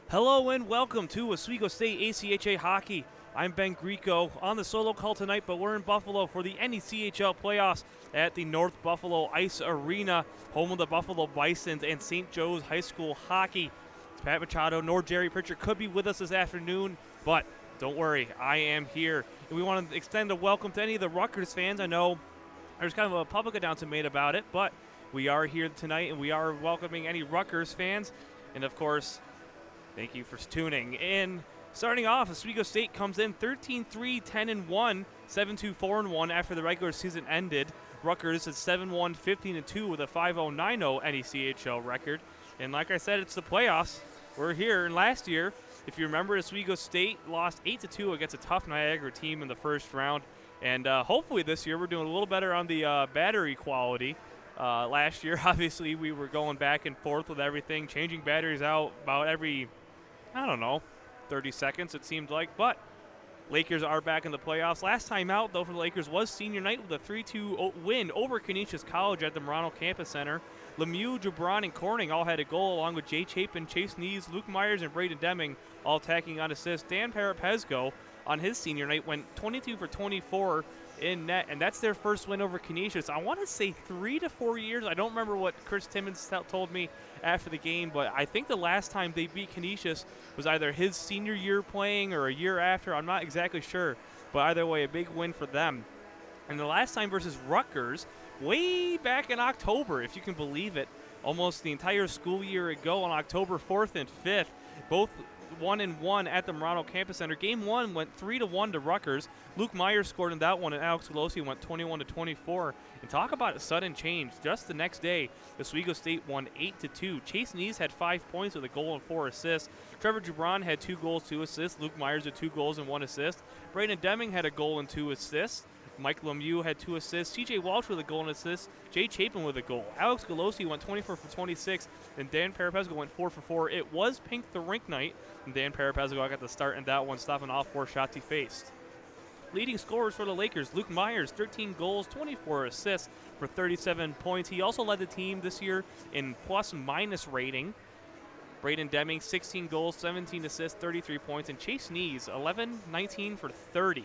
Hello and welcome to Oswego State ACHA Hockey. I'm Ben Grieco on the solo call tonight, but we're in Buffalo for the NECHL Playoffs at the North Buffalo Ice Arena, home of the Buffalo Bisons and St. Joe's High School Hockey. It's Pat Machado nor Jerry Pritchard could be with us this afternoon, but don't worry, I am here. And we want to extend a welcome to any of the Rutgers fans. I know there's kind of a public announcement made about it, but we are here tonight and we are welcoming any Rutgers fans. And of course, thank you for tuning in. Starting off, Oswego State comes in 13-3, 10-1, 7-2, 4-1 after the regular season ended. Rutgers is 7-1, 15-2 with a 5-0, 9-0 NECHL record. And like I said, it's the playoffs. We're here. And last year, if you remember, Oswego State lost 8-2 against a tough Niagara team in the first round. And hopefully this year we're doing a little better on the battery quality. Last year, obviously, we were going back and forth with everything, changing batteries out about every 30 seconds it seemed like. But Lakers are back in the playoffs. Last time out, though, for the Lakers was senior night with a 3-2 win over Canisius College at the Marano Campus Center. Lemieux, Gibran, and Corning all had a goal, along with Jay Chapin, Chase Nees, Luke Meyers, and Braden Deming all tacking on assists. Dan Parapesco on his senior night went 22 for 24 in net, and that's their first win over Canisius. I want to say 3 to 4 years. I don't remember what Chris Timmons told me after the game, but I think the last time they beat Canisius was either his senior year playing or a year after. I'm not exactly sure, but either way, a big win for them. And the last time versus Rutgers, way back in October, if you can believe it, almost the entire school year ago on October 4th and 5th, both 1-1 at the Marano Campus Center. Game 1 went 3-1 to Rutgers. Luke Meyers scored in that one, and Alex Velosi went 21-24. And talk about a sudden change. Just the next day, Oswego State won 8-2. Chase Nees had 5 points with a goal and 4 assists. Trevor Gibran had 2 goals, 2 assists. Luke Meyers had 2 goals and 1 assist. Braden Deming had a goal and 2 assists. Mike Lemieux had 2 assists. TJ Walsh with a goal and assist. Jay Chapin with a goal. Alex Velosi went 24 for 26, and Dan Parapesco went 4 for 4. It was Pink the Rink night, and Dan Parapesco got the start in that one, stopping all 4 shots he faced. Leading scorers for the Lakers, Luke Meyers, 13 goals, 24 assists for 37 points. He also led the team this year in plus-minus rating. Braden Deming, 16 goals, 17 assists, 33 points, and Chase Nees, 11, 19 for 30.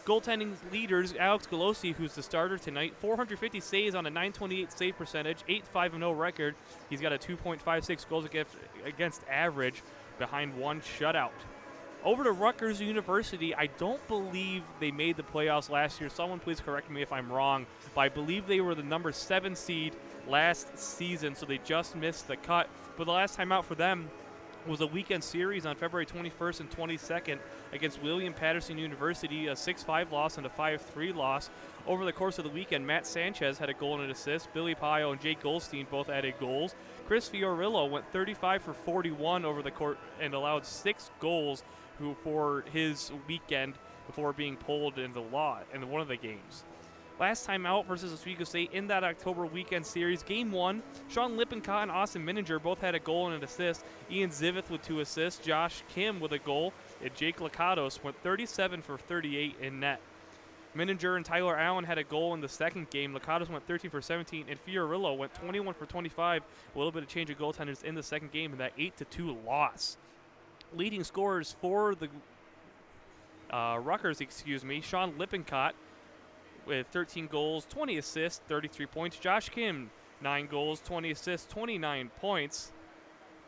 Goaltending leaders, Alex Velosi, who's the starter tonight, 450 saves on a .928 save percentage, 8-5-0 record. He's got a 2.56 goals against average behind 1 shutout. Over to Rutgers University, I don't believe they made the playoffs last year. Someone please correct me if I'm wrong, but I believe they were the number 7 seed last season, so they just missed the cut. But the last time out for them was a weekend series on February 21st and 22nd against William Patterson University, a 6-5 loss and a 5-3 loss. Over the course of the weekend, Matt Sanchez had a goal and an assist. Billy Pio and Jake Goldstein both added goals. Chris Fiorillo went 35 for 41 over the court and allowed 6 goals for his weekend before being pulled in one of the games. Last time out versus Oswego State in that October weekend series, Game 1, Sean Lippincott and Austin Mininger both had a goal and an assist. Ian Zivith with 2 assists, Josh Kim with a goal, and Jake Lakatos went 37 for 38 in net. Mininger and Tyler Allen had a goal in the second game. Lakatos went 13 for 17, and Fiorillo went 21 for 25. A little bit of change of goaltenders in the second game in that 8-2 loss. Leading scorers for the Rutgers, Sean Lippincott with 13 goals, 20 assists, 33 points. Josh Kim, 9 goals, 20 assists, 29 points.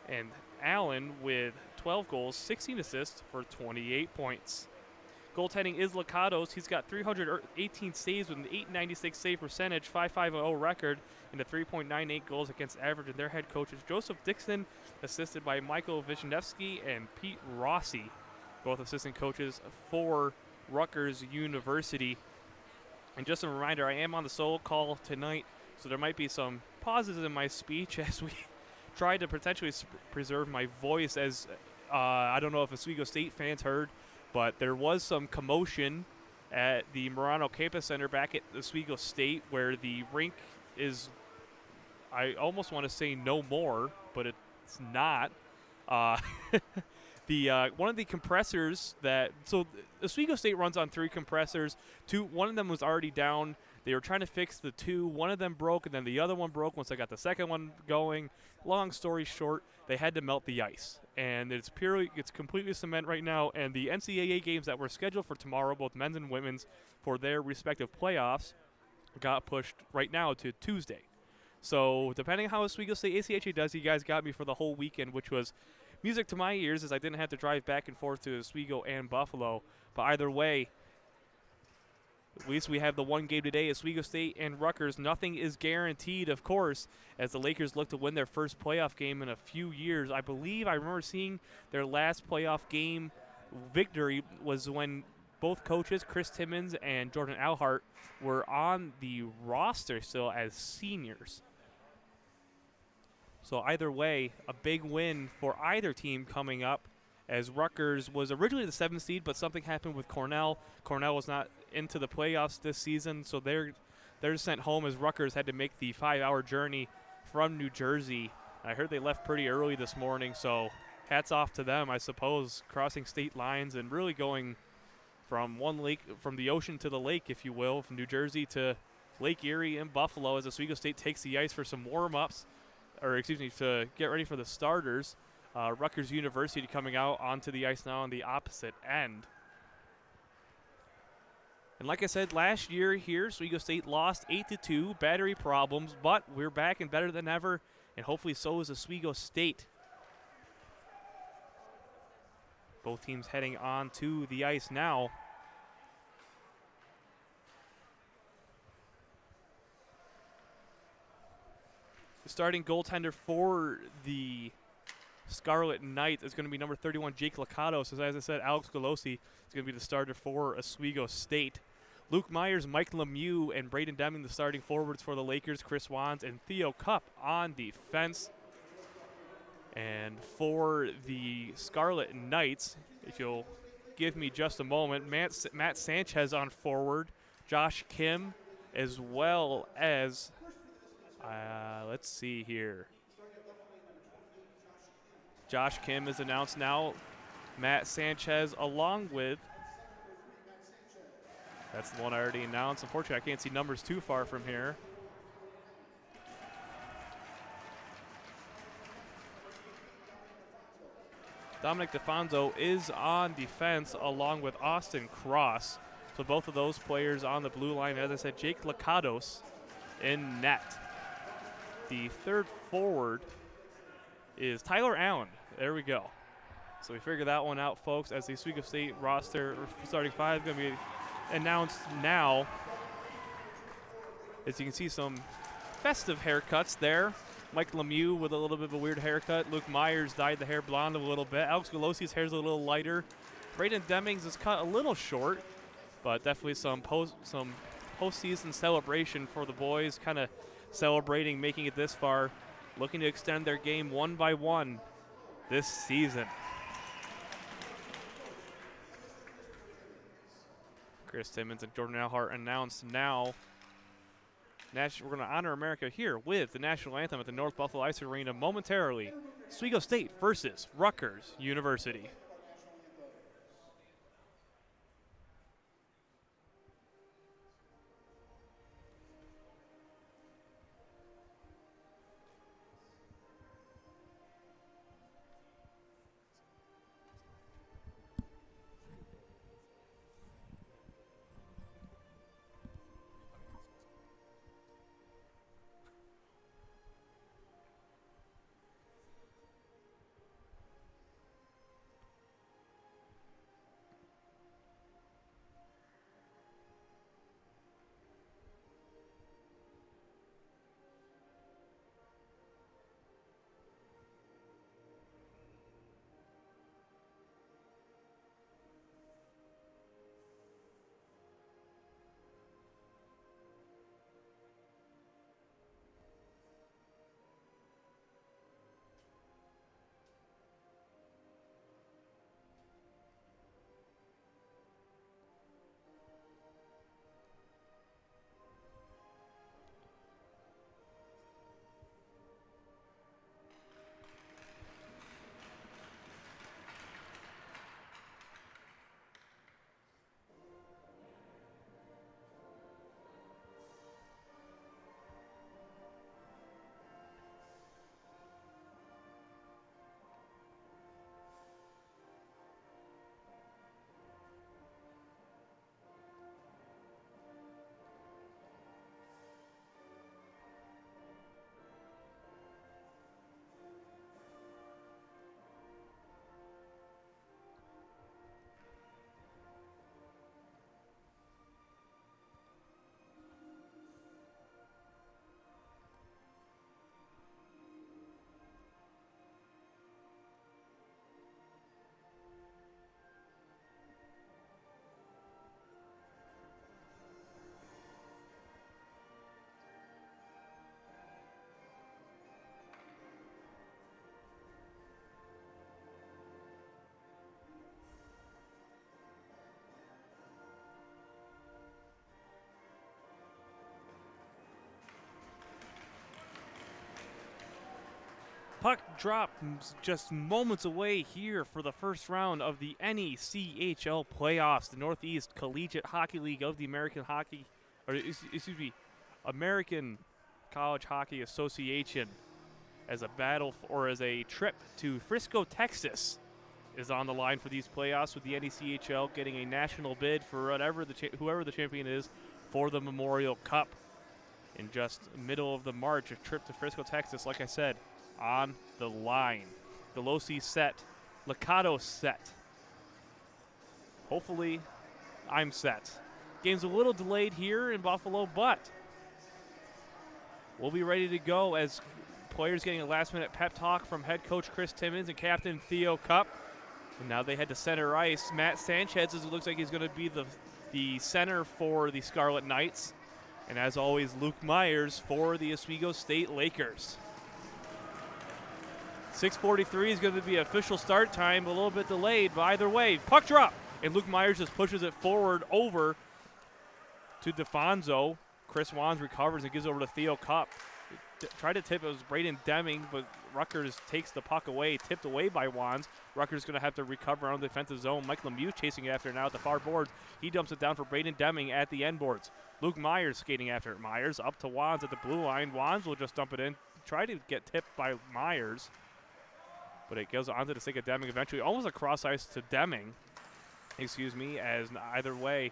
And Allen with 12 goals, 16 assists for 28 points. Goaltending is Lakatos. He's got 318 saves with an 896 save percentage, 5.50 record, and a 3.98 goals against average. And their head coach is Joseph Dixon, assisted by Michael Wisniewski and Pete Rossi, both assistant coaches for Rutgers University. And just a reminder, I am on the solo call tonight, so there might be some pauses in my speech as we try to potentially preserve my voice, as I don't know if Oswego State fans heard, but there was some commotion at the Marano Campus Center back at Oswego State, where the rink is, I almost want to say no more, but it's not. One of the compressors so Oswego State runs on 3 compressors. One of them was already down They were trying to fix the two. One of them broke, and then the other one broke once they got the second one going. Long story short, they had to melt the ice. And it's completely cement right now. And the NCAA games that were scheduled for tomorrow, both men's and women's, for their respective playoffs, got pushed right now to Tuesday. So depending on how Oswego State ACHA does, you guys got me for the whole weekend, which was music to my ears as I didn't have to drive back and forth to Oswego and Buffalo. But either way, at least we have the one game today, Oswego State and Rutgers. Nothing is guaranteed, of course, as the Lakers look to win their first playoff game in a few years. I believe I remember seeing their last playoff game victory was when both coaches, Chris Timmons and Jordan Alhart, were on the roster still as seniors. So either way, a big win for either team coming up, as Rutgers was originally the 7th seed, but something happened with Cornell. Cornell was not into the playoffs this season, so they're sent home as Rutgers had to make the 5-hour journey from New Jersey. I heard they left pretty early this morning, so hats off to them, I suppose, crossing state lines and really going from from the ocean to the lake, if you will, from New Jersey to Lake Erie and Buffalo as Oswego State takes the ice for some warm-ups, to get ready for the starters. Rutgers University coming out onto the ice now on the opposite end. And like I said, last year here, Oswego State lost 8-2, battery problems, but we're back and better than ever, and hopefully so is Oswego State. Both teams heading on to the ice now. The starting goaltender for the Scarlet Knights is going to be number 31, Jake Liccato. So as I said, Alex Golosi is going to be the starter for Oswego State. Luke Meyers, Mike Lemieux, and Braden Deming, the starting forwards for the Lakers. Chris Wands and Theo Cupp on defense. And for the Scarlet Knights, if you'll give me just a moment, Matt Sanchez on forward, Josh Kim, as well as, let's see here. Josh Kim is announced now. Matt Sanchez along with, that's the one I already announced. Unfortunately, I can't see numbers too far from here. Dominic DeFonso is on defense along with Austin Cross. So both of those players on the blue line. As I said, Jake Lacados in net. The third forward is Tyler Allen. There we go. So we figured that one out, folks, as the Oswego State roster starting five is going to be announced now. As you can see, some festive haircuts there. Mike Lemieux with a little bit of a weird haircut. Luke Meyers dyed the hair blonde a little bit. Alex Golosi's hair's a little lighter. Braden Demings is cut a little short, but definitely some postseason celebration for the boys, kind of celebrating making it this far, looking to extend their game one by one this season. Chris Timmons and Jordan Alhart announced now. We're going to honor America here with the national anthem at the North Buffalo Ice Arena momentarily. Oswego State versus Rutgers University. Puck drop just moments away here for the first round of the NECHL Playoffs, the Northeast Collegiate Hockey League of the American American College Hockey Association, as a battle or as a trip to Frisco, Texas is on the line for these playoffs, with the NECHL getting a national bid for whoever the champion is for the Memorial Cup. In just middle of the March, a trip to Frisco, Texas, like I said, on the line. Galosi set, Liccato set. Hopefully, I'm set. Game's a little delayed here in Buffalo, but we'll be ready to go as players getting a last-minute pep talk from head coach Chris Timmons and captain Theo Cup. And now they head to center ice. Matt Sanchez, it looks like he's going to be the center for the Scarlet Knights. And as always, Luke Meyers for the Oswego State Lakers. 6:43 is going to be official start time, a little bit delayed, but either way, puck drop. And Luke Meyers just pushes it forward over to DeFonso. Chris Wands recovers and gives over to Theo Cup. Tried to tip, it was Braden Deming, but Rutgers takes the puck away, tipped away by Wands. Rutgers going to have to recover on the defensive zone. Mike Lemieux chasing it after now at the far boards. He dumps it down for Braden Deming at the end boards. Luke Myers skating after it. Myers up to Wands at the blue line. Wands will just dump it in. Try to get tipped by Myers, but it goes onto the stick of Deming eventually. Almost a cross ice to Deming, as either way,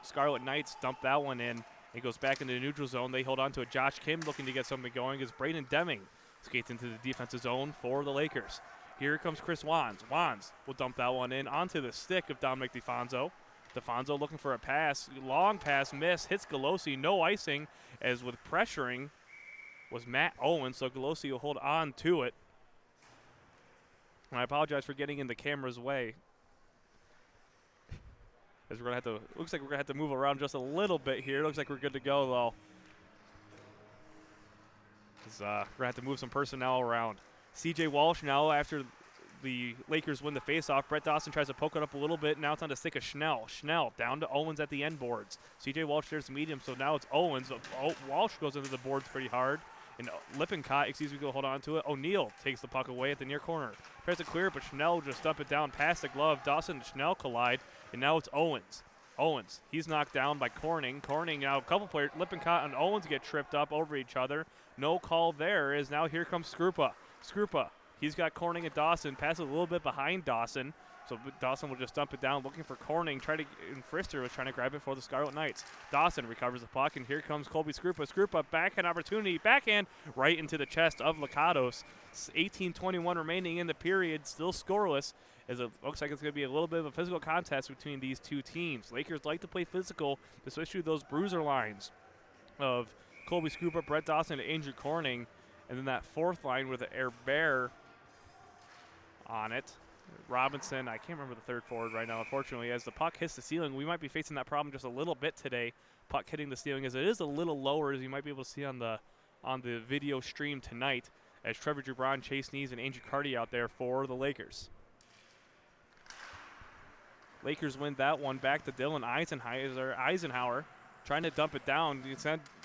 Scarlet Knights dump that one in. It goes back into the neutral zone. They hold on to it. Josh Kim looking to get something going as Braden Deming skates into the defensive zone for the Lakers. Here comes Chris Wands. Wands will dump that one in onto the stick of Dominic DeFonso. DeFonso looking for a pass. Long pass miss. Hits Galosi. No icing, as with pressuring was Matt Owens, so Galosi will hold on to it. And I apologize for getting in the camera's way, as we're going to have to, looks like we're going to have to move around just a little bit here. Looks like we're good to go, though. We're going to have to move some personnel around. CJ Walsh now, after the Lakers win the faceoff, Brett Dawson tries to poke it up a little bit. Now it's on the stick of Schnell. Schnell down to Owens at the end boards. CJ Walsh shares the medium, so now it's Owens. Walsh goes into the boards pretty hard. And Lippincott, go hold on to it. O'Neal takes the puck away at the near corner. Tries to clear it, but Schnell just dump it down past the glove. Dawson and Schnell collide, and now it's Owens. Owens, he's knocked down by Corning. Corning now, a couple players, Lippincott and Owens get tripped up over each other. No call there, as now here comes Skrupa. Skrupa, he's got Corning and Dawson, passes a little bit behind Dawson. So Dawson will just dump it down, looking for Corning. And Frister was trying to grab it for the Scarlet Knights. Dawson recovers the puck, and here comes Colby Skrupa. Skrupa, backhand opportunity. Backhand right into the chest of Liccatos. 18:21 remaining in the period, still scoreless, as it looks like it's going to be a little bit of a physical contest between these two teams. Lakers like to play physical, especially those bruiser lines of Colby Skrupa, Brett Dawson, and Andrew Corning. And then that fourth line with Air Bear on it. Robinson, I can't remember the third forward right now, unfortunately. As the puck hits the ceiling, we might be facing that problem just a little bit today. Puck hitting the ceiling, as it is a little lower, as you might be able to see on the video stream tonight, as Trevor Jubron, Chase Nees, and Andrew Carty out there for the Lakers. Lakers win that one back to Dylan Eisenhower, trying to dump it down.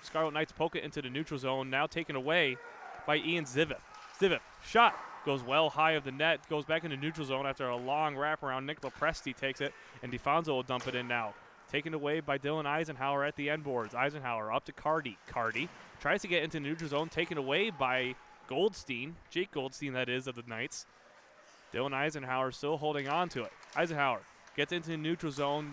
Scarlet Knights poke it into the neutral zone, now taken away by Ian Zivith. Zivith, shot. Goes well high of the net, goes back into neutral zone after a long wraparound. Nick Lopresti takes it, and DeFonso will dump it in now. Taken away by Dylan Eisenhower at the end boards. Eisenhower up to Carty. Carty tries to get into neutral zone, taken away by Goldstein. Jake Goldstein, that is, of the Knights. Dylan Eisenhower still holding on to it. Eisenhower gets into the neutral zone.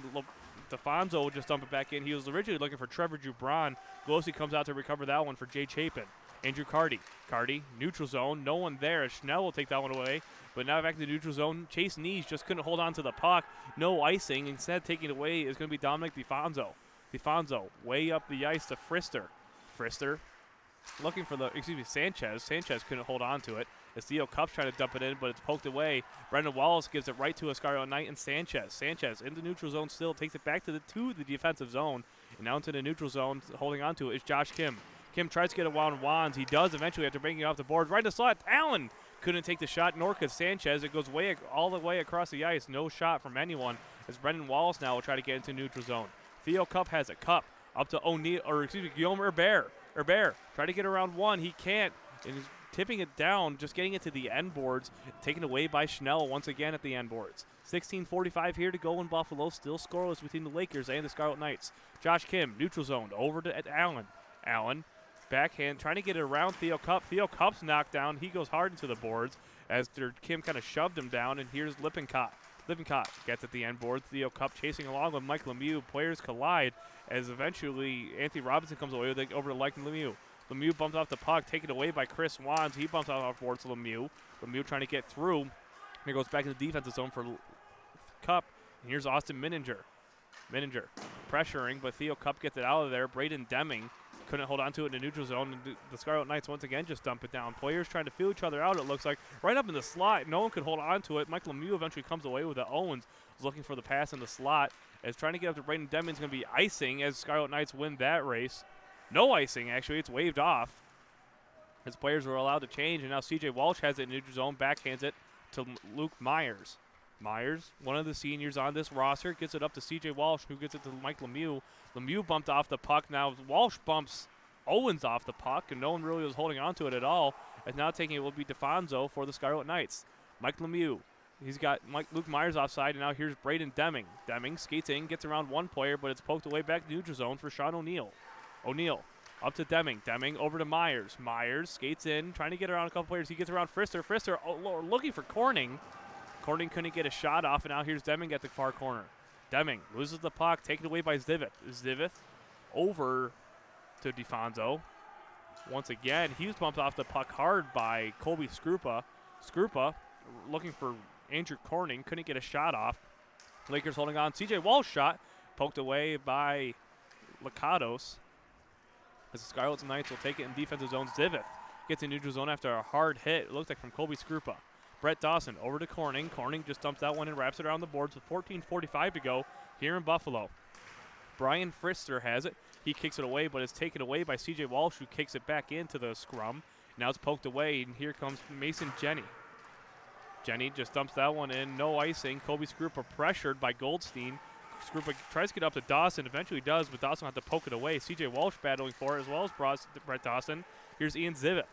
DeFonso will just dump it back in. He was originally looking for Trevor Jubron. Galosi comes out to recover that one for Jay Chapin. Andrew Carty. Carty, neutral zone. No one there as Schnell will take that one away. But now back to the neutral zone. Chase Nees just couldn't hold on to the puck. No icing. Instead, taking it away is going to be Dominic DeFonso. DeFonso way up the ice to Frister. Frister looking for Sanchez. Sanchez couldn't hold on to it. As Theo Cupp's trying to dump it in, but it's poked away. Brendan Wallace gives it right to a Scarlet Knight and Sanchez. Sanchez in the neutral zone still, takes it back to the defensive zone. And now into the neutral zone, holding on to it is Josh Kim. Kim tries to get it on Wands. He does eventually after bringing it off the board. Right to slot. Allen couldn't take the shot, nor could Sanchez. It goes all the way across the ice. No shot from anyone, as Brendan Wallace now will try to get into neutral zone. Theo Cup has a cup up to Guillaume Herbert. Herbert try to get around one. He can't. And tipping it down, just getting it to the end boards, taken away by Schnell once again at the end boards. 16:45 here to go in Buffalo, still scoreless between the Lakers and the Scarlet Knights. Josh Kim, neutral zone, over to Allen. Allen, backhand, trying to get it around Theo Cup. Theo Cup's knocked down. He goes hard into the boards as Kim kind of shoved him down, and here's Lippincott. Lippincott gets at the end board. Theo Cup chasing along with Mike Lemieux. Players collide as eventually Anthony Robinson comes away with it over to Mike Lemieux. Lemieux bumps off the puck, taken away by Chris Wands. He bumps off boards to Lemieux. Lemieux trying to get through. And he goes back in the defensive zone for Cup. And here's Austin Mininger. Mininger pressuring, but Theo Cup gets it out of there. Braden Deming couldn't hold on to it in the neutral zone. And the Scarlet Knights once again just dump it down. Players trying to feel each other out, it looks like. Right up in the slot. No one could hold on to it. Mike Lemieux eventually comes away with it. Owens was looking for the pass in the slot. As trying to get up to Braden Deming's going to be icing as Scarlet Knights win that race. No icing, actually. It's waved off. His players were allowed to change, and now C.J. Walsh has it in neutral zone. Backhands it to Luke Meyers. Myers, one of the seniors on this roster, gets it up to C.J. Walsh, who gets it to Mike Lemieux. Lemieux bumped off the puck. Now Walsh bumps Owens off the puck, and no one really was holding on to it at all. And now taking it will be DeFonso for the Scarlet Knights. Mike Lemieux. He's got Luke Myers offside, and now here's Braden Deming. Deming skates in, gets around one player, but it's poked away back to neutral zone for Sean O'Neill. O'Neill up to Deming. Deming over to Myers. Myers skates in, trying to get around a couple players. He gets around Frister. Frister looking for Corning. Corning couldn't get a shot off, and now here's Deming at the far corner. Deming loses the puck, taken away by Zivith. Zivith over to DeFonso. Once again, he was bumped off the puck hard by Colby Skrupa. Skrupa looking for Andrew Corning, couldn't get a shot off. Lakers holding on. C.J. Walsh shot, poked away by Lakatos. As the Scarlet Knights will take it in defensive zone. Zivith gets in neutral zone after a hard hit, it looked like from Colby Skrupa. Brett Dawson over to Corning. Corning just dumps that one and wraps it around the boards with 14:45 to go here in Buffalo. Brian Frister has it. He kicks it away, but it's taken away by C.J. Walsh, who kicks it back into the scrum. Now it's poked away, and here comes Mason Jenny. Jenny just dumps that one in. No icing. Colby Skrupa pressured by Goldstein. Skrupa tries to get up to Dawson. Eventually does, but Dawson will have to poke it away. C.J. Walsh battling for it, as well as Brett Dawson. Here's Ian Zivith.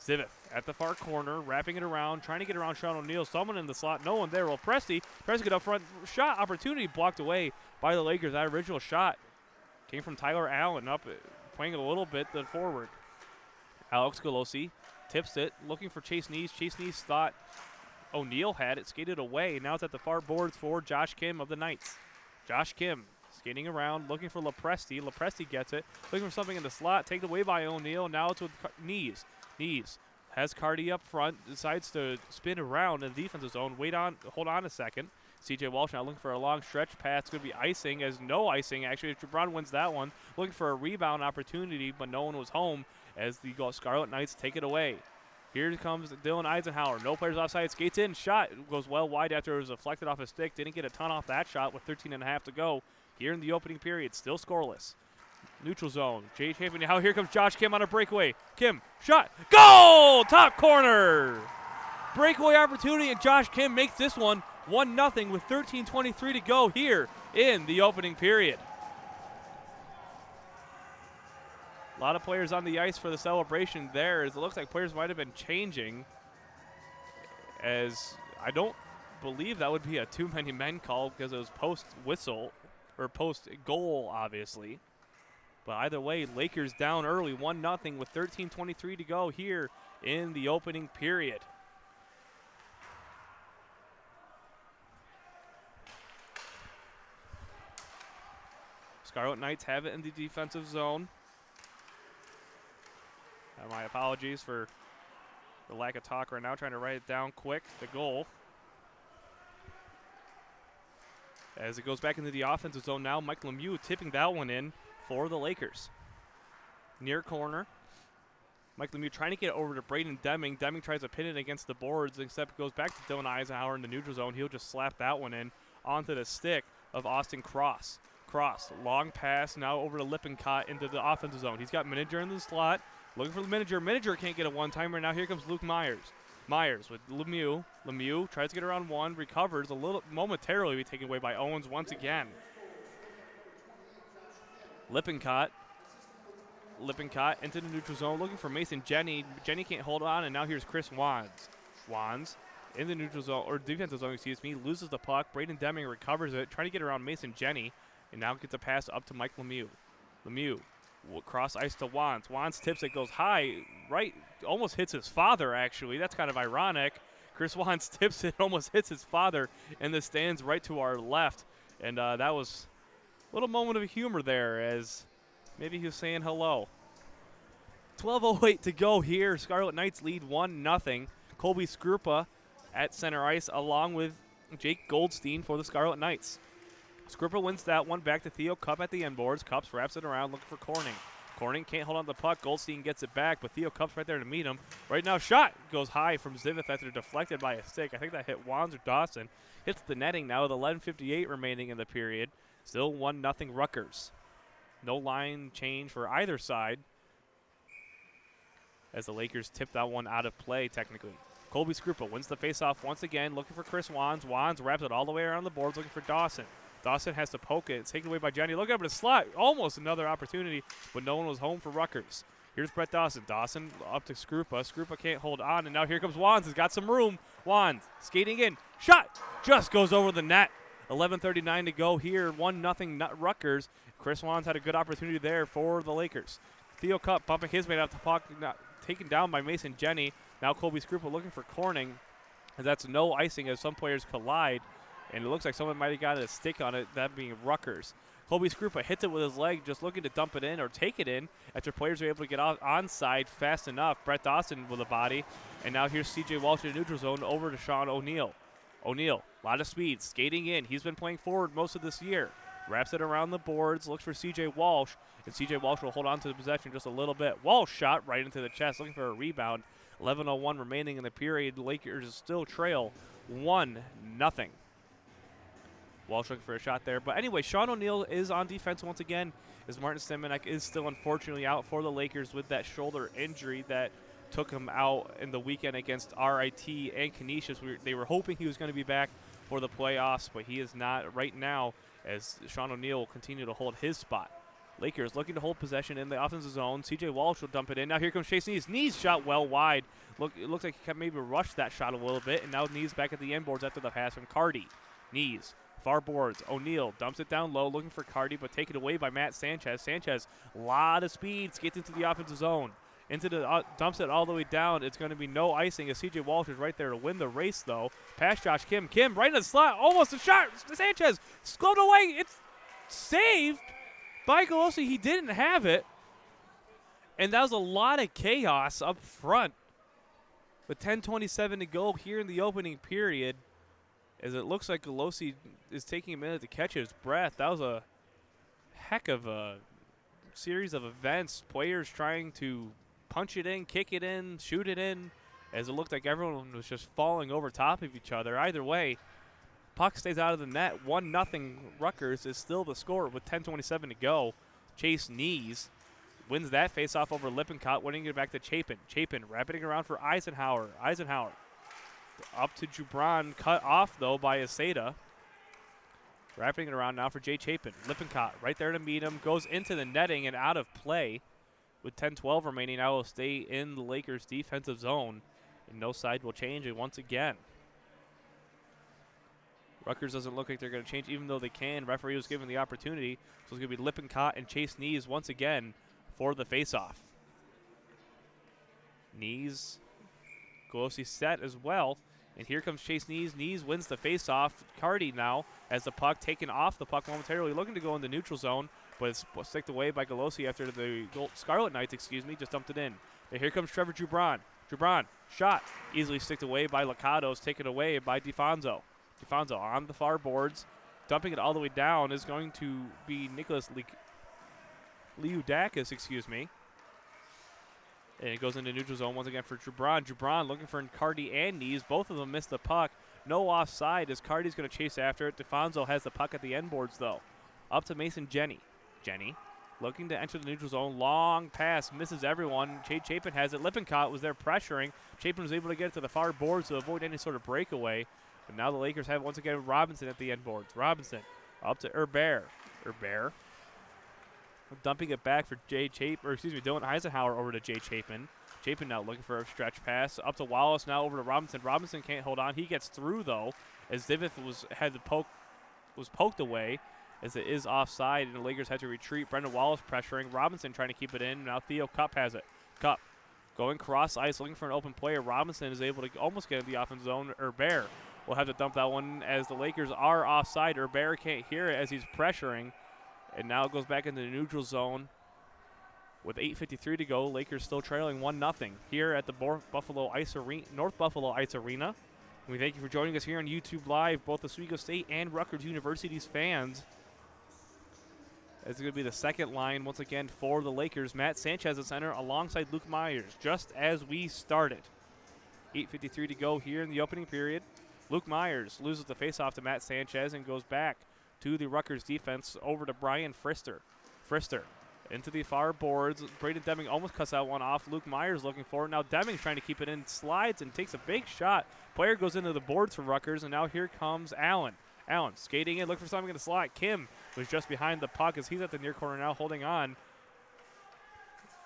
Zivith at the far corner, wrapping it around, trying to get around Sean O'Neill. Someone in the slot, no one there. Well, Presti tries to get up front. Shot opportunity blocked away by the Lakers. That original shot came from Tyler Allen, up playing a little bit the forward. Alex Golosi tips it, looking for Chase Neese. Chase Neese thought O'Neill had it, skated away. Now it's at the far boards for Josh Kim of the Knights. Josh Kim skating around, looking for Lepresti. Lepresti gets it, looking for something in the slot, taken away by O'Neill. Now it's with Neese. Neese has Cardi up front, decides to spin around in the defensive zone. Hold on a second. C.J. Walsh now looking for a long stretch pass. It's going to be icing, as no icing. Actually, Brown wins that one. Looking for a rebound opportunity, but no one was home as the Scarlet Knights take it away. Here comes Dylan Eisenhower. No players offside. Skates in. Shot goes well wide after it was deflected off his stick. Didn't get a ton off that shot with 13.5 to go. Here in the opening period, still scoreless. Neutral zone. Jay Champion. Now here comes Josh Kim on a breakaway. Kim, shot. Goal! Top corner! Breakaway opportunity, and Josh Kim makes this one 1-0 with 13:23 to go here in the opening period. A lot of players on the ice for the celebration there, as it looks like players might have been changing, as I don't believe that would be a too many men call because it was post-whistle, or post-goal, obviously. But either way, Lakers down early, 1-0 with 13:23 to go here in the opening period. Scarlet Knights have it in the defensive zone. My apologies for the lack of talk right now. Trying to write it down quick. The goal. As it goes back into the offensive zone now, Mike Lemieux tipping that one in for the Lakers. Near corner. Mike Lemieux trying to get over to Braden Deming. Deming tries to pin it against the boards, except it goes back to Dylan Eisenhower in the neutral zone. He'll just slap that one in onto the stick of Austin Cross. Cross, long pass, now over to Lippincott into the offensive zone. He's got Mininger in the slot. Looking for the Mininger. Mininger can't get a one-timer. Now here comes Luke Myers. Myers with Lemieux. Lemieux tries to get around one, recovers a little momentarily, taken away by Owens once again. Lippincott Lippincott into the neutral zone, looking for Mason Jenny. Jenny can't hold on, and now here's Chris Wands. Wands in the neutral zone, or defensive zone, excuse me, loses the puck. Braden Deming recovers it, trying to get around Mason Jenny, and now gets a pass up to Mike Lemieux. Lemieux will cross ice to Wands. Wands tips it, goes high, right, almost hits his father, actually. That's kind of ironic. Chris Wands tips it, almost hits his father in the stands right to our left, and that was a little moment of humor there, as maybe he was saying hello. 12:08 to go here. Scarlet Knights lead 1-0. Colby Skrupa at center ice along with Jake Goldstein for the Scarlet Knights. Skrupa wins that one back to Theo Cup at the end boards. Cups wraps it around looking for Corning. Corning can't hold on to the puck. Goldstein gets it back, but Theo Cups right there to meet him. Right now, shot goes high from Zivith after deflected by a stick. I think that hit Wands or Dawson. Hits the netting now with 11:58 remaining in the period. Still 1-0 Rutgers. No line change for either side as the Lakers tip that one out of play technically. Colby Skrupa wins the faceoff once again, looking for Chris Wands. Wands wraps it all the way around the boards, looking for Dawson. Dawson has to poke it. It's taken away by Jenny. Look up at the slot. Almost another opportunity, but no one was home for Rutgers. Here's Brett Dawson. Dawson up to Skrupa. Skrupa can't hold on, and now here comes Wands. He's got some room. Wands skating in. Shot! Just goes over the net. 11:39 to go here. 1-0 Rutgers. Chris Wands had a good opportunity there for the Lakers. Theo Cup bumping his mate out the puck, taken down by Mason Jenny. Now Colby Skrupa looking for Corning. And that's no icing as some players collide. And it looks like someone might have got a stick on it, that being Rutgers. Colby Skrupa hits it with his leg, just looking to dump it in or take it in after players are able to get onside fast enough. Brett Dawson with a body. And now here's C.J. Walsh in the neutral zone over to Sean O'Neill. O'Neill, a lot of speed, skating in. He's been playing forward most of this year. Wraps it around the boards, looks for C.J. Walsh, and C.J. Walsh will hold on to the possession just a little bit. Walsh shot right into the chest, looking for a rebound. 11:01 remaining in the period. The Lakers still trail 1-0. Walsh looking for a shot there. But anyway, Sean O'Neill is on defense once again, as Martin Stemenek is still unfortunately out for the Lakers with that shoulder injury that took him out in the weekend against RIT and Canisius. They were hoping he was going to be back for the playoffs, but he is not right now, as Sean O'Neill will continue to hold his spot. Lakers looking to hold possession in the offensive zone. C.J. Walsh will dump it in. Now here comes Chase Nees. Nees shot well wide. It looks like he maybe rushed that shot a little bit, and now Nees back at the end boards after the pass from Cardi. Nees, far boards. O'Neill dumps it down low, looking for Cardi, but taken away by Matt Sanchez. Sanchez, a lot of speed, skates into the offensive zone. Into the dumps it all the way down. It's going to be no icing as C.J. Walsh is right there to win the race, though. Pass Josh Kim. Kim right in the slot. Almost a shot. Sanchez scoped away. It's saved by Golosi. He didn't have it. And that was a lot of chaos up front. With 10:27 to go here in the opening period, as it looks like Golosi is taking a minute to catch his breath. That was a heck of a series of events. Players trying to punch it in, kick it in, shoot it in, as it looked like everyone was just falling over top of each other. Either way, puck stays out of the net. 1-0 Rutgers is still the score with 10:27 to go. Chase Nees wins that faceoff over Lippincott, winning it back to Chapin. Chapin wrapping it around for Eisenhower. Eisenhower up to Jubran, cut off though by Aceda. Wrapping it around now for Jay Chapin. Lippincott right there to meet him, goes into the netting and out of play. With 10:12 remaining, I will stay in the Lakers' defensive zone, and no side will change it once again. Rutgers doesn't look like they're going to change, even though they can. Referee was given the opportunity, so it's going to be Lippincott and Chase Nees once again for the faceoff. Nees, Golosi set as well, and here comes Chase Nees. Nees wins the faceoff. Cardi now has the puck, taken off the puck momentarily, looking to go in the neutral zone, but it's sticked away by Golosi after the Scarlet Knights, just dumped it in. And here comes Trevor Jubran. Jubran, shot, easily sticked away by Licados, taken away by DeFonso. DeFonso on the far boards, dumping it all the way down is going to be Nicholas Liudakis, And it goes into neutral zone once again for Jubran. Jubran looking for Cardi and Nees. Both of them missed the puck. No offside as Cardi's going to chase after it. DeFonso has the puck at the end boards, though. Up to Mason Jenny. Jenny looking to enter the neutral zone. Long pass. Misses everyone. Chapin has it. Lippincott was there pressuring. Chapin was able to get it to the far boards to avoid any sort of breakaway. But now the Lakers have once again Robinson at the end boards. Robinson up to Herbert. Herbert Dumping it back for Dylan Eisenhower over to Jay Chapin. Chapin now looking for a stretch pass. Up to Wallace, now over to Robinson. Robinson can't hold on. He gets through, though, as Divith was poked away, as it is offside, and the Lakers had to retreat. Brendan Wallace pressuring. Robinson trying to keep it in. Now Theo Cup has it. Cup going cross ice, looking for an open player. Robinson is able to almost get in the offense zone. Herbert will have to dump that one as the Lakers are offside. Herbert can't hear it as he's pressuring. And now it goes back into the neutral zone with 8:53 to go. Lakers still trailing 1-0 here at the North Buffalo Ice Arena. And we thank you for joining us here on YouTube Live, both Oswego State and Rutgers University's fans. It's going to be the second line once again for the Lakers. Matt Sanchez at center alongside Luke Meyers, just as we started. 8:53 to go here in the opening period. Luke Meyers loses the faceoff to Matt Sanchez and goes back to the Rutgers defense over to Brian Frister. Frister into the far boards. Braden Deming almost cuts that one off. Luke Meyers looking for it. Now Deming's trying to keep it in. Slides and takes a big shot. Player goes into the boards for Rutgers, and now here comes Allen. Allen skating in, looking for something in the slot. Kim was just behind the puck as he's at the near corner now holding on.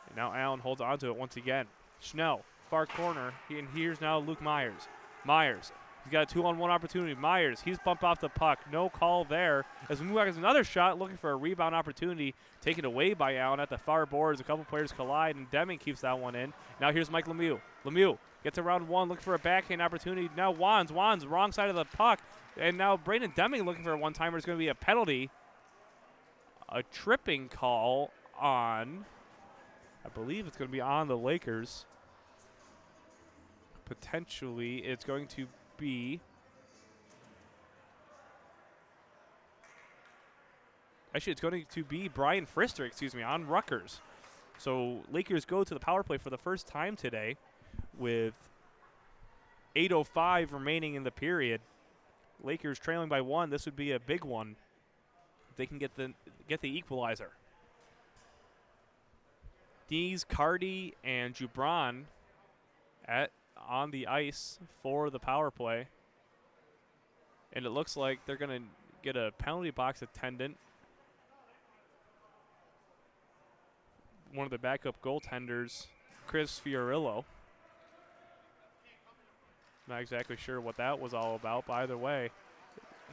And now Allen holds on to it once again. Schnell, far corner. And here's now Luke Meyers. Meyers. He's got a 2-on-1 opportunity. Meyers, he's bumped off the puck. No call there. As we move back, another shot, looking for a rebound opportunity, taken away by Allen at the far boards. A couple players collide, and Deming keeps that one in. Now here's Mike Lemieux. Lemieux gets around one, looking for a backhand opportunity. Now Wands, wrong side of the puck. And now Braden Deming looking for a one-timer. It's going to be a penalty. A tripping call on, I believe it's going to be on the Lakers. Potentially, it's going to be actually it's going to be Brian Frister, on Rutgers. So Lakers go to the power play for the first time today with 8:05 remaining in the period. Lakers trailing by 1. This would be a big one if they can get the equalizer. Dees, Cardi, and Jubran on the ice for the power play. And it looks like they're going to get a penalty box attendant. One of the backup goaltenders, Chris Fiorillo. Not exactly sure what that was all about, but either way,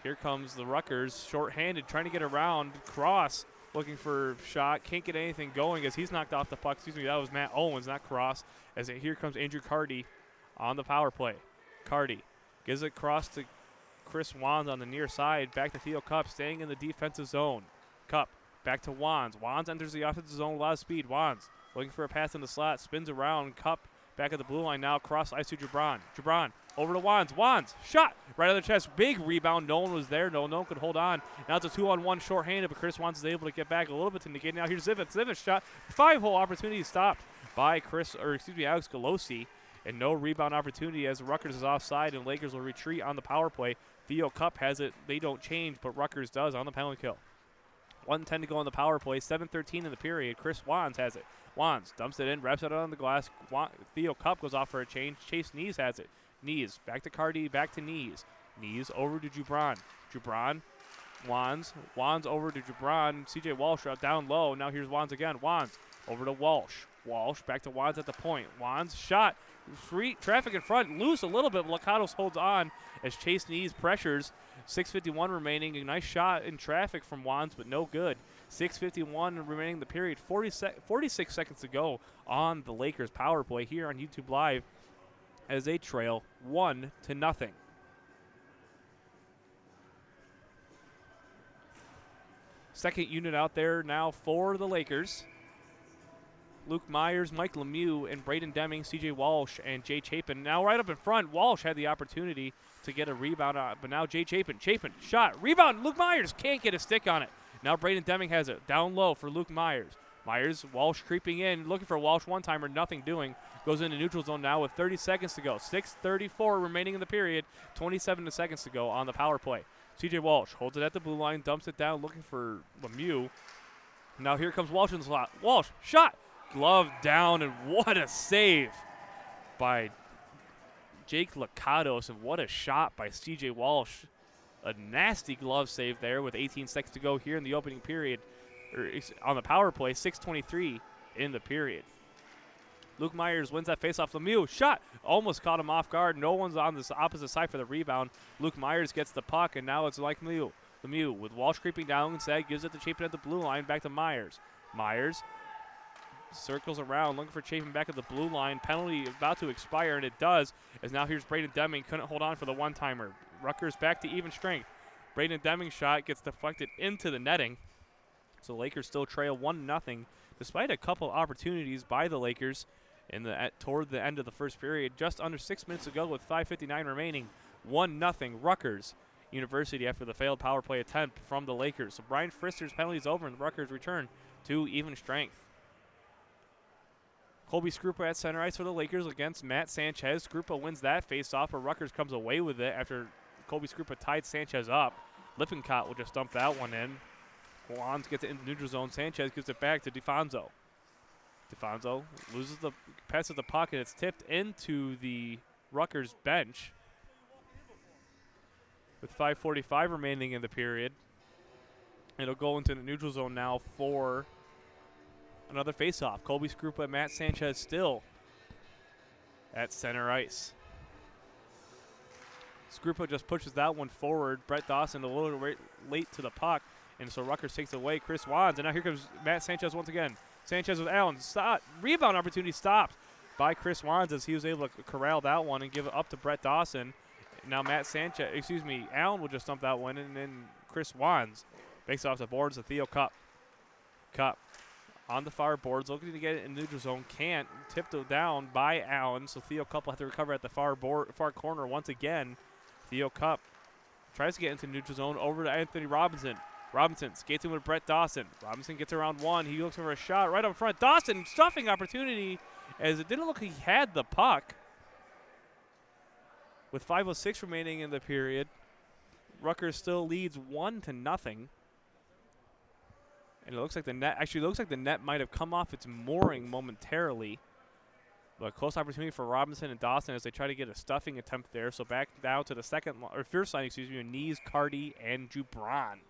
here comes the Rutgers, shorthanded, trying to get around. Cross looking for a shot, can't get anything going as he's knocked off the puck. That was Matt Owens, not Cross. Here comes Andrew Cardi on the power play. Cardi gives it across to Chris Wands on the near side. Back to Theo Cup, staying in the defensive zone. Cup back to Wands. Wands enters the offensive zone, a lot of speed. Wands looking for a pass in the slot, spins around. Cup back at the blue line now, cross ice to Jubran. Jubran over to Wands. Wands, shot right on the chest. Big rebound. No one was there. No one could hold on. Now it's a 2-on-1 shorthanded, but Chris Wands is able to get back a little bit to negate. Now here's Zivit. Zivit shot. 5-hole opportunity stopped by Alex Galosi. And no rebound opportunity as Rutgers is offside, and Lakers will retreat on the power play. Theo Cup has it. They don't change, but Rutgers does on the penalty kill. 1:10 to go on the power play. 7:13 in the period. Chris Wands has it. Wands dumps it in, wraps it on the glass. Theo Cup goes off for a change. Chase Knees has it. Knees back to Cardi, back to Knees. Knees over to Jubran. Jubran, Wands. Wands over to Jubran. CJ Walsh out down low. Now here's Wands again. Wands over to Walsh. Walsh back to Wands at the point. Wands shot. Free traffic in front, loose a little bit. Lakatos holds on as Chase Knees pressures. 6:51 remaining. A nice shot in traffic from Wands, but no good. 6:51 remaining in the period. 46 seconds to go on the Lakers power play here on YouTube Live as they trail 1-0. Second unit out there now for the Lakers. Luke Meyers, Mike Lemieux, and Braden Deming, CJ Walsh, and Jay Chapin. Now right up in front, Walsh had the opportunity to get a rebound, but now Jay Chapin. Chapin, shot, rebound, Luke Meyers can't get a stick on it. Now Braden Deming has it, down low for Luke Meyers. Meyers, Walsh creeping in, looking for a Walsh one-timer, nothing doing. Goes into neutral zone now with 30 seconds to go. 6:34 remaining in the period, 27 seconds to go on the power play. CJ Walsh holds it at the blue line, dumps it down, looking for Lemieux. Now here comes Walsh in the slot. Walsh, shot! Glove down, and what a save by Jake Lakatos, and what a shot by CJ Walsh. A nasty glove save there with 18 seconds to go here in the opening period. on the power play, 6:23 in the period. Luke Meyers wins that faceoff. Lemieux shot, almost caught him off guard. No one's on this opposite side for the rebound. Luke Meyers gets the puck, and now it's like Lemieux. Lemieux with Walsh creeping down instead, gives it to Chapin at the blue line, back to Meyers. Meyers circles around, looking for Chapin back at the blue line. Penalty about to expire, and it does, as now here's Braden Deming. Couldn't hold on for the one-timer. Rutgers back to even strength. Braden Deming's shot gets deflected into the netting. So Lakers still trail 1-0, despite a couple opportunities by the Lakers toward the end of the first period. Just under 6 minutes to go with 5:59 remaining. 1-0 Rutgers University after the failed power play attempt from the Lakers. So Brian Frister's penalty is over, and the Rutgers return to even strength. Colby Scrupa at center ice for the Lakers against Matt Sanchez. Scrupa wins that face-off, but Rutgers comes away with it after Colby Scrupa tied Sanchez up. Lippincott will just dump that one in. Wands gets it into neutral zone. Sanchez gives it back to DeFonso. DeFonso passes the puck, and it's tipped into the Rutgers bench with 5:45 remaining in the period. It'll go into the neutral zone now for another faceoff. Colby Scrupa and Matt Sanchez still at center ice. Scrupa just pushes that one forward. Brett Dawson a little late to the puck, and so Rutgers takes it away. Chris Wands, and now here comes Matt Sanchez once again. Sanchez with Allen. Rebound opportunity stopped by Chris Wands as he was able to corral that one and give it up to Brett Dawson. Now Allen will just dump that one, and then Chris Wands makes it off the boards to Theo Cup. Cup on the far boards, looking to get it in neutral zone. Can't. Tipped it down by Allen, so Theo Cup will have to recover at the far corner once again. Theo Cup tries to get into neutral zone over to Anthony Robinson. Robinson skates in with Brett Dawson. Robinson gets around one. He looks for a shot right up front. Dawson, stuffing opportunity, as it didn't look like he had the puck. With 5:06 remaining in the period, Rutgers still leads 1-0. And it looks like the net might have come off its mooring momentarily. But close opportunity for Robinson and Dawson as they try to get a stuffing attempt there. So back down to the first line, Nees, Carty, and Jubran.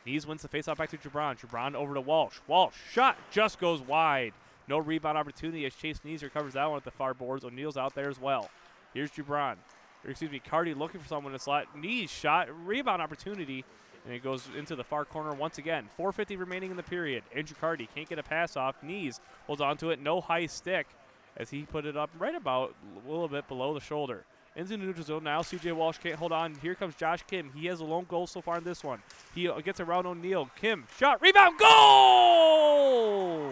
Nees wins the faceoff back to Jubran. Jubran over to Walsh. Walsh, shot, just goes wide. No rebound opportunity as Chase Nees recovers that one at the far boards. O'Neal's out there as well. Here's Carty looking for someone to slot. Nees shot, rebound opportunity, and it goes into the far corner once again. 4:50 remaining in the period. Andrew Carty can't get a pass off. Nees holds onto it, no high stick, as he put it up right about a little bit below the shoulder. Into the neutral zone now. CJ Walsh can't hold on. Here comes Josh Kim. He has a lone goal so far in this one. He gets around O'Neal. Kim, shot, rebound, goal!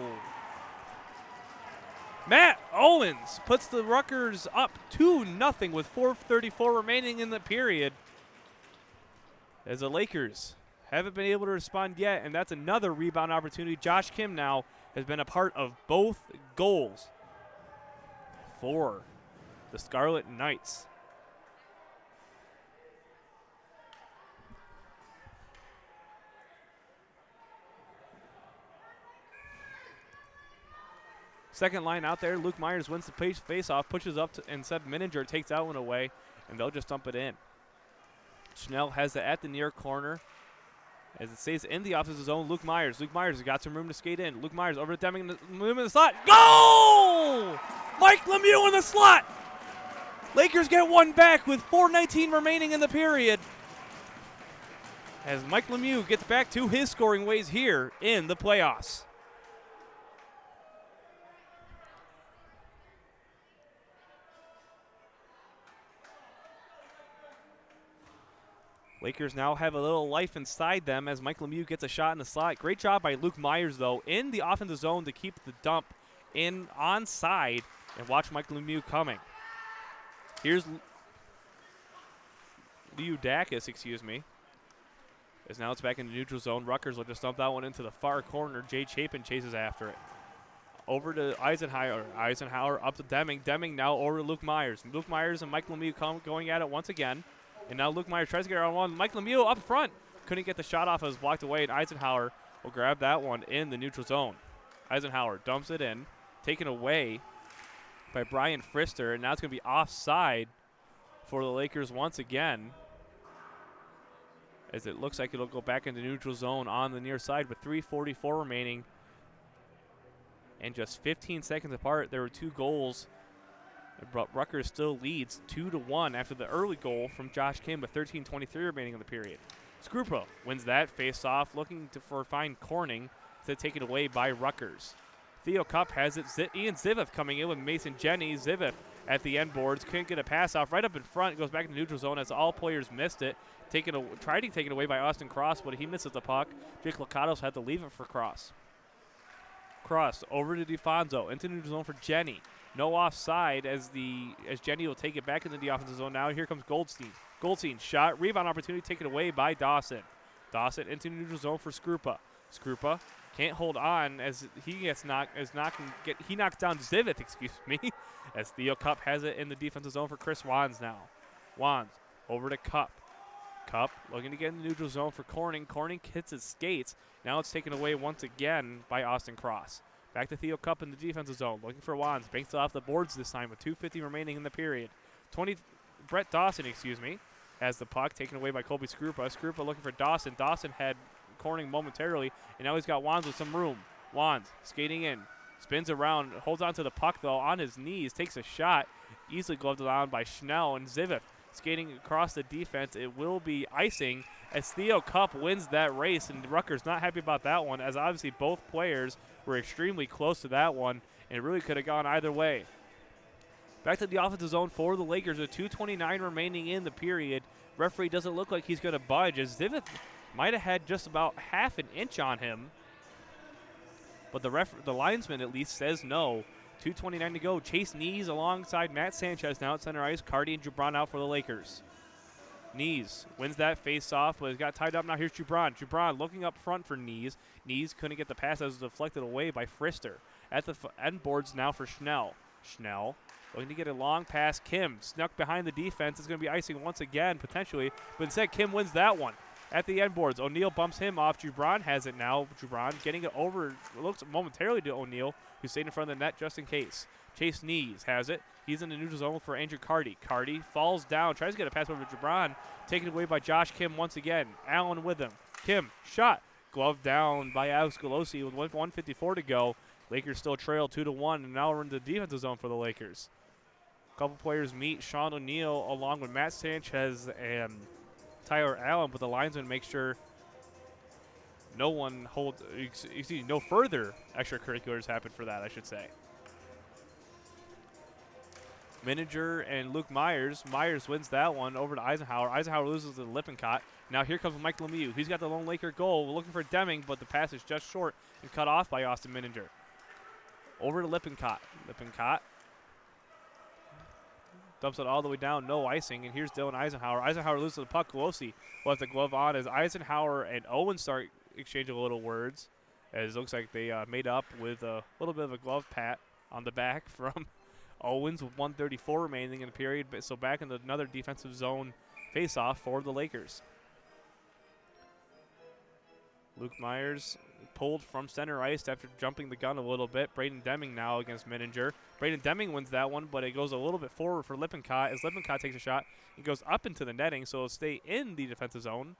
Matt Owens puts the Rutgers up 2-0 with 4:34 remaining in the period. As the Lakers haven't been able to respond yet, and that's another rebound opportunity. Josh Kim now has been a part of both goals for the Scarlet Knights. Second line out there, Luke Meyers wins the face-off, pushes up, and Seb Mininger takes that one away, and they'll just dump it in. Schnell has it at the near corner. As it stays in the offensive zone, Luke Meyers. Luke Meyers has got some room to skate in. Luke Meyers over to Deming in the slot. Goal! Mike Lemieux in the slot! Lakers get one back with 4:19 remaining in the period. As Mike Lemieux gets back to his scoring ways here in the playoffs. Lakers now have a little life inside them as Mike Lemieux gets a shot in the slot. Great job by Luke Meyers, though, in the offensive zone to keep the dump in onside and watch Mike Lemieux coming. Here's Leudakis, as now it's back in the neutral zone. Rutgers will just dump that one into the far corner. Jay Chapin chases after it. Over to Eisenhower. Eisenhower up to Deming. Deming now over to Luke Meyers. Luke Meyers and Mike Lemieux going at it once again. And now Luke Meyers tries to get around one. Mike Lemieux up front. Couldn't get the shot off. It was blocked away, and Eisenhower will grab that one in the neutral zone. Eisenhower dumps it in. Taken away by Brian Frister, and now it's going to be offside for the Lakers once again. as it looks like it'll go back into neutral zone on the near side with 3:44 remaining. And just 15 seconds apart, there were 2 goals. Rutgers still leads 2-1 after the early goal from Josh Kim with 13:23 remaining in the period. Scrupa wins that face-off, looking for find Corning to take it away by Rutgers. Theo Cup has it. Ian Ziveth coming in with Mason Jenny. Ziveth at the end boards. Couldn't get a pass off. Right up in front. Goes back into neutral zone as all players missed it. Tried to take it away by Austin Cross, but he misses the puck. Jake Lakatos had to leave it for Cross. Cross over to DeFonso. Into neutral zone for Jenny. No offside as Jenny will take it back into the offensive zone now. Here comes Goldstein. Goldstein shot. Rebound opportunity taken away by Dawson. Dawson into neutral zone for Scrupa. Scrupa can't hold on as he knocks down Ziveth, as Theo Cup has it in the defensive zone for Chris Wands now. Wands over to Cup. Cup looking to get in the neutral zone for Corning. Corning hits his skates. Now it's taken away once again by Austin Cross. Back to Theo Cup in the defensive zone, looking for Wands. Banks it off the boards this time with 2:50 remaining in the period. Brett Dawson, has the puck taken away by Colby Scrupa. Scrupa looking for Dawson. Dawson had Corning momentarily, and now he's got Wands with some room. Wands skating in, spins around, holds on to the puck though on his knees, takes a shot, easily gloved down by Schnell, and Ziveth skating across the defense. It will be icing as Theo Cup wins that race, and Rutgers not happy about that one, as obviously both players were extremely close to that one, and it really could have gone either way. Back to the offensive zone for the Lakers with 2:29 remaining in the period. Referee doesn't look like he's going to budge, as Ziveth might have had just about half an inch on him, but the linesman at least says no. 2:29 to go. Chase Knees alongside Matt Sanchez now at center ice. Cardi and Jubron out for the Lakers. Knees wins that face-off, but it got tied up. Now here's Jubron. Jubron looking up front for Knees. Knees couldn't get the pass as it was deflected away by Frister. At the end boards now for Schnell. Schnell looking to get a long pass. Kim snuck behind the defense. It's going to be icing once again, potentially, but instead Kim wins that one. At the end boards, O'Neal bumps him off. Jubron has it now. Jubron getting it over, looks momentarily to O'Neal, who stayed in front of the net just in case. Chase Knees has it. He's in the neutral zone for Andrew Cardi. Cardi falls down, tries to get a pass over to Jubron, taken away by Josh Kim once again. Allen with him. Kim, shot. Gloved down by Alex Galosi with 1:54 to go. Lakers still trail 2-1, and now we're in the defensive zone for the Lakers. A couple players meet. Sean O'Neal along with Matt Sanchez and Tyler Allen, but the linesman makes sure no further extracurriculars happen for that, I should say. Miniger and Luke Meyers. Meyers wins that one over to Eisenhower. Eisenhower loses to Lippincott. Now here comes Mike Lemieux. He's got the lone Laker goal. We're looking for Deming, but the pass is just short and cut off by Austin Miniger. Over to Lippincott. Lippincott dumps it all the way down, no icing, and here's Dylan Eisenhower. Eisenhower loses the puck. Galosi will have the glove on as Eisenhower and Owen start exchanging a little words, as it looks like they made up with a little bit of a glove pat on the back from Owens with 1:34 remaining in the period, but so back in another defensive zone face-off for the Lakers. Luke Meyers pulled from center ice after jumping the gun a little bit. Braden Deming now against Miniger. Braden Deming wins that one, but it goes a little bit forward for Lippincott as Lippincott takes a shot. It goes up into the netting, so it'll stay in the defensive zone.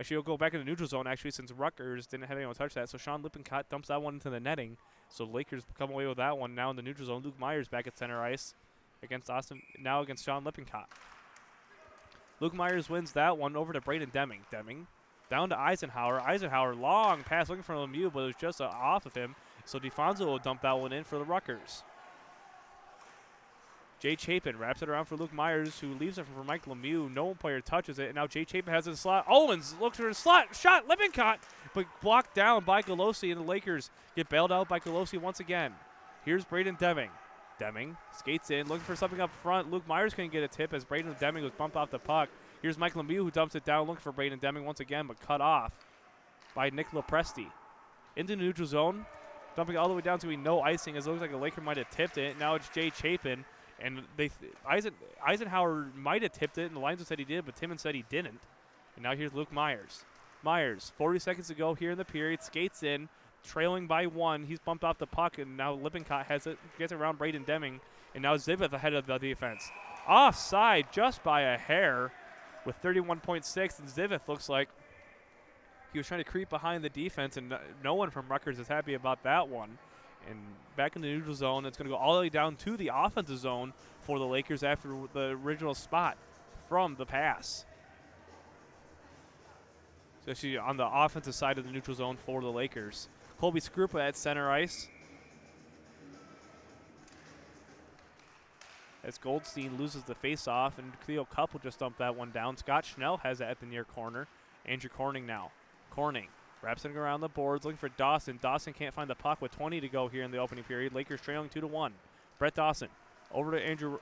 Actually, it'll go back in the neutral zone, actually, since Rutgers didn't have anyone touch that. So Sean Lippincott dumps that one into the netting. So the Lakers come away with that one now in the neutral zone. Luke Meyers back at center ice against Sean Lippincott. Luke Meyers wins that one over to Braden Deming. Deming down to Eisenhower. Eisenhower, long pass looking for Lemieux, but it was just off of him. So DeFonso will dump that one in for the Rutgers. Jay Chapin wraps it around for Luke Meyers, who leaves it for Mike Lemieux. No player touches it, and now Jay Chapin has it in the slot. Owens looks for a slot, shot, Lippincott, but blocked down by Galosi, and the Lakers get bailed out by Galosi once again. Here's Braden Deming. Deming skates in, looking for something up front. Luke Meyers couldn't get a tip as Braden Deming was bumped off the puck. Here's Mike Lemieux, who dumps it down, looking for Braden Deming once again, but cut off by Nick Lopresti. Into the neutral zone, dumping all the way down to no icing, as it looks like a Laker might have tipped it. Now it's Jay Chapin, and Eisenhower might have tipped it, and the linesman said he did, but Timmons said he didn't. And now here's Luke Meyers. Meyers, 40 seconds to go here in the period, skates in, trailing by one. He's bumped off the puck, and now Lippincott has it, gets around Braden Deming, and now Ziveth ahead of the defense. Offside just by a hair with 31.6, and Zivith looks like he was trying to creep behind the defense, and no one from Rutgers is happy about that one. And back in the neutral zone, it's going to go all the way down to the offensive zone for the Lakers after the original spot from the pass. So actually on the offensive side of the neutral zone for the Lakers. Colby Skrupa at center ice. As Goldstein loses the faceoff, and Cleo Cup will just dump that one down. Scott Schnell has it at the near corner. Andrew Corning now. Corning wraps it around the boards, looking for Dawson. Dawson can't find the puck with 20 to go here in the opening period. Lakers trailing 2-1. Brett Dawson over to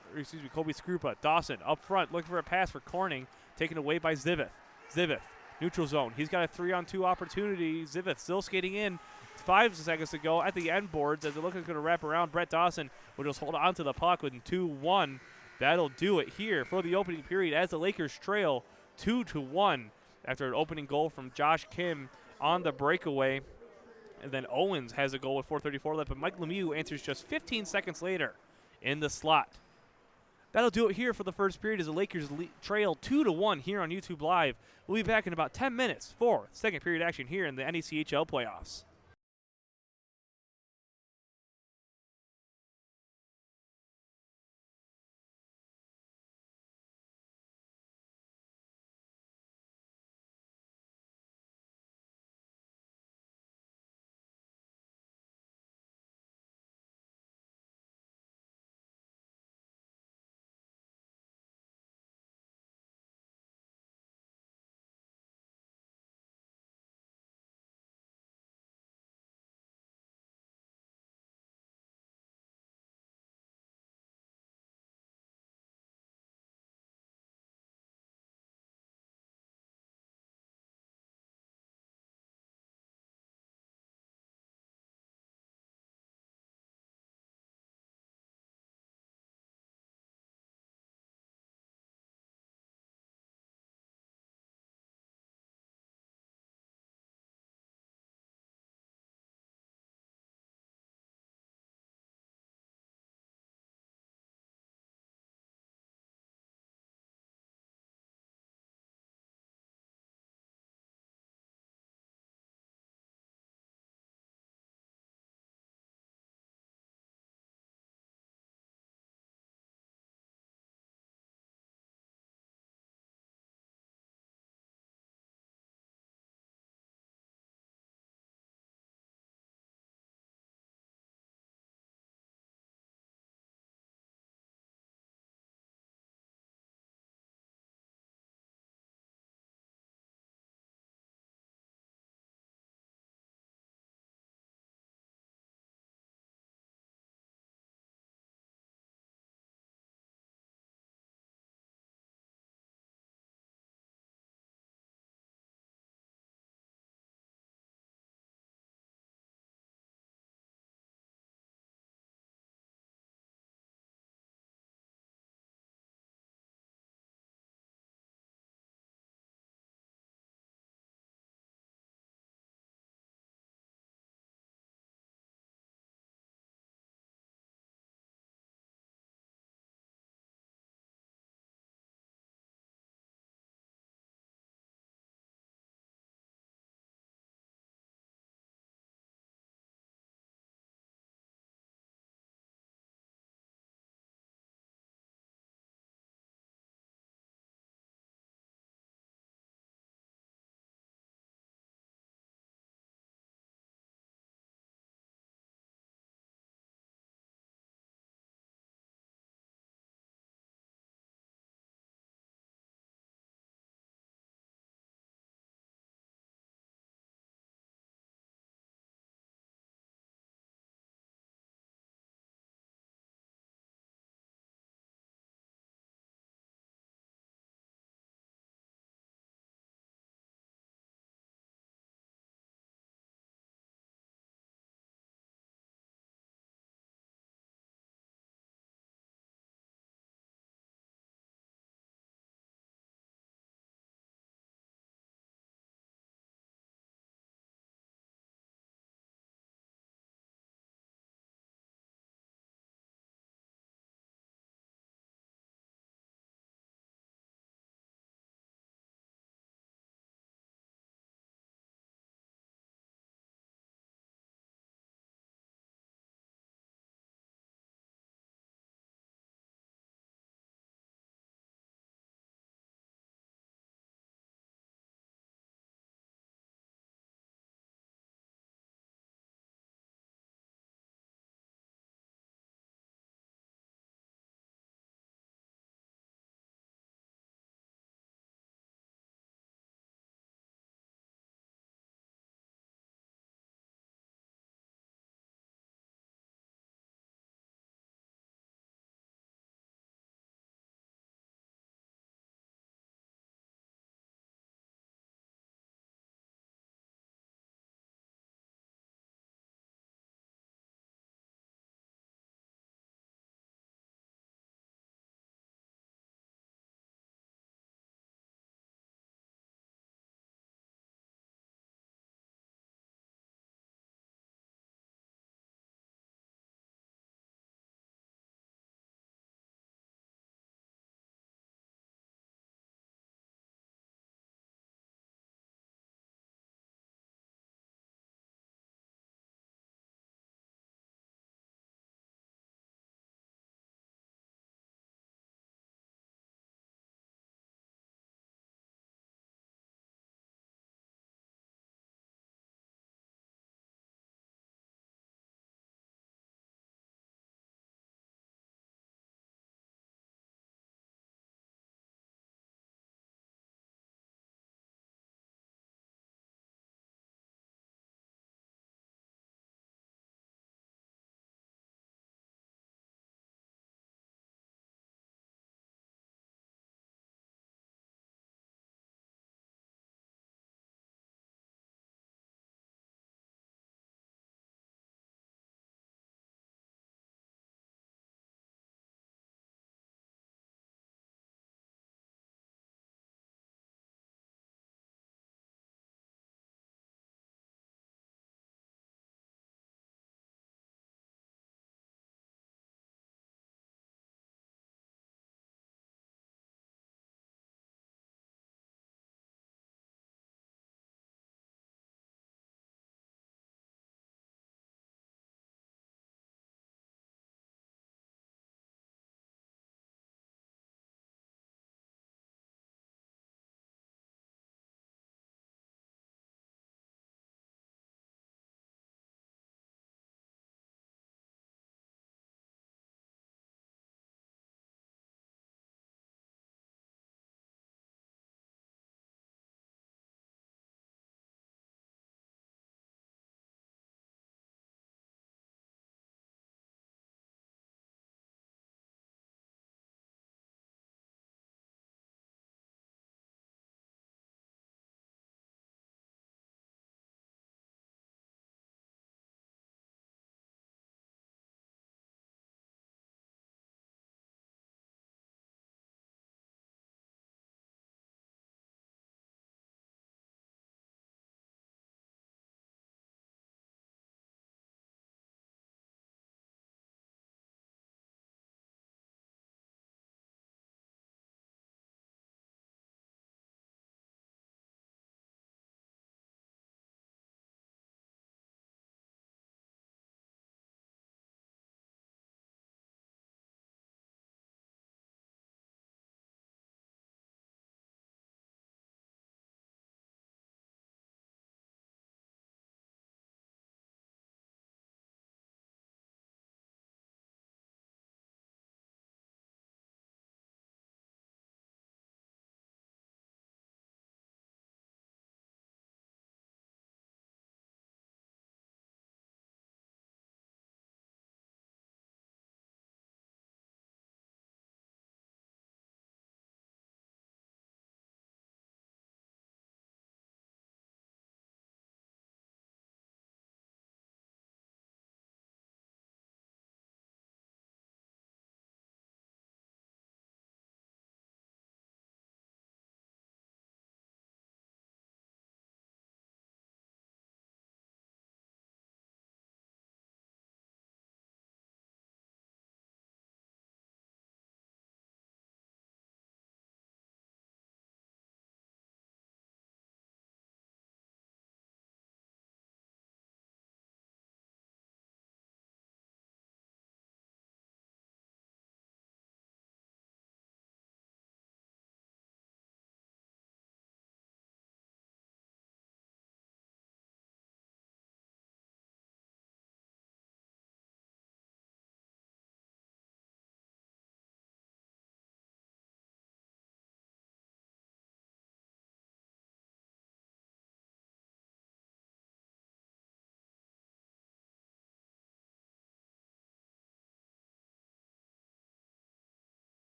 Colby Skrupa. Dawson up front, looking for a pass for Corning, taken away by Zivith. Zivith, neutral zone. He's got a 3-on-2 opportunity. Zivith still skating in. 5 seconds to go at the end boards as it looks like it's going to wrap around. Brett Dawson will just hold on to the puck with 2-1. That'll do it here for the opening period as the Lakers trail 2-1 after an opening goal from Josh Kim on the breakaway. And then Owens has a goal with 4:34 left, but Mike Lemieux answers just 15 seconds later in the slot. That'll do it here for the first period as the Lakers trail 2-1 here on YouTube Live. We'll be back in about 10 minutes for second period action here in the NECHL Playoffs.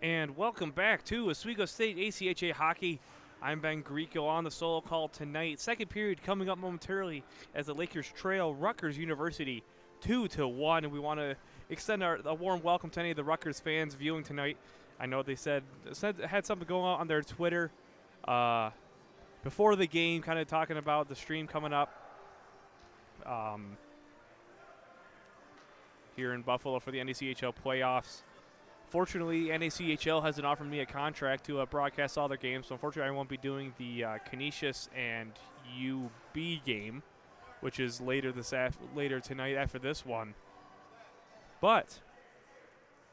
And welcome back to Oswego State ACHA Hockey. I'm Ben Grieco on the solo call tonight. Second period coming up momentarily as the Lakers trail Rutgers University 2-1. And we want to extend a warm welcome to any of the Rutgers fans viewing tonight. I know they said had something going on their Twitter before the game, kind of talking about the stream coming up here in Buffalo for the NECHL Playoffs. Fortunately, NECHL hasn't offered me a contract to broadcast all their games, so unfortunately I won't be doing the Canisius and UB game, which is later tonight after this one. But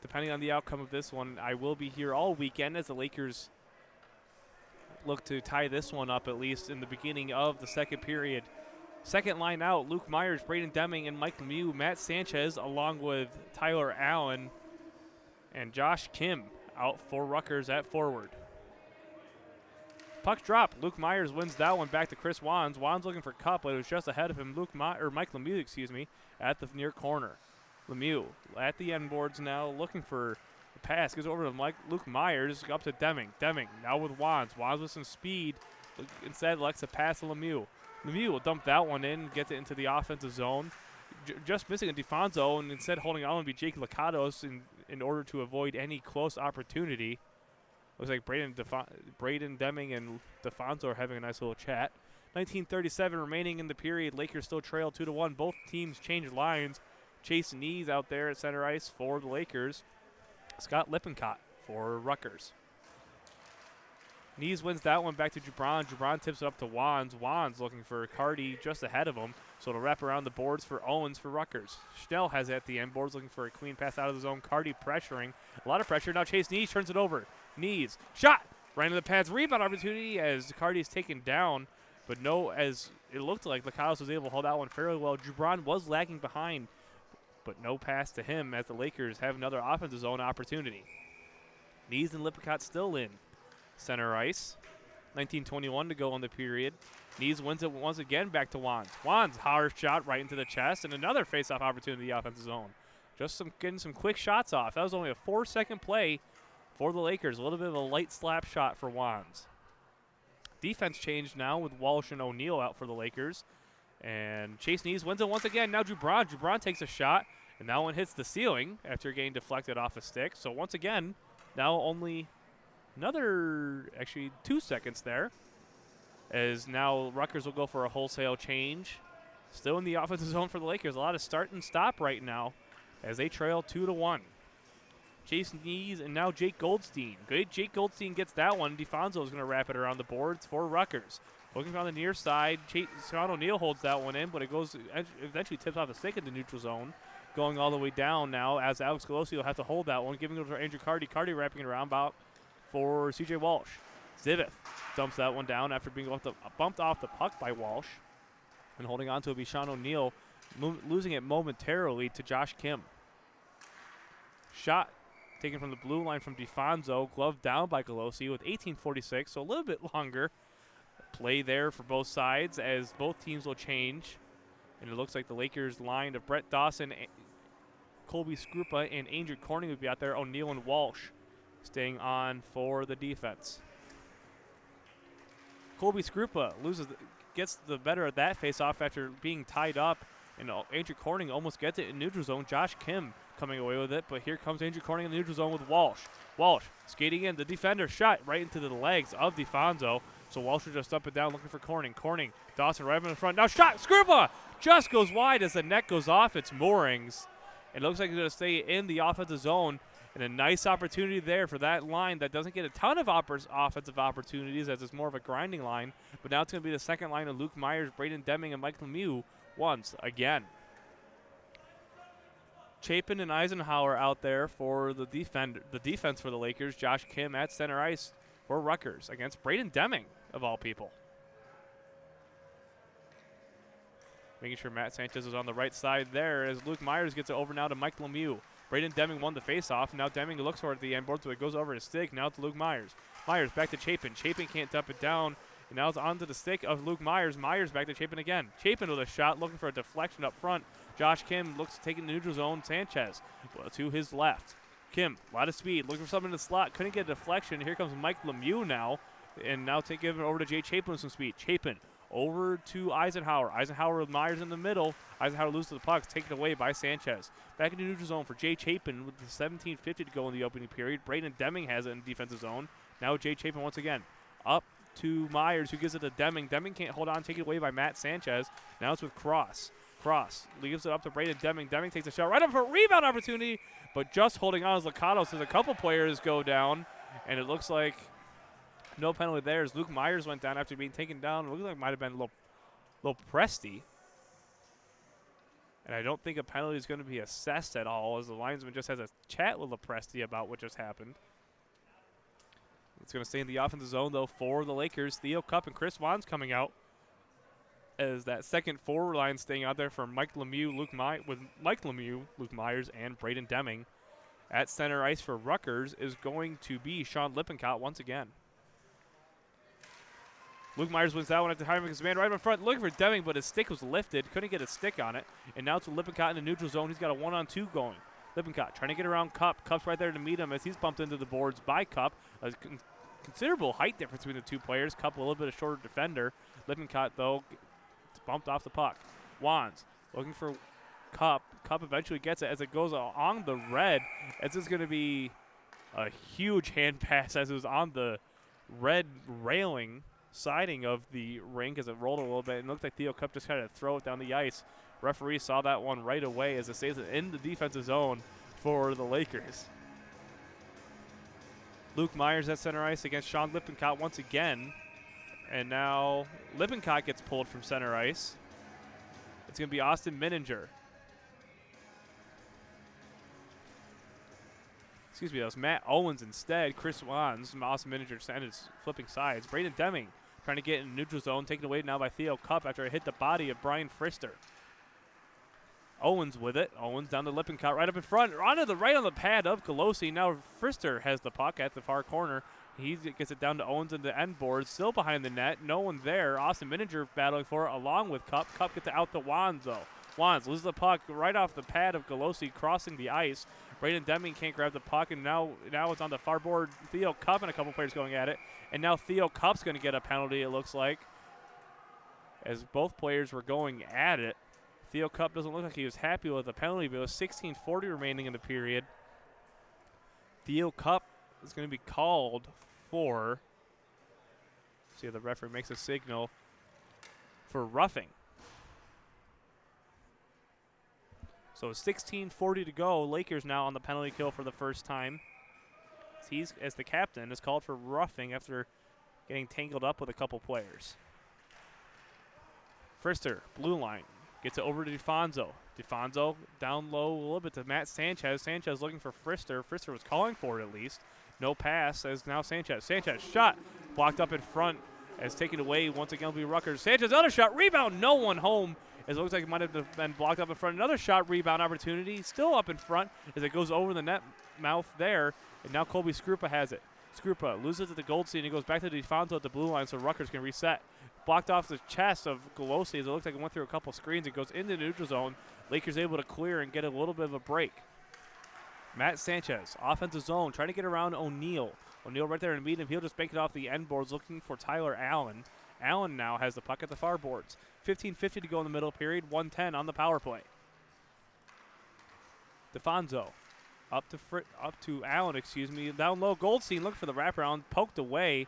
depending on the outcome of this one, I will be here all weekend as the Lakers look to tie this one up, at least in the beginning of the second period. Second line out, Luke Meyers, Braden Deming, and Mike Lemieux, Matt Sanchez, along with Tyler Allen and Josh Kim out for Rutgers at forward. Puck drop. Luke Meyers wins that one back to Chris Wands. Wands looking for Cup, but it was just ahead of him. Mike Lemieux, at the near corner. Lemieux at the end boards now, looking for a pass. Goes over to Luke Meyers, up to Deming. Deming now with Wands. Wands with some speed. Instead, likes to pass to Lemieux. Lemieux will dump that one in, get it into the offensive zone. Just missing a DeFonso, and instead holding on to be Jake Lakatos in order to avoid any close opportunity. Looks like Braden Deming and DeFonso are having a nice little chat. 19:37 remaining in the period. Lakers still trail 2-1. Both teams change lines. Chase Knees out there at center ice for the Lakers. Scott Lippincott for Rutgers. Knees wins that one back to Jubran. Jubran tips it up to Wands. Wands looking for Cardi just ahead of him. So it'll wrap around the boards for Owens for Rutgers. Schnell has it at the end boards, looking for a clean pass out of the zone. Cardi pressuring. A lot of pressure. Now Chase Knees turns it over. Knees. Shot! Right into the pads. Rebound opportunity as Cardi is taken down. But no, as it looked like Lakatos was able to hold that one fairly well. Jubran was lagging behind, but no pass to him as the Lakers have another offensive zone opportunity. Knees and Lippincott still in center ice. 19:21 to go on the period. Knees wins it once again back to Wands. Wands, hard shot right into the chest, and another face-off opportunity in the offensive zone. Just getting some quick shots off. That was only a 4-second play for the Lakers. A little bit of a light slap shot for Wands. Defense changed now with Walsh and O'Neal out for the Lakers. And Chase Knees wins it once again. Now Jubran. Jubran takes a shot, and that one hits the ceiling after getting deflected off a stick. So once again, now only actually 2 seconds there, as now Rutgers will go for a wholesale change. Still in the offensive zone for the Lakers. A lot of start and stop right now as they trail 2-1. Chase Knees and now Jake Goldstein. Good. Jake Goldstein gets that one. DeFonso is going to wrap it around the boards for Rutgers. Looking on the near side, Scott O'Neal holds that one in, but it goes eventually tips off the stick in the neutral zone. Going all the way down now as Alex Golosi will have to hold that one, giving it to Andrew Cardi. Cardi wrapping it around about for C.J. Walsh. Zivith dumps that one down after being bumped off the puck by Walsh. And holding on to it will be Sean O'Neal, losing it momentarily to Josh Kim. Shot taken from the blue line from DeFonso, gloved down by Golosi with 18:46, so a little bit longer play there for both sides as both teams will change. And it looks like the Lakers line of Brett Dawson, Colby Skrupa, and Andrew Corning would be out there. O'Neal and Walsh staying on for the defense. Colby Skrupa gets the better of that face-off after being tied up, and Andrew Corning almost gets it in neutral zone. Josh Kim coming away with it, but here comes Andrew Corning in the neutral zone with Walsh. Walsh skating in. The defender shot right into the legs of DeFonso, so Walsh will just up and down looking for Corning. Corning, Dawson right in the front. Now shot, Skrupa just goes wide as the net goes off its moorings. It looks like it's going to stay in the offensive zone. And a nice opportunity there for that line that doesn't get a ton of offensive opportunities as it's more of a grinding line. But now it's going to be the second line of Luke Meyers, Braden Deming, and Mike Lemieux once again. Chapin and Eisenhower out there for the defense for the Lakers. Josh Kim at center ice for Rutgers against Braden Deming, of all people. Making sure Matt Sanchez is on the right side there as Luke Meyers gets it over now to Mike Lemieux. Braden Deming won the face-off. Now Deming looks for it at the end board, so it goes over his stick. Now to Luke Meyers. Myers back to Chapin. Chapin can't dump it down. And now it's onto the stick of Luke Myers. Myers back to Chapin again. Chapin with a shot, looking for a deflection up front. Josh Kim looks to take it in the neutral zone. Sanchez to his left. Kim, a lot of speed, looking for something in the slot. Couldn't get a deflection. Here comes Mike Lemieux now. And now give it over to Jay Chapin with some speed. Chapin over to Eisenhower. Eisenhower with Meyers in the middle. Eisenhower loses the puck, taken away by Sanchez. Back into neutral zone for Jay Chapin with the 17:50 to go in the opening period. Braden Deming has it in defensive zone. Now Jay Chapin once again. Up to Meyers, who gives it to Deming. Deming can't hold on, taken away by Matt Sanchez. Now it's with Cross. Cross gives it up to Braden Deming. Deming takes a shot right up for a rebound opportunity, but just holding on as Licata says a couple players go down, and it looks like no penalty there as Luke Meyers went down after being taken down. It looks like it might have been Lopresti. And I don't think a penalty is going to be assessed at all as the linesman just has a chat with Lopresti about what just happened. It's going to stay in the offensive zone, though, for the Lakers. Theo Cup and Chris Wands coming out as that second forward line staying out there for Mike Lemieux, Luke Meyers, and Braden Deming. At center ice for Rutgers is going to be Sean Lippincott once again. Luke Meyers wins that one at the time of his man right up in front, looking for Deming, but his stick was lifted. Couldn't get a stick on it. And now it's with Lippincott in the neutral zone. He's got a 1-on-2 going. Lippincott trying to get around Cup. Cup's right there to meet him as he's bumped into the boards by Cup. A considerable height difference between the two players. Cup a little bit of shorter defender. Lippincott, though, bumped off the puck. Wands looking for Cup. Cup eventually gets it as it goes on the red. As this is going to be a huge hand pass as it was on the red railing siding of the rink as it rolled a little bit. And it looked like Theo Cup just kind of throw it down the ice. Referee saw that one right away as it stays in the defensive zone for the Lakers. Luke Meyers at center ice against Sean Lippincott once again. And now Lippincott gets pulled from center ice. It's going to be Austin Mininger. Excuse me, that was Matt Owens instead. Chris Wands, Austin Mininger is flipping sides. Braden Deming trying to get in neutral zone, taken away now by Theo Cup after it hit the body of Brian Frister. Owens with it. Owens down to Lippincott right up in front. Onto the right on the pad of Colosi. Now Frister has the puck at the far corner. He gets it down to Owens in the end board. Still behind the net. No one there. Austin Mininger battling for it along with Cup. Cup gets it out to Wands, though. Wands loses the puck right off the pad of Colosi, crossing the ice. Braden Deming can't grab the puck, and now it's on the far board. Theo Cup and a couple players going at it. And now Theo Cup's going to get a penalty, it looks like, as both players were going at it. Theo Cup doesn't look like he was happy with the penalty, but it was 16:40 remaining in the period. Theo Cup is going to be called for, see if the referee makes a signal, for roughing. So 16:40 to go. Lakers now on the penalty kill for the first time. He's, as the captain, is called for roughing after getting tangled up with a couple players. Frister, blue line, gets it over to DeFonso. DeFonso down low a little bit to Matt Sanchez. Sanchez looking for Frister. Frister was calling for it at least. No pass as now Sanchez. Sanchez shot blocked up in front as taken away once again will be Rutgers. Sanchez another shot, rebound, no one home. As it looks like it might have been blocked up in front. Another shot rebound opportunity, still up in front as it goes over the net mouth there. And now Colby Skrupa has it. Skrupa loses it to Goldstein. He goes back to DeFonso at the blue line so Rutgers can reset. Blocked off the chest of Golosi as it looks like it went through a couple screens. It goes into the neutral zone. Lakers able to clear and get a little bit of a break. Matt Sanchez, offensive zone, trying to get around O'Neal. O'Neal right there to meet him. He'll just bank it off the end boards looking for Tyler Allen. Allen now has the puck at the far boards. 15:50 to go in the middle period. 1:10 on the power play. DeFonso up to Allen, excuse me. Down low, Goldstein looking for the wraparound, poked away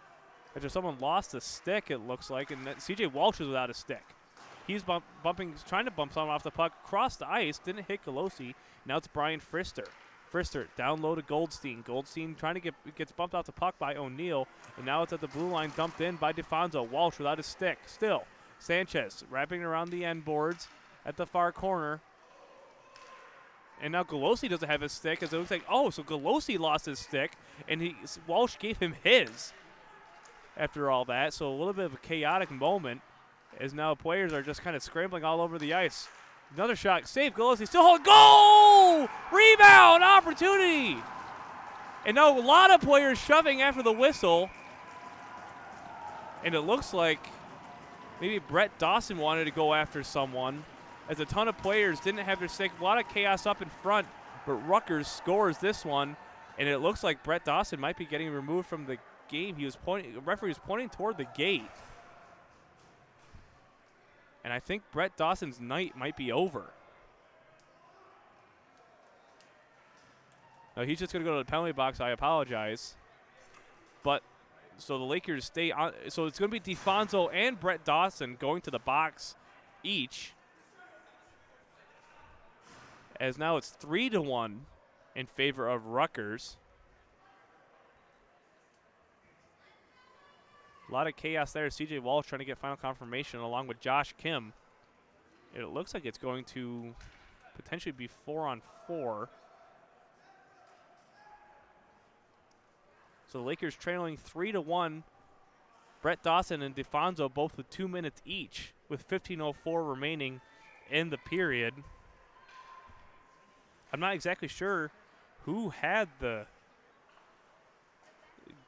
after someone lost a stick, it looks like, and C.J. Walsh is without a stick. He's trying to bump someone off the puck, crossed the ice, didn't hit Golosi. Now it's Brian Frister. Frister down low to Goldstein. Goldstein trying to gets bumped off the puck by O'Neal, and now it's at the blue line, dumped in by DeFonso. Walsh without a stick. Still, Sanchez wrapping around the end boards at the far corner. And now Golosi doesn't have his stick, as it looks like, oh, so Golosi lost his stick, and Walsh gave him his after all that. So a little bit of a chaotic moment as now players are just kind of scrambling all over the ice. Another shot, save, Golosi still holding, goal! Rebound, opportunity! And now a lot of players shoving after the whistle. And it looks like maybe Brett Dawson wanted to go after someone, as a ton of players didn't have their stick. A lot of chaos up in front, but Rutgers scores this one And it looks like Brett Dawson might be getting removed from the game. The referee was pointing toward the gate. And I think Brett Dawson's night might be over. No, he's just going to go to the penalty box. I apologize. But so the Lakers stay on. So it's going to be DeFonso and Brett Dawson going to the box each. As now it's 3-1 in favor of Rutgers. A lot of chaos there. CJ Walsh trying to get final confirmation along with Josh Kim. It looks like it's going to potentially be 4-on-4. So the Lakers trailing 3-1. Brett Dawson and DeFonso both with 2 minutes each with 15:04 remaining in the period. I'm not exactly sure who had the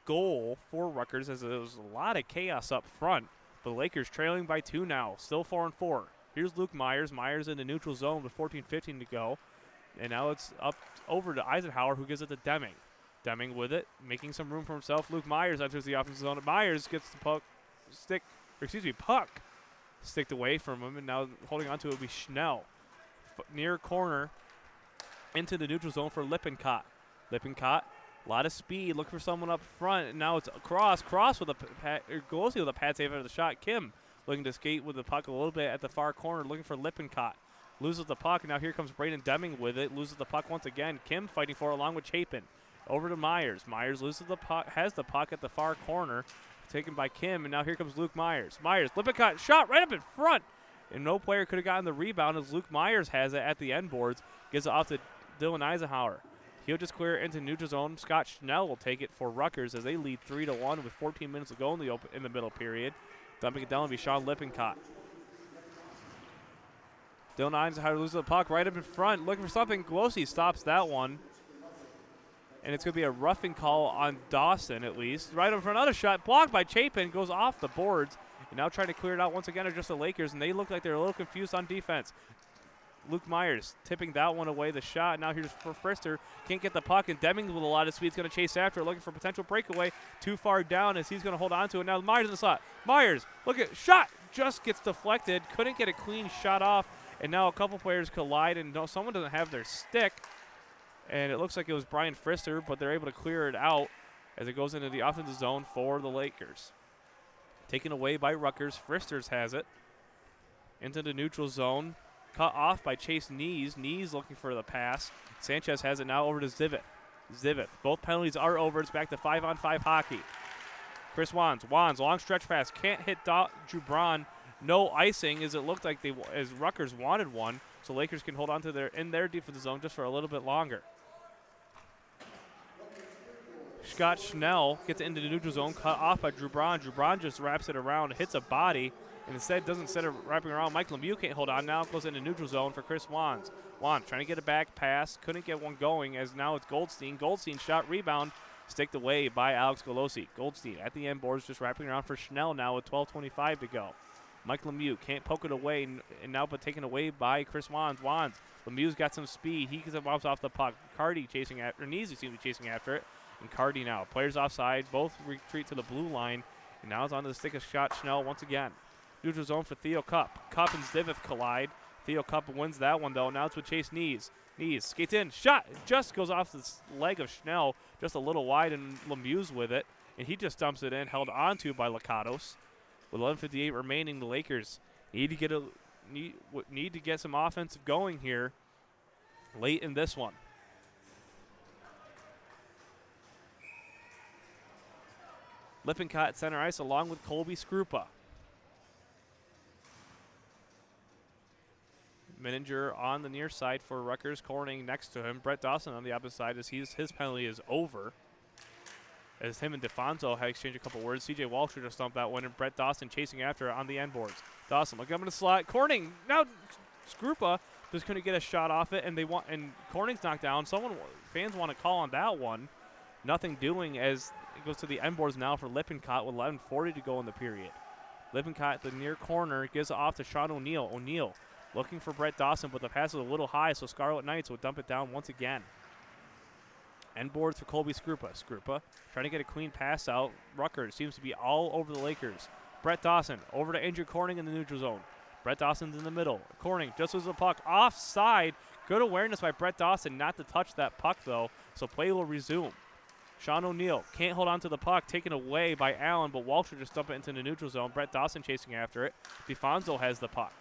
goal for Rutgers, as there was a lot of chaos up front. But the Lakers trailing by 2 now, still 4-4. Here's Luke Meyers. Meyers in the neutral zone with 14:15 to go. And now it's up over to Eisenhower, who gives it to Deming. Deming with it, making some room for himself. Luke Meyers enters the offensive zone. Meyers gets the puck sticked away from him, and now holding on to it will be Schnell. Near corner into the neutral zone for Lippincott. Lippincott, a lot of speed, looking for someone up front, and now it's Cross with a Golosi with a pad save after the shot. Kim looking to skate with the puck a little bit at the far corner, looking for Lippincott. Loses the puck, and now here comes Braden Deming with it. Loses the puck once again. Kim fighting for it along with Chapin. Over to Meyers. Meyers loses the puck, has the puck at the far corner, taken by Kim, and now here comes Luke Meyers. Lippincott shot right up in front, and no player could have gotten the rebound as Luke Meyers has it at the end boards. Gives it off to Dylan Eisenhower. He'll just clear it into neutral zone. Scott Schnell will take it for Rutgers as they lead 3-1 with 14 minutes to go in the middle period. Dumping it down will be Sean Lippincott. Dylan Eisenhower loses the puck right up in front, looking for something. Golosi stops that one. And it's going to be a roughing call on Dawson, at least. Right in front, another shot blocked by Chapin, goes off the boards. And now trying to clear it out once again are just the Lakers, and they look like they're a little confused on defense. Luke Meyers tipping that one away, the shot. Now here's for Frister. Can't get the puck, and Deming with a lot of speed is going to chase after it, looking for potential breakaway. Too far down as he's going to hold on to it. Now Meyers in the slot. Meyers, look at shot, just gets deflected. Couldn't get a clean shot off, and now a couple players collide, and someone doesn't have their stick. And it looks like it was Brian Frister, but they're able to clear it out as it goes into the offensive zone for the Lakers. Taken away by Rutgers. Fristers has it. Into the neutral zone. Cut off by Chase Knees. Knees looking for the pass. Sanchez has it now over to Zivith. Both penalties are over. It's back to 5-on-5 hockey. Chris Wands, long stretch pass. Can't hit Jubran. No icing as it looked like as Rutgers wanted one. So Lakers can hold on to their defensive zone just for a little bit longer. Scott Schnell gets into the neutral zone, cut off by Jubran. Jubran just wraps it around, hits a body, and instead of wrapping around, Mike Lemieux can't hold on. Now it goes into neutral zone for Chris Wands. Wands trying to get a back pass, couldn't get one going as now it's Goldstein. Goldstein shot rebound, sticked away by Alex Golosi. Goldstein at the end boards just wrapping around for Schnell now with 12:25 to go. Mike Lemieux can't poke it away, and now but taken away by Chris Wands. Lemieux's got some speed. He bounce off the puck. Cardi chasing after, or Neezy seems to be chasing after it. And Cardi now. Players offside. Both retreat to the blue line. And now it's on to the stick of Scott Schnell once again. Neutral zone for Theo Cup. Cup and Zivith collide. Theo Cup wins that one, though. Now it's with Chase Knees. Knees skates in. Shot. Just goes off the leg of Schnell. Just a little wide, and Lemieux with it. And he just dumps it in. Held onto by Lakatos. With 11:58 remaining, the Lakers need to get some offensive going here late in this one. Lippincott at center ice along with Colby Skrupa. Mininger on the near side for Rutgers, cornering next to him. Brett Dawson on the opposite side as his penalty is over. As him and DeFonso have exchanged a couple words. CJ Walsh just stumped that one, and Brett Dawson chasing after it on the end boards. Dawson looking up in the slot. Corning, now Skrupa just couldn't get a shot off it, and Corning's knocked down. Fans want to call on that one. Nothing doing as it goes to the end boards now for Lippincott with 11:40 to go in the period. Lippincott at the near corner gives it off to Sean O'Neill. O'Neill looking for Brett Dawson, but the pass is a little high, so Scarlet Knights will dump it down once again. End boards for Colby Skrupa. Skrupa trying to get a clean pass out. Rutgers seems to be all over the Lakers. Brett Dawson over to Andrew Corning in the neutral zone. Brett Dawson's in the middle. Corning just loses the puck. Offside. Good awareness by Brett Dawson not to touch that puck, though, so play will resume. Sean O'Neill can't hold on to the puck, taken away by Allen, but Walsh will just dump it into the neutral zone. Brett Dawson chasing after it. DeFonso has the puck.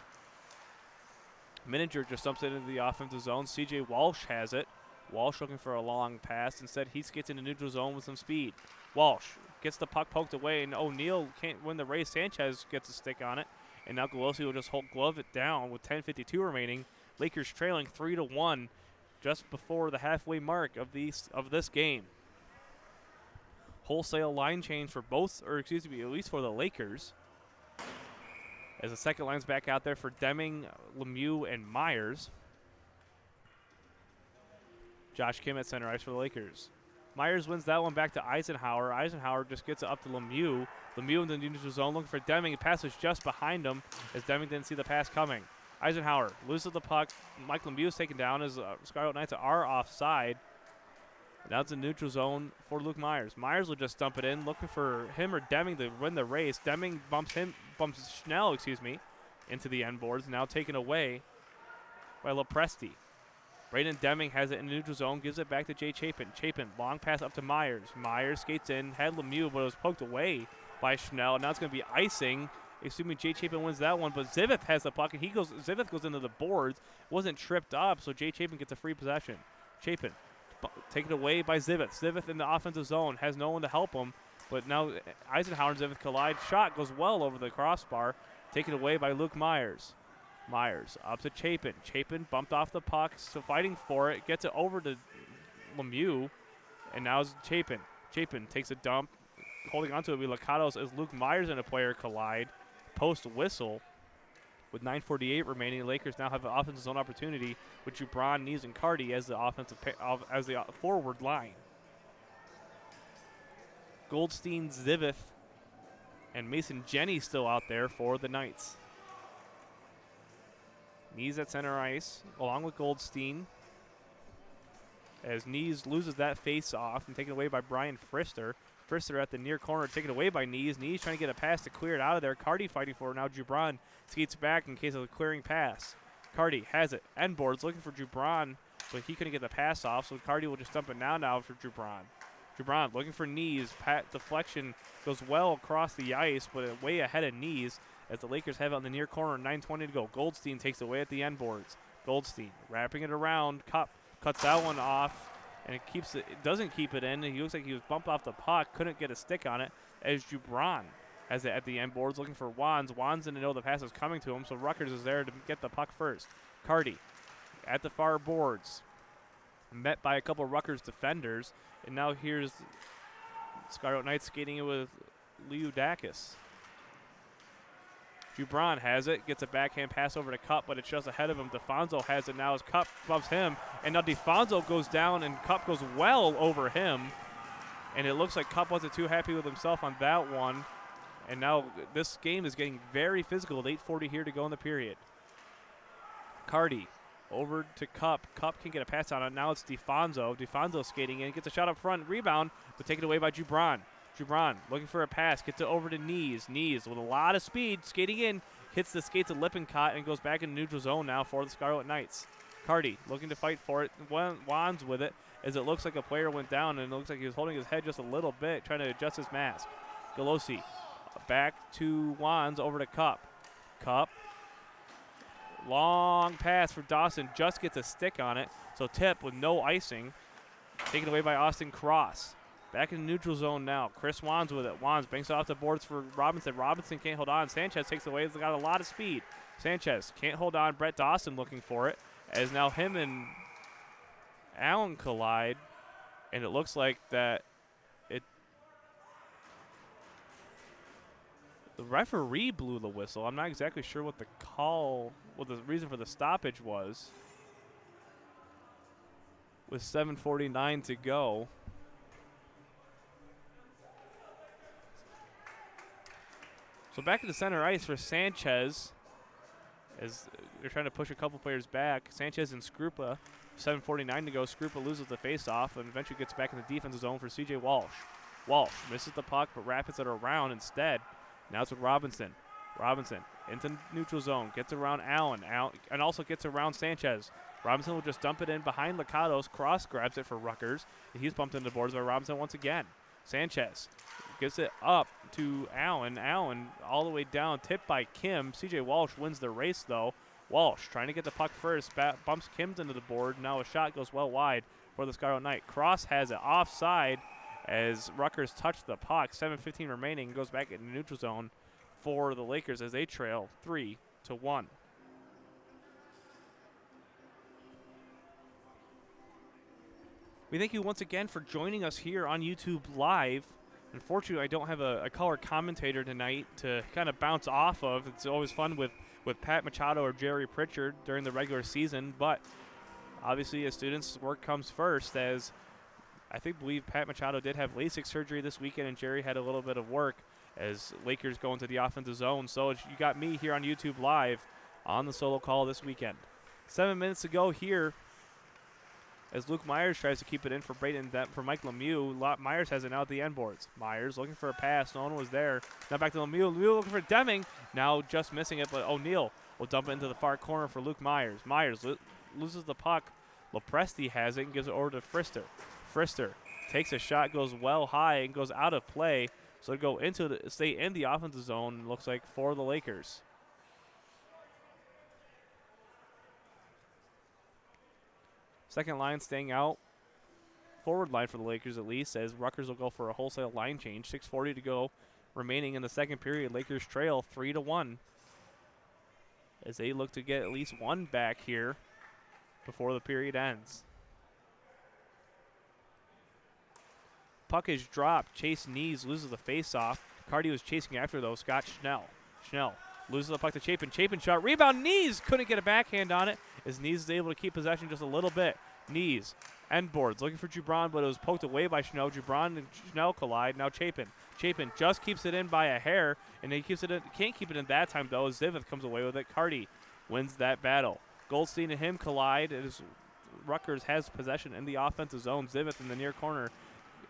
Mininger just dumps it into the offensive zone. C.J. Walsh has it. Walsh looking for a long pass. Instead, he gets into neutral zone with some speed. Walsh gets the puck poked away, and O'Neill can't win the race. Sanchez gets a stick on it, and now Golosi will just glove it down with 10:52 remaining. Lakers trailing 3-1 just before the halfway mark of this game. Wholesale line change for both, or excuse me, at least for the Lakers. As the second line's back out there for Deming, Lemieux, and Meyers. Josh Kim at center ice for the Lakers. Meyers wins that one back to Eisenhower. Eisenhower just gets it up to Lemieux. Lemieux in the neutral zone looking for Deming. It passes just behind him as Deming didn't see the pass coming. Eisenhower loses the puck. Mike Lemieux is taken down as Scarlet Knights are offside. Now it's a neutral zone for Luke Meyers. Meyers will just dump it in, looking for him or Deming to win the race. Deming bumps Schnell, into the end boards. Now taken away by Lopresti. Braden Deming has it in the neutral zone, gives it back to Jay Chapin. Chapin, long pass up to Meyers. Meyers skates in, had Lemieux, but it was poked away by Schnell. Now it's going to be icing. Assuming Jay Chapin wins that one, but Zivith has the puck, and Zivith goes into the boards. Wasn't tripped up, so Jay Chapin gets a free possession. Chapin taken away by Zivith. Zivith in the offensive zone has no one to help him, but now Eisenhower and Zivith collide. Shot goes well over the crossbar, taken away by Luke Meyers. Meyers up to Chapin. Chapin bumped off the puck, so fighting for it, gets it over to Lemieux, and now it's Chapin. Chapin takes a dump, holding onto it with Lakatos as Luke Meyers and a player collide. Post whistle. With 9:48 remaining, the Lakers now have an offensive zone opportunity with Jubron, Nees, and Carty as the forward line. Goldstein, Zivith, and Mason Jenney still out there for the Knights. Nees at center ice, along with Goldstein, as Nees loses that face-off and taken away by Brian Frister. Frister at the near corner, taken away by Nees. Nees trying to get a pass to clear it out of there. Carty fighting for it. Now Jubron skates back in case of a clearing pass. Carty has it. End boards looking for Jubron, but he couldn't get the pass off, so Carty will just dump it now for Jubron. Jubron looking for Nees. Deflection goes well across the ice, but way ahead of Nees as the Lakers have it on the near corner. 9:20 to go. Goldstein takes away at the end boards. Goldstein wrapping it around. Cup cuts that one off. And it doesn't keep it in. He looks like he was bumped off the puck, couldn't get a stick on it, as Jubron has it at the end boards looking for Wands. Wands didn't know the pass was coming to him, so Rutgers is there to get the puck first. Carty at the far boards, met by a couple of Rutgers defenders, and now here's Scarlet Knights skating it with Liudakis. Jubron has it, gets a backhand pass over to Cup, but it's just ahead of him. DeFonso has it now as Cup bumps him, and now DeFonso goes down, and Cup goes well over him. And it looks like Cup wasn't too happy with himself on that one. And now this game is getting very physical with 8:40 here to go in the period. Carty over to Cup. Cup can get a pass on it. Now it's DeFonso. DeFonso skating in, gets a shot up front, rebound, but taken away by Jubron. Jubron looking for a pass, gets it over to Nees. Nees with a lot of speed, skating in, hits the skates of Lippincott and goes back in neutral zone now for the Scarlet Knights. Carty looking to fight for it. Wands with it as it looks like a player went down, and it looks like he was holding his head just a little bit, trying to adjust his mask. Golosi back to Wands, over to Cup. Cup, long pass for Dawson, just gets a stick on it. So tip with no icing, taken away by Austin Cross. Back in the neutral zone now. Chris Wands with it. Wands banks it off the boards for Robinson. Robinson can't hold on. Sanchez takes away. He's got a lot of speed. Sanchez can't hold on. Brett Dawson looking for it, as now him and Allen collide, and it looks like that the referee blew the whistle. I'm not exactly sure what the reason for the stoppage was. With 7:49 to go. So back to the center ice for Sanchez, as they're trying to push a couple players back. Sanchez and Skrupa 7:49 to go. Skrupa loses the face-off and eventually gets back in the defensive zone for C.J. Walsh. Walsh misses the puck, but rapids it around instead. Now it's with Robinson. Robinson into neutral zone, gets around Allen, and also gets around Sanchez. Robinson will just dump it in behind Licados, cross grabs it for Rutgers, and he's bumped into the boards by Robinson once again. Sanchez gets it up to Allen. Allen all the way down, tipped by Kim. C.J. Walsh wins the race, though. Walsh trying to get the puck first, bumps Kim's into the board. Now a shot goes well wide for the Scarlet Knight. Cross has it offside as Rutgers touched the puck. 7:15 remaining, goes back in the neutral zone for the Lakers as they trail 3-1. We thank you once again for joining us here on YouTube Live. Unfortunately, I don't have a color commentator tonight to kind of bounce off of. It's always fun with Pat Machado or Jerry Pritchard during the regular season, but obviously as students, work comes first, as I believe Pat Machado did have LASIK surgery this weekend and Jerry had a little bit of work as Lakers go into the offensive zone. So you got me here on YouTube Live on the solo call this weekend. 7 minutes to go here as Luke Meyers tries to keep it in for Brayton, for Mike Lemieux. Meyers has it now at the end boards. Meyers looking for a pass. No one was there. Now back to Lemieux. Lemieux looking for Deming. Now just missing it, but O'Neal will dump it into the far corner for Luke Meyers. Meyers loses the puck. Lopresti has it and gives it over to Frister. Frister takes a shot, goes well high, and goes out of play. So to go stay in the offensive zone, looks like, for the Lakers. Second line staying out. Forward line for the Lakers at least, as Rutgers will go for a wholesale line change. 6:40 to go remaining in the second period. Lakers trail 3-1 as they look to get at least one back here before the period ends. Puck is dropped. Chase Knees loses the faceoff. Cardi was chasing after, though. Scott Schnell. Schnell loses the puck to Chapin. Chapin shot. Rebound. Knees couldn't get a backhand on it as Knees is able to keep possession just a little bit. Knees. End boards. Looking for Gibran, but it was poked away by Schnell. Gibran and Schnell collide. Now Chapin. Chapin just keeps it in by a hair, and he keeps it in. Can't keep it in that time, though, as Zivith comes away with it. Cardi wins that battle. Goldstein and him collide as Rutgers has possession in the offensive zone. Zivith in the near corner.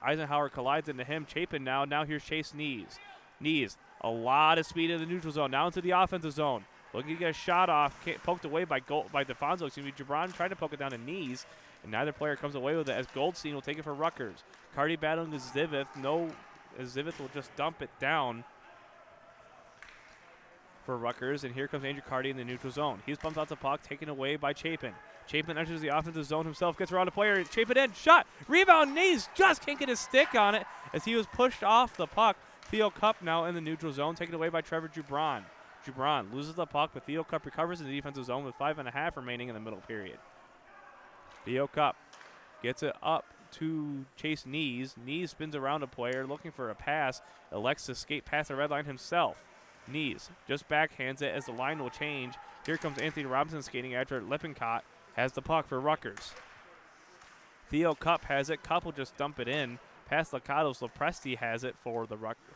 Eisenhower collides into him. Chapin now. Now here's Chase Knees. Knees, a lot of speed in the neutral zone. Now into the offensive zone. Looking to get a shot off. Poked away by DeFonso. Excuse me. Gibran trying to poke it down to Knees, and neither player comes away with it as Goldstein will take it for Rutgers. Cardi battling to Zivith. As Zivith will just dump it down for Rutgers, and here comes Andrew Cardi in the neutral zone. He's bumped out the puck, taken away by Chapin. Chapin enters the offensive zone himself, gets around a player. Chapin in, shot, rebound, Knees just can't get his stick on it as he was pushed off the puck. Theo Cup now in the neutral zone, taken away by Trevor Gibran. Gibran loses the puck, but Theo Cup recovers in the defensive zone with 5.5 remaining in the middle period. Theo Cup gets it up to Chase Knees. Knees spins around a player looking for a pass, elects to skate past the red line himself. Knees just backhands it as the line will change. Here comes Anthony Robinson skating after it. Lippincott has the puck for Rutgers. Theo Cup has it. Cup will just dump it in. Past Licados. Lopresti has it for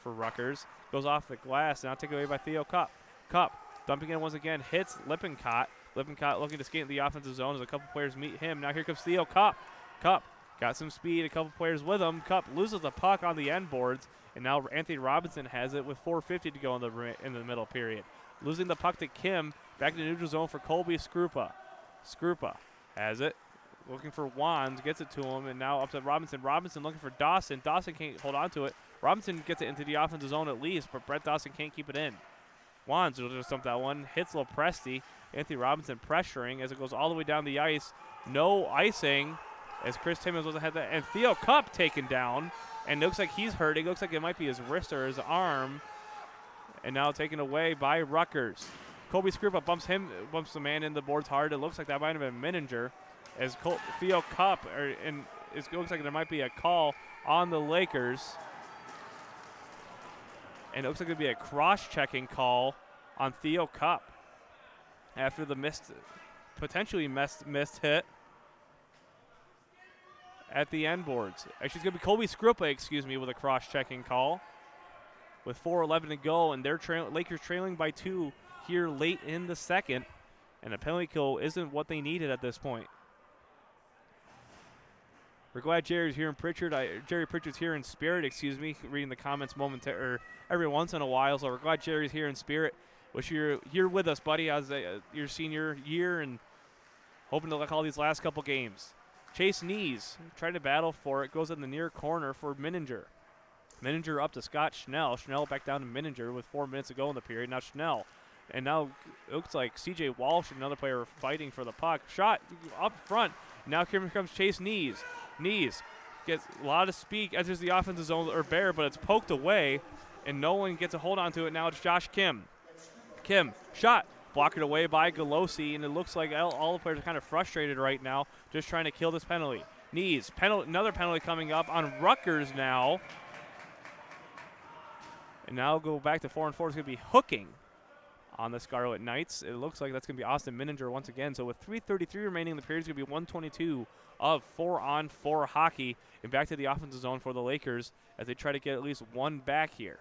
Rutgers. Goes off the glass. Now taken away by Theo Cup. Cup dumping in once again. Hits Lippincott. Lippincott looking to skate in the offensive zone as a couple players meet him. Now here comes Theo Cup. Cup got some speed. A couple players with him. Cup loses the puck on the end boards. And now Anthony Robinson has it with 4:50 to go in the middle period. Losing the puck to Kim. Back to the neutral zone for Colby Skrupa. Skrupa has it. Looking for Wands. Gets it to him. And now up to Robinson. Robinson looking for Dawson. Dawson can't hold on to it. Robinson gets it into the offensive zone at least, but Brett Dawson can't keep it in. Wands will just dump that one. Hits Lopresti. Anthony Robinson pressuring as it goes all the way down the ice. No icing as Chris Timmons was ahead that. And Theo Cup taken down. And it looks like he's hurting. Looks like it might be his wrist or his arm. And now taken away by Rutgers. Kobe Skrupa bumps the man in the boards hard. It looks like that might have been Mininger. As Theo Cup, and it looks like there might be a call on the Lakers. And it looks like there'd be a cross-checking call on Theo Cup after the potentially missed hit at the end boards. Actually, it's going to be Colby Skrupa, with a cross-checking call with 4:11 to go, and they're Lakers trailing by 2 here late in the second, and a penalty kill isn't what they needed at this point. We're glad Jerry's here in Pritchard. Jerry Pritchard's here in spirit, excuse me, reading the comments every once in a while. So we're glad Jerry's here in spirit. Wish you're with us, buddy, as your senior year and hoping to call these last couple games. Chase Knees, trying to battle for it, goes in the near corner for Mininger. Mininger up to Scott Schnell. Schnell back down to Mininger with 4 minutes to go in the period. Now Schnell. And now it looks like C.J. Walsh, another player, fighting for the puck. Shot up front. Now here comes Chase Knees. Knees gets a lot of speed, enters the offensive zone, or Bear, but it's poked away, and no one gets a hold on to it. Now it's Josh Kim. Kim, shot. Blocked away by Galosi, and it looks like all the players are kind of frustrated right now, just trying to kill this penalty. Knees, another penalty coming up on Rutgers now. And now go back to 4-on-4. It's going to be hooking on the Scarlet Knights. It looks like that's going to be Austin Mininger once again. So with 3:33 remaining in the period, it's going to be 122 of 4-on-4 hockey. And back to the offensive zone for the Lakers as they try to get at least one back here.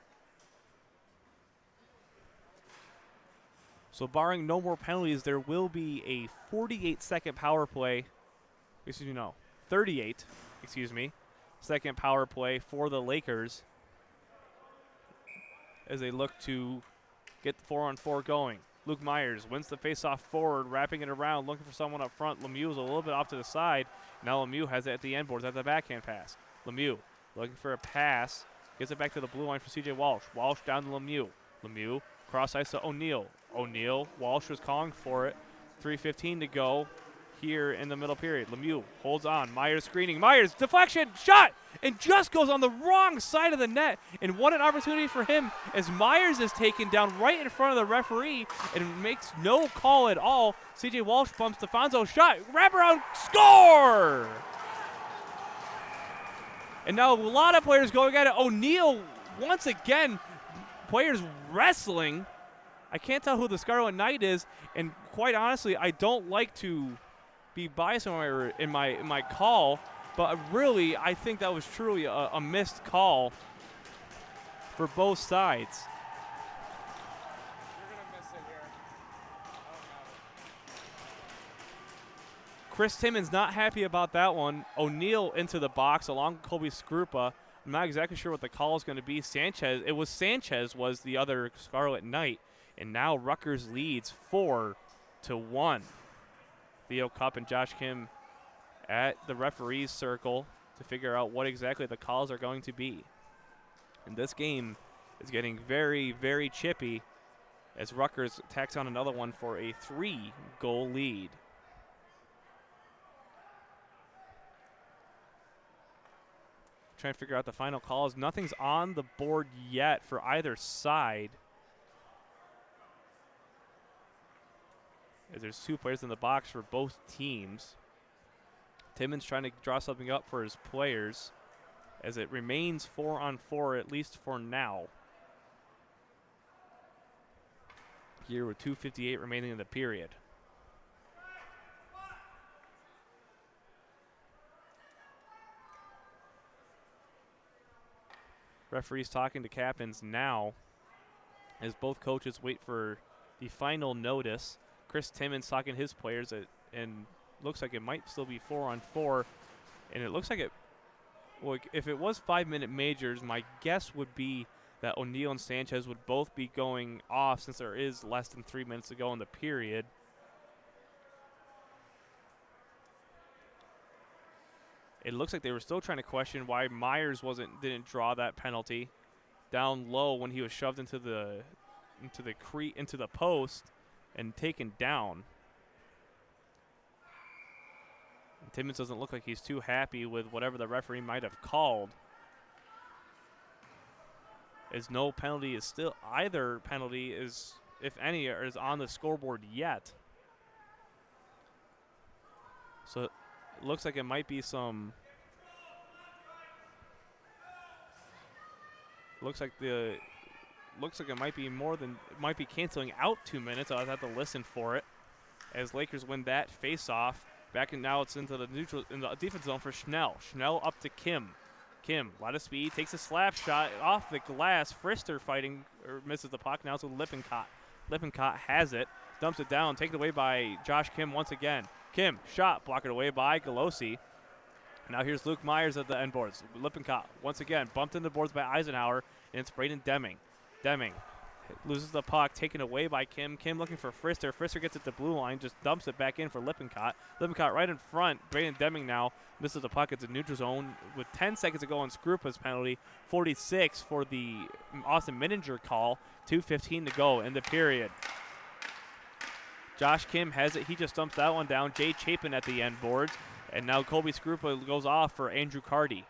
So barring no more penalties, there will be a 48-second power play. 38, second power play for the Lakers as they look to get the 4-on-4 going. Luke Meyers wins the faceoff forward, wrapping it around, looking for someone up front. Lemieux is a little bit off to the side. Now Lemieux has it at the end boards at the backhand pass. Lemieux looking for a pass, gets it back to the blue line for C.J. Walsh. Walsh down to Lemieux. Lemieux cross ice to O'Neal. Walsh was calling for it. 3:15 to go here in the middle period. Lemieux holds on. Meyers screening. Meyers, deflection, shot, and just goes on the wrong side of the net. And what an opportunity for him as Meyers is taken down right in front of the referee and makes no call at all. C.J. Walsh bumps DeFonso, shot, wraparound, score! And now a lot of players going at it. O'Neal, once again, players wrestling. I can't tell who the Scarlet Knight is, and quite honestly, I don't like to be biased in my call, but really, I think that was truly a missed call for both sides. You're gonna miss it here. Chris Timmons not happy about that one. O'Neal into the box along with Colby Skrupa. I'm not exactly sure what the call is going to be. Sanchez was the other Scarlet Knight, and now Rutgers leads 4-1. Theo Cupp and Josh Kim at the referee's circle to figure out what exactly the calls are going to be. And this game is getting very, very chippy as Rutgers tacks on another one for a 3-goal lead. Trying to figure out the final calls. Nothing's on the board yet for either side, as there's two players in the box for both teams. Timmons trying to draw something up for his players as it remains 4-on-4, at least for now. Here with 2:58 remaining in the period. Referees talking to captains now as both coaches wait for the final notice. Chris Timmons talking to his players, and looks like it might still be 4-on-4. And it looks like it, well, if it was 5-minute majors, my guess would be that O'Neal and Sanchez would both be going off since there is less than 3 minutes to go in the period. It looks like they were still trying to question why Meyers didn't draw that penalty down low when he was shoved into the post and taken down. And Timmons doesn't look like he's too happy with whatever the referee might have called, as no penalty is still, either penalty is, if any, is on the scoreboard yet. So it looks like it might be some, looks like it might be more than, it might be canceling out 2 minutes. I'll have to listen for it as Lakers win that face-off. Back, and now it's into the neutral, in the defense zone for Schnell. Schnell up to Kim. Kim, a lot of speed, takes a slap shot off the glass. Frister fighting, or misses the puck. Now it's with Lippincott. Lippincott has it, dumps it down, taken away by Josh Kim once again. Kim, shot, blocked away by Galosi. Now here's Luke Meyers at the end boards. Lippincott, once again, bumped into the boards by Eisenhower, and it's Braden Deming. Deming loses the puck, taken away by Kim. Kim looking for Frister. Frister gets it to blue line, just dumps it back in for Lippincott. Lippincott right in front. Braden Deming now misses the puck. It's a neutral zone with 10 seconds to go on Skrupa's penalty. 46 for the Austin Minninger call. 2:15 to go in the period. Josh Kim has it. He just dumps that one down. Jay Chapin at the end boards. And now Colby Skrupa goes off for Andrew Carty.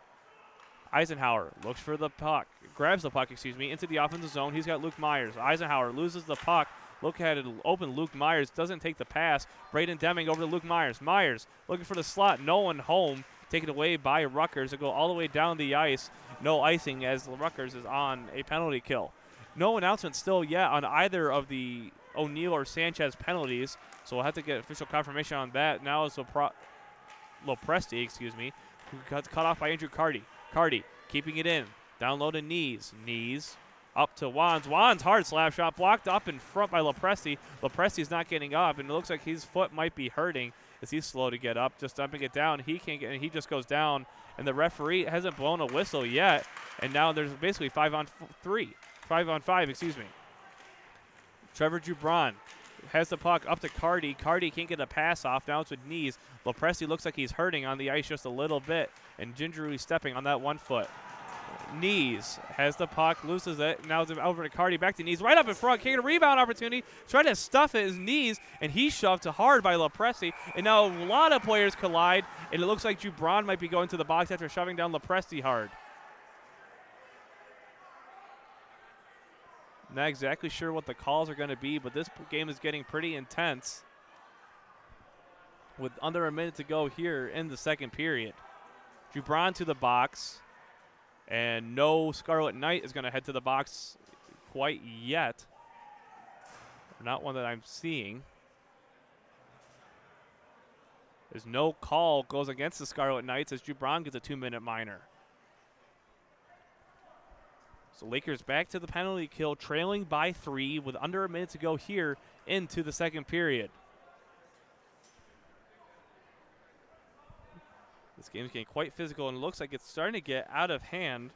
Eisenhower looks for the puck, grabs the puck, into the offensive zone. He's got Luke Meyers. Eisenhower loses the puck. Look at it, open Luke Meyers, doesn't take the pass. Braden Deming over to Luke Meyers. Meyers looking for the slot, no one home. Taken away by Rutgers. It'll go all the way down the ice. No icing as Rutgers is on a penalty kill. No announcement still yet on either of the O'Neill or Sanchez penalties, so we'll have to get official confirmation on that. Now it's Lopresti, who got cut off by Andrew Carty. Carty keeping it in. Down low to Knees. Knees up to Wands. Wands hard slap shot blocked up in front by Lopresti. Lopresti's not getting up, and it looks like his foot might be hurting as he's slow to get up. Just dumping it down. He can't get, and he just goes down, and the referee hasn't blown a whistle yet, and now there's basically 5 on 5. Trevor Jubron has the puck up to Carty. Carty can't get a pass off. Now it's with Knees. Lopresti looks like he's hurting on the ice just a little bit, and gingerly stepping on that 1 foot. Knees has the puck, loses it. Now it's over to Carty, back to Knees, right up in front. Can't get a rebound opportunity. Trying to stuff it, his Knees, and he's shoved hard by Lopresti. And now a lot of players collide, and it looks like Jubron might be going to the box after shoving down Lopresti hard. Not exactly sure what the calls are going to be, but this game is getting pretty intense with under a minute to go here in the second period. Jubron to the box, and no Scarlet Knight is going to head to the box quite yet. Not one that I'm seeing. There's no call goes against the Scarlet Knights as Jubron gets a 2-minute minor. So Lakers back to the penalty kill, trailing by 3 with under a minute to go here into the second period. This game's getting quite physical, and it looks like it's starting to get out of hand.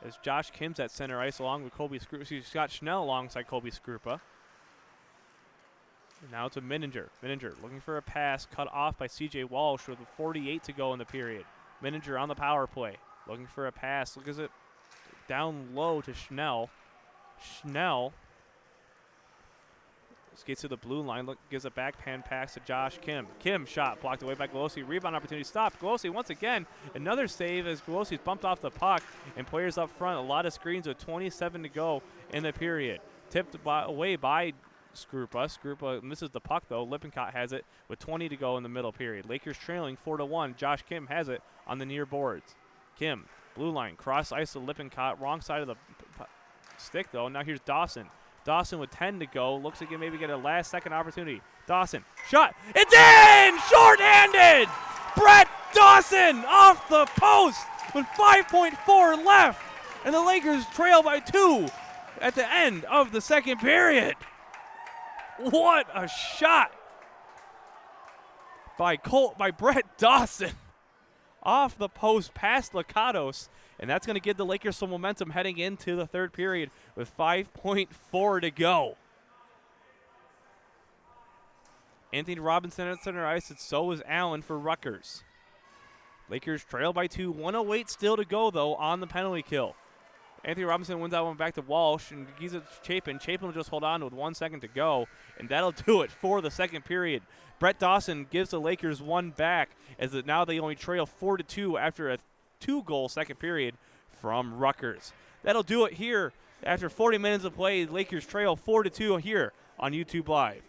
As Josh Kim's at center ice along with Colby Skrupa. Scott Schnell alongside Colby Skrupa. Now to Minninger. Minninger looking for a pass, cut off by C.J. Walsh with 48 to go in the period. Minninger on the power play, looking for a pass. Look at it down low to Schnell. Schnell skates to the blue line, gives a backhand pass to Josh Kim. Kim shot blocked away by Golosi. Rebound opportunity stopped. Golosi once again, another save as Golosi's bumped off the puck, and players up front, a lot of screens with 27 to go in the period. Tipped away by Skrupa. Skrupa misses the puck, though. Lippincott has it with 20 to go in the middle period. Lakers trailing 4-1. Josh Kim has it on the near boards. Kim, blue line, cross ice to Lippincott. Wrong side of the stick, though. Now here's Dawson. Dawson with 10 to go. Looks like he maybe get a last-second opportunity. Dawson, shot. It's in! Short-handed! Brett Dawson off the post with 5.4 left. And the Lakers trail by 2 at the end of the second period. What a shot by Brett Dawson off the post past Lakatos, and that's going to give the Lakers some momentum heading into the third period with 5.4 to go. Anthony Robinson at center ice, and so is Allen for Rutgers. Lakers trail by 2, 1:08 still to go, though, on the penalty kill. Anthony Robinson wins that one back to Walsh, and gives it to Chapin. Chapin will just hold on with 1 second to go, and that'll do it for the second period. Brett Dawson gives the Lakers one back, as now they only trail 4-2 after a 2-goal second period from Rutgers. That'll do it here after 40 minutes of play. Lakers trail 4-2 here on YouTube Live.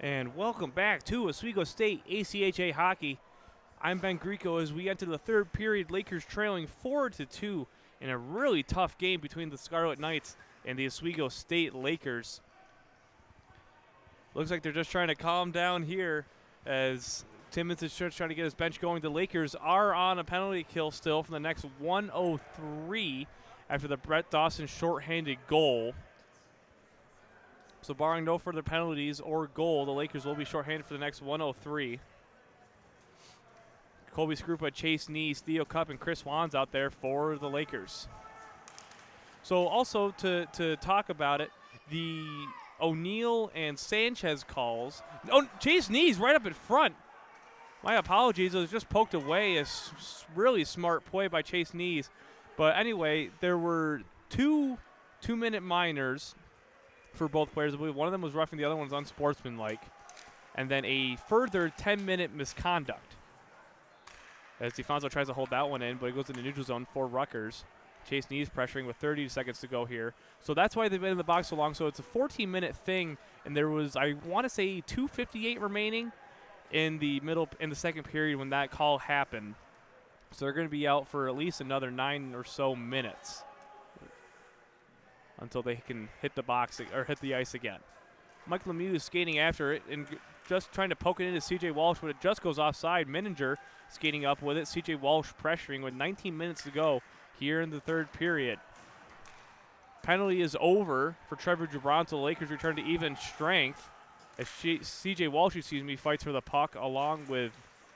And welcome back to Oswego State ACHA hockey. I'm Ben Grieco as we enter the third period. Lakers trailing 4-2 in a really tough game between the Scarlet Knights and the Oswego State Lakers. Looks like they're just trying to calm down here as Timmons is just trying to get his bench going. The Lakers are on a penalty kill still from the next 1:03 after the Brett Dawson shorthanded goal. So barring no further penalties or goal, the Lakers will be shorthanded for the next 1:03. Colby Skrupa, Chase Neese, Theo Cup, and Chris Wan's out there for the Lakers. So also to talk about it, the O'Neill and Sanchez calls. Oh, Chase Neese right up in front. My apologies, it was just poked away. A really smart play by Chase Neese. But anyway, there were two 2-minute minors for both players. I believe one of them was roughing, the other one was unsportsmanlike. And then a further 10-minute misconduct. As DeFonso tries to hold that one in, but he goes into neutral zone for Rutgers. Chase Neese pressuring with 30 seconds to go here. So that's why they've been in the box so long. So it's a 14-minute thing, and there was, I want to say, 2:58 remaining in the second period when that call happened. So they're going to be out for at least another 9 or so minutes until they can hit the box or hit the ice again. Mike Lemieux is skating after it and just trying to poke it into C.J. Walsh, but it just goes offside. Mininger skating up with it. C.J. Walsh pressuring with 19 minutes to go here in the third period. Penalty is over for Trevor Gibran, so the Lakers return to even strength as C.J. Walsh, fights for the puck along with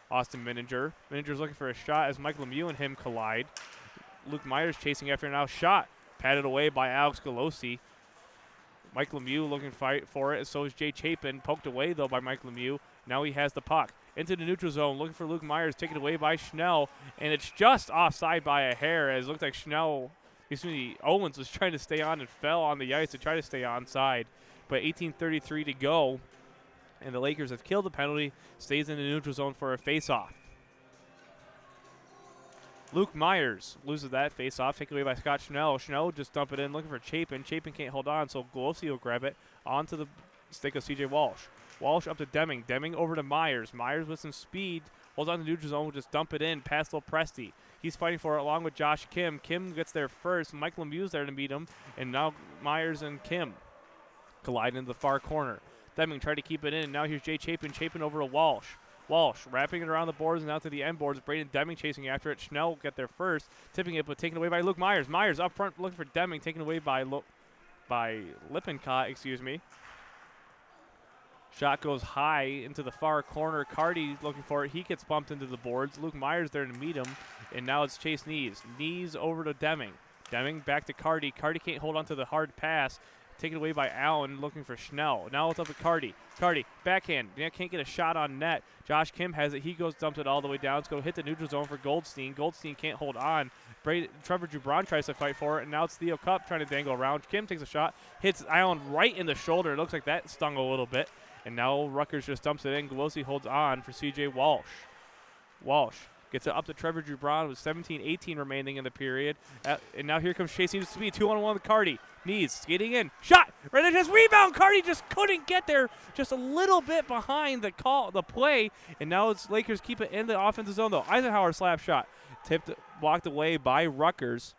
Austin Mininger. Mininger's looking for a shot as Mike Lemieux and him collide. Luke Meyers chasing after now. Shot patted away by Alex Galosi. Mike Lemieux looking to fight for it, so is Jay Chapin. Poked away, though, by Mike Lemieux. Now he has the puck. Into the neutral zone, looking for Luke Meyers, taken away by Schnell, and it's just offside by a hair, as it looked like Owens was trying to stay on and fell on the ice to try to stay onside. But 18:33 to go, and the Lakers have killed the penalty, stays in the neutral zone for a face-off. Luke Meyers loses that face-off, taken away by Scott Schnell. Schnell just dump it in, looking for Chapin. Chapin can't hold on, so Golosi will grab it onto the stick of C.J. Walsh. Walsh up to Deming. Deming over to Meyers. Meyers with some speed, holds on to the neutral zone, will just dump it in past Lopresti. He's fighting for it along with Josh Kim. Kim gets there first. Mike Lemieux's there to meet him, and now Meyers and Kim collide into the far corner. Deming tried to keep it in. Now here's Jay Chapin. Chapin over to Walsh. Walsh wrapping it around the boards and out to the end boards. Braden Deming chasing after it. Schnell will get there first, tipping it, but taken away by Luke Meyers. Meyers up front looking for Deming, taken away by Lippincott, Shot goes high into the far corner. Cardi looking for it. He gets bumped into the boards. Luke Meyers there to meet him, and now it's Chase Neese. Neese over to Deming. Deming back to Cardi. Cardi can't hold on to the hard pass. Taken away by Allen, looking for Schnell. Now it's up to Cardi. Cardi, backhand. Can't get a shot on net. Josh Kim has it. He goes, dumps it all the way down. It's going to hit the neutral zone for Goldstein. Goldstein can't hold on. Trevor Gibran tries to fight for it, and now it's Theo Cup trying to dangle around. Kim takes a shot, hits Allen right in the shoulder. It looks like that stung a little bit. And now Rutgers just dumps it in. Golosi holds on for C.J. Walsh. Walsh gets it up to Trevor Gibran with 17-18 remaining in the period. And now here comes Chase Neese to speed. 2-on-1 with Cardi. Neese skating in. Shot! Right there, just rebound. Cardi just couldn't get there. Just a little bit behind the play. And now it's Lakers keep it in the offensive zone, though. Eisenhower slap shot. Blocked away by Rutgers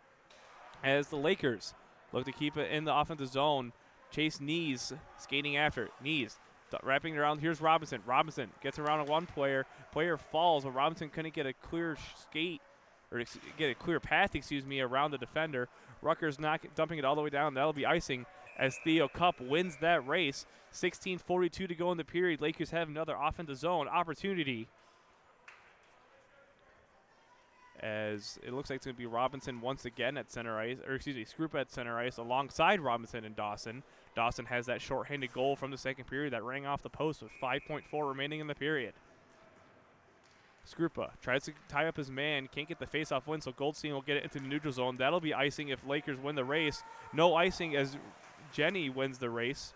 as the Lakers look to keep it in the offensive zone. Chase Neese skating after it. Neese wrapping it around. Here's Robinson. Robinson gets around one player. Player falls, but Robinson couldn't get a clear path around the defender. Rutgers not dumping it all the way down. That'll be icing as Theo Cup wins that race. 16:42 to go in the period. Lakers have another offensive zone opportunity, as it looks like it's going to be Robinson once again at center ice, Skrupa at center ice alongside Robinson and Dawson. Dawson has that shorthanded goal from the second period that rang off the post with 5.4 remaining in the period. Skrupa tries to tie up his man, can't get the faceoff win, so Goldstein will get it into the neutral zone. That'll be icing if Lakers win the race. No icing as Jenny wins the race.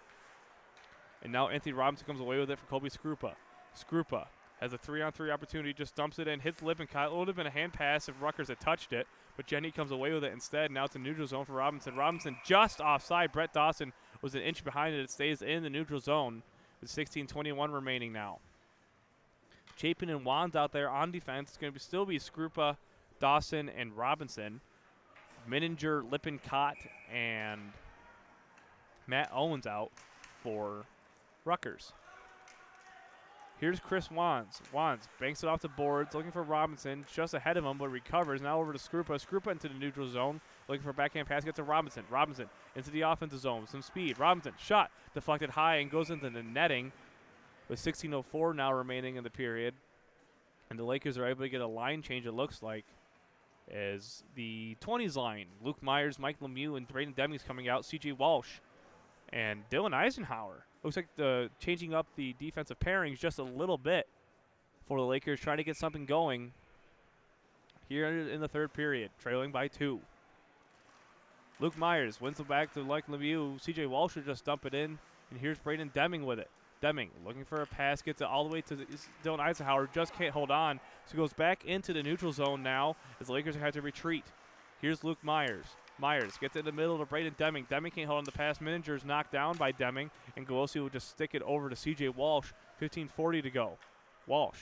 And now Anthony Robinson comes away with it for Colby Skrupa. Skrupa has a 3-on-3 opportunity, just dumps it in, hits Lippincott. It would have been a hand pass if Rutgers had touched it, but Jenny comes away with it instead. Now it's a neutral zone for Robinson. Robinson just offside. Brett Dawson was an inch behind it. It stays in the neutral zone. with 16:21 remaining now. Chapin and Wands out there on defense. It's going to still be Skrupa, Dawson, and Robinson. Mininger, Lippincott, and Matt Owens out for Rutgers. Here's Chris Wands. Wands banks it off the boards, looking for Robinson, just ahead of him, but recovers. Now over to Skrupa. Skrupa into the neutral zone, looking for a backhand pass, gets to Robinson. Robinson into the offensive zone with some speed. Robinson, shot, deflected high and goes into the netting with 16:04 now remaining in the period. And the Lakers are able to get a line change, it looks like, as the 20s line. Luke Meyers, Mike Lemieux, and Braden Deming's coming out. C.J. Walsh and Dylan Eisenhower. Looks like the changing up the defensive pairings just a little bit for the Lakers, trying to get something going here in the third period, trailing by 2. Luke Meyers wins it back to Mike Lemieux. C.J. Walsh should just dump it in, and here's Braden Deming with it. Deming looking for a pass, gets it all the way to Dylan Eisenhower, just can't hold on, so goes back into the neutral zone now as the Lakers have to retreat. Here's Luke Meyers. Myers gets it in the middle to Braden Deming. Deming can't hold on the pass. Mininger's knocked down by Deming, and Golosi will just stick it over to C.J. Walsh. 15:40 to go. Walsh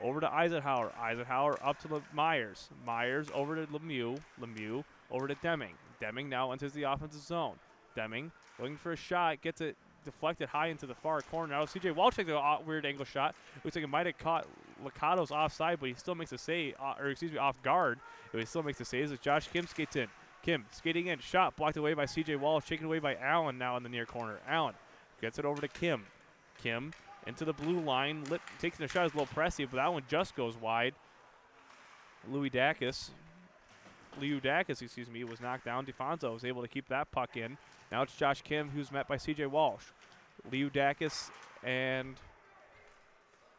over to Eisenhower. Eisenhower up to Myers. Myers over to Lemieux. Lemieux over to Deming. Deming now enters the offensive zone. Deming looking for a shot, gets it deflected high into the far corner. Now C.J. Walsh takes a weird angle shot. Looks like it might have caught Licato's offside, but he still makes a save, off guard. But he still makes a save as Josh Kim skates in. Kim skating in, shot blocked away by C.J. Walsh, taken away by Allen now in the near corner. Allen gets it over to Kim. Kim into the blue line, takes the shot, is a little pressy, but that one just goes wide. Liu Dacus, was knocked down. DeFonso was able to keep that puck in. Now it's Josh Kim, who's met by C.J. Walsh. Liu Dacus and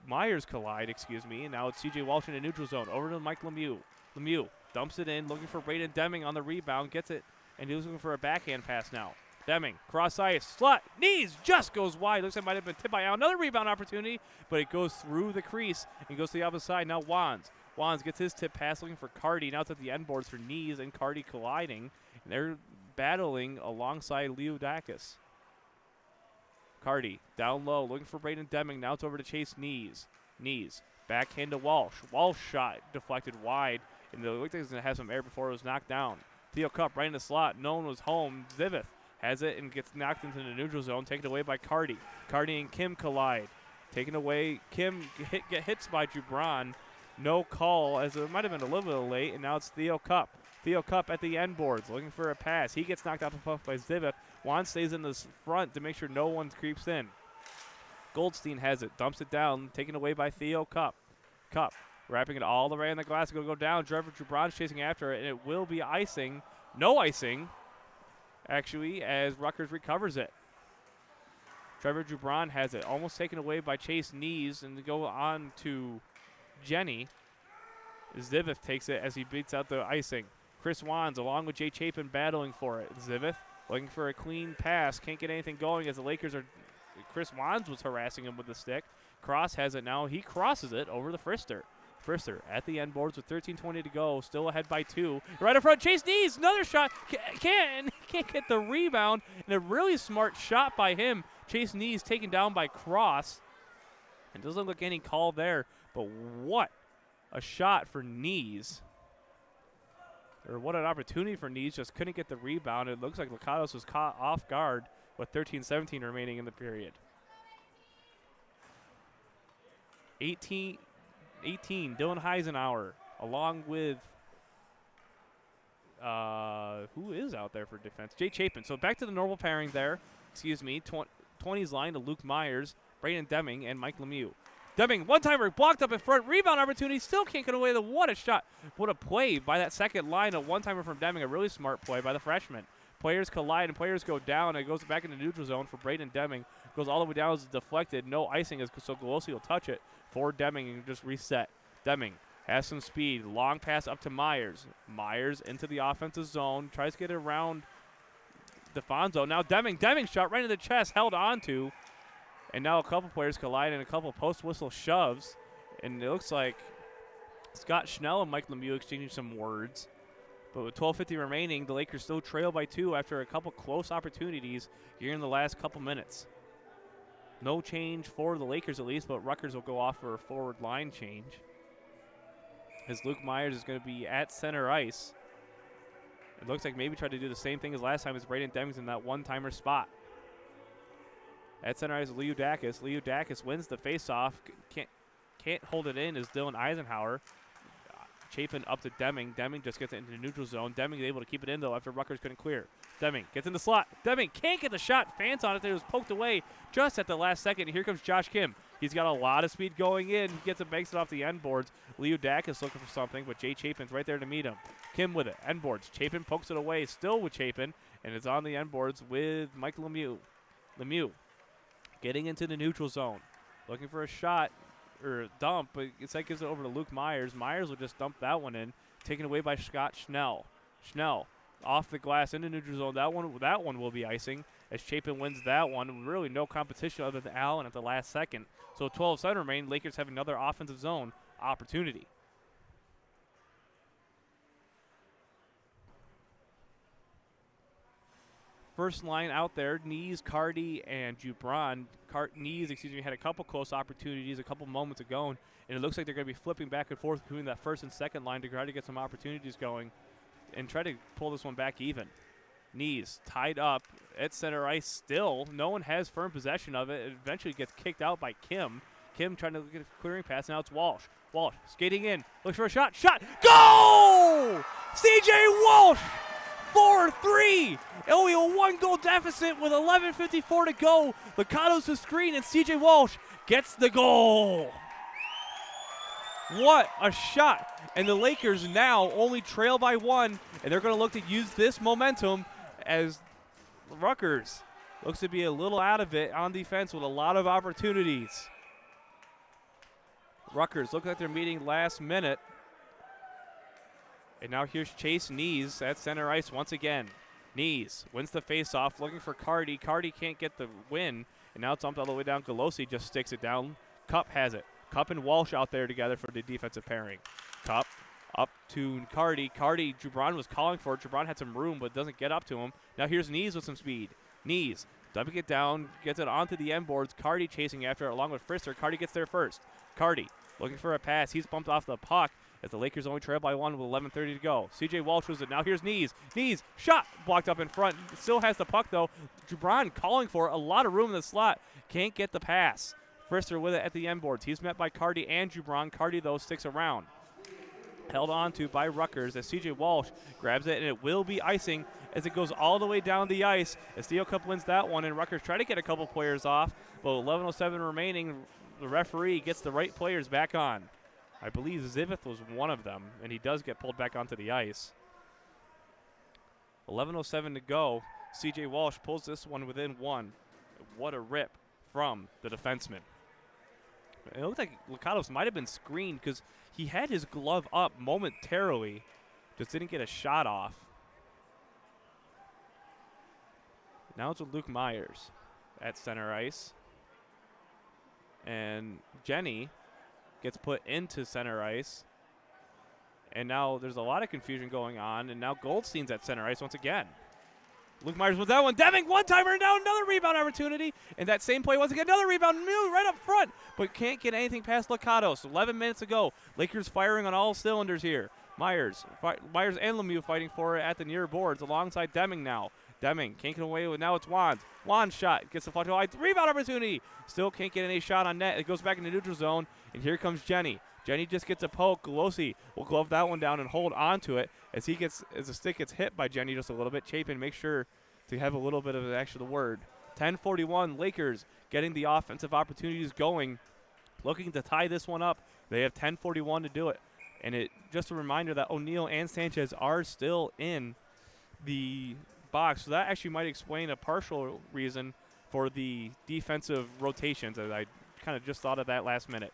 Myers collide, and now it's C.J. Walsh in the neutral zone. Over to Mike Lemieux. Lemieux dumps it in, looking for Braden Deming on the rebound, gets it, and he's looking for a backhand pass now. Deming, cross ice, slot, knees, just goes wide. Looks like it might have been tipped by Allen. Another rebound opportunity, but it goes through the crease and goes to the opposite side. Now Wands. Wands gets his tip pass, looking for Cardi. Now it's at the end boards for Knees and Cardi colliding. And they're battling alongside Liu Dacus. Cardi down low, looking for Braden Deming. Now it's over to Chase Knees. Knees, backhand to Walsh. Walsh shot deflected wide. And it looked like he was going to have some air before it was knocked down. Theo Cup right in the slot. No one was home. Zivith has it and gets knocked into the neutral zone, taken away by Cardi. Cardi and Kim collide. Taken away. Kim get hits by Jubran. No call, as it might have been a little bit late, and now it's Theo Cup. Theo Cup at the end boards, looking for a pass. He gets knocked off the puck by Zivith. Juan stays in the front to make sure no one creeps in. Goldstein has it, dumps it down, taken away by Theo Cup. Cup wrapping it all the way in the glass. It's going to go down. Trevor Jubran's chasing after it, and it will be icing. No icing, actually, as Rutgers recovers it. Trevor Jubran has it, almost taken away by Chase Knees, and to go on to Jenny. Zivith takes it as he beats out the icing. Chris Wands along with Jay Chapin battling for it. Zivith looking for a clean pass. Can't get anything going as the Lakers are. Chris Wands was harassing him with the stick. Cross has it now. He crosses it over the Frister. Frister at the end boards with 13:20 to go. Still ahead by 2. Right in front. Chase Knees. Another shot. Can't get the rebound. And a really smart shot by him. Chase Knees taken down by Cross. It doesn't look like any call there. But what a shot for Knees. Or what an opportunity for Knees. Just couldn't get the rebound. It looks like Licatos was caught off guard with 13:17 remaining in the period. 18, Dylan Heisenhour, along with, who is out there for defense? Jay Chapin. So back to the normal pairing there. 20s line to Luke Myers, Braden Deming, and Mike Lemieux. Deming, one-timer, blocked up in front, rebound opportunity, still can't get away. What a shot. What a play by that second line, a one-timer from Deming, a really smart play by the freshman. Players collide and players go down. It goes back in the neutral zone for Braden Deming. Goes all the way down as deflected. No icing, so Golosi will touch it for Deming and just reset. Deming has some speed. Long pass up to Myers. Myers into the offensive zone. Tries to get it around DeFonso. Now Deming shot right in the chest, held on to. And now a couple players collide and a couple post-whistle shoves. And it looks like Scott Schnell and Mike Lemieux exchanging some words. But with 12:50 remaining, the Lakers still trail by 2 after a couple close opportunities here in the last couple minutes. No change for the Lakers at least, but Rutgers will go off for a forward line change. As Luke Meyers is going to be at center ice. It looks like maybe tried to do the same thing as last time as Braden Demings in that one-timer spot. At center ice, Leudakis. Leudakis wins the faceoff. Can't hold it in as Dylan Eisenhower. Chapin up to Deming. Deming just gets it into the neutral zone. Deming is able to keep it in, though, after Rutgers couldn't clear. Deming gets in the slot. Deming can't get the shot. Fans on it. It was poked away just at the last second. And here comes Josh Kim. He's got a lot of speed going in. He gets it, makes it off the end boards. Leudakis looking for something, but Jay Chapin's right there to meet him. Kim with it. End boards. Chapin pokes it away, still with Chapin, and it's on the end boards with Mike Lemieux. Lemieux getting into the neutral zone. Looking for a shot. Or a dump, but instead gives it over to Luke Meyers. Meyers will just dump that one in, taken away by Scott Schnell. Schnell off the glass into neutral zone. That one will be icing as Chapin wins that one. Really no competition other than Allen at the last second. So 12-7 remain. Lakers have another offensive zone opportunity. First line out there, Knees, Cardi, and Jubran. Knees, had a couple close opportunities a couple moments ago, and it looks like they're going to be flipping back and forth between that first and second line to try to get some opportunities going and try to pull this one back even. Knees tied up at center ice still. No one has firm possession of it. It eventually gets kicked out by Kim. Kim trying to get a clearing pass. Now it's Walsh. Walsh skating in. Looks for a shot. Shot. Goal! C.J. Walsh! 4-3. Only a 1-goal deficit with 11:54 to go. Licado's the screen, and C.J. Walsh gets the goal. What a shot. And the Lakers now only trail by 1, and they're going to look to use this momentum as Rutgers looks to be a little out of it on defense with a lot of opportunities. Rutgers look like they're meeting last minute. And now here's Chase Knees at center ice once again. Knees wins the faceoff, looking for Cardi. Cardi can't get the win, and now it's dumped all the way down. Galosi just sticks it down. Cup has it. Cup and Walsh out there together for the defensive pairing. Cup up to Cardi. Cardi, Jubran was calling for it. Jubran had some room, but doesn't get up to him. Now here's Knees with some speed. Knees dumping it down, gets it onto the end boards. Cardi chasing after it along with Frister. Cardi gets there first. Cardi looking for a pass. He's bumped off the puck as the Lakers only trail by 1 with 11:30 to go. C.J. Walsh was it. Now here's Knees. Knees, shot, blocked up in front. Still has the puck, though. Jubran calling for it. A lot of room in the slot. Can't get the pass. Frister with it at the end boards. He's met by Cardi and Jubran. Cardi, though, sticks around. Held on to by Rutgers as C.J. Walsh grabs it, and it will be icing as it goes all the way down the ice. As Steel Cup wins that one, and Rutgers try to get a couple players off, but 11:07 remaining, the referee gets the right players back on. I believe Zivith was one of them, and he does get pulled back onto the ice. 11:07 to go. C.J. Walsh pulls this one within 1. What a rip from the defenseman. It looked like Licados might have been screened because he had his glove up momentarily, just didn't get a shot off. Now it's with Luke Meyers at center ice. And Jenny gets put into center ice. And now there's a lot of confusion going on, and now Goldstein's at center ice once again. Luke Meyers with that one. Deming, one-timer, and now another rebound opportunity. And that same play once again, another rebound, right up front, but can't get anything past Licados. 11 minutes ago. Lakers firing on all cylinders here. Meyers and Lemieux fighting for it at the near boards alongside Deming now. Deming can't get away with, now it's Wands. Wands shot, gets the flush, rebound opportunity. Still can't get any shot on net. It goes back into neutral zone, and here comes Jenny. Jenny just gets a poke. Galosi will glove that one down and hold on to it as the stick gets hit by Jenny just a little bit. Chapin makes sure to have a little bit of an extra word. 10:41, Lakers getting the offensive opportunities going, looking to tie this one up. They have 10:41 to do it. And just a reminder that O'Neal and Sanchez are still in the box. So that actually might explain a partial reason for the defensive rotations, as I kind of just thought of that last minute.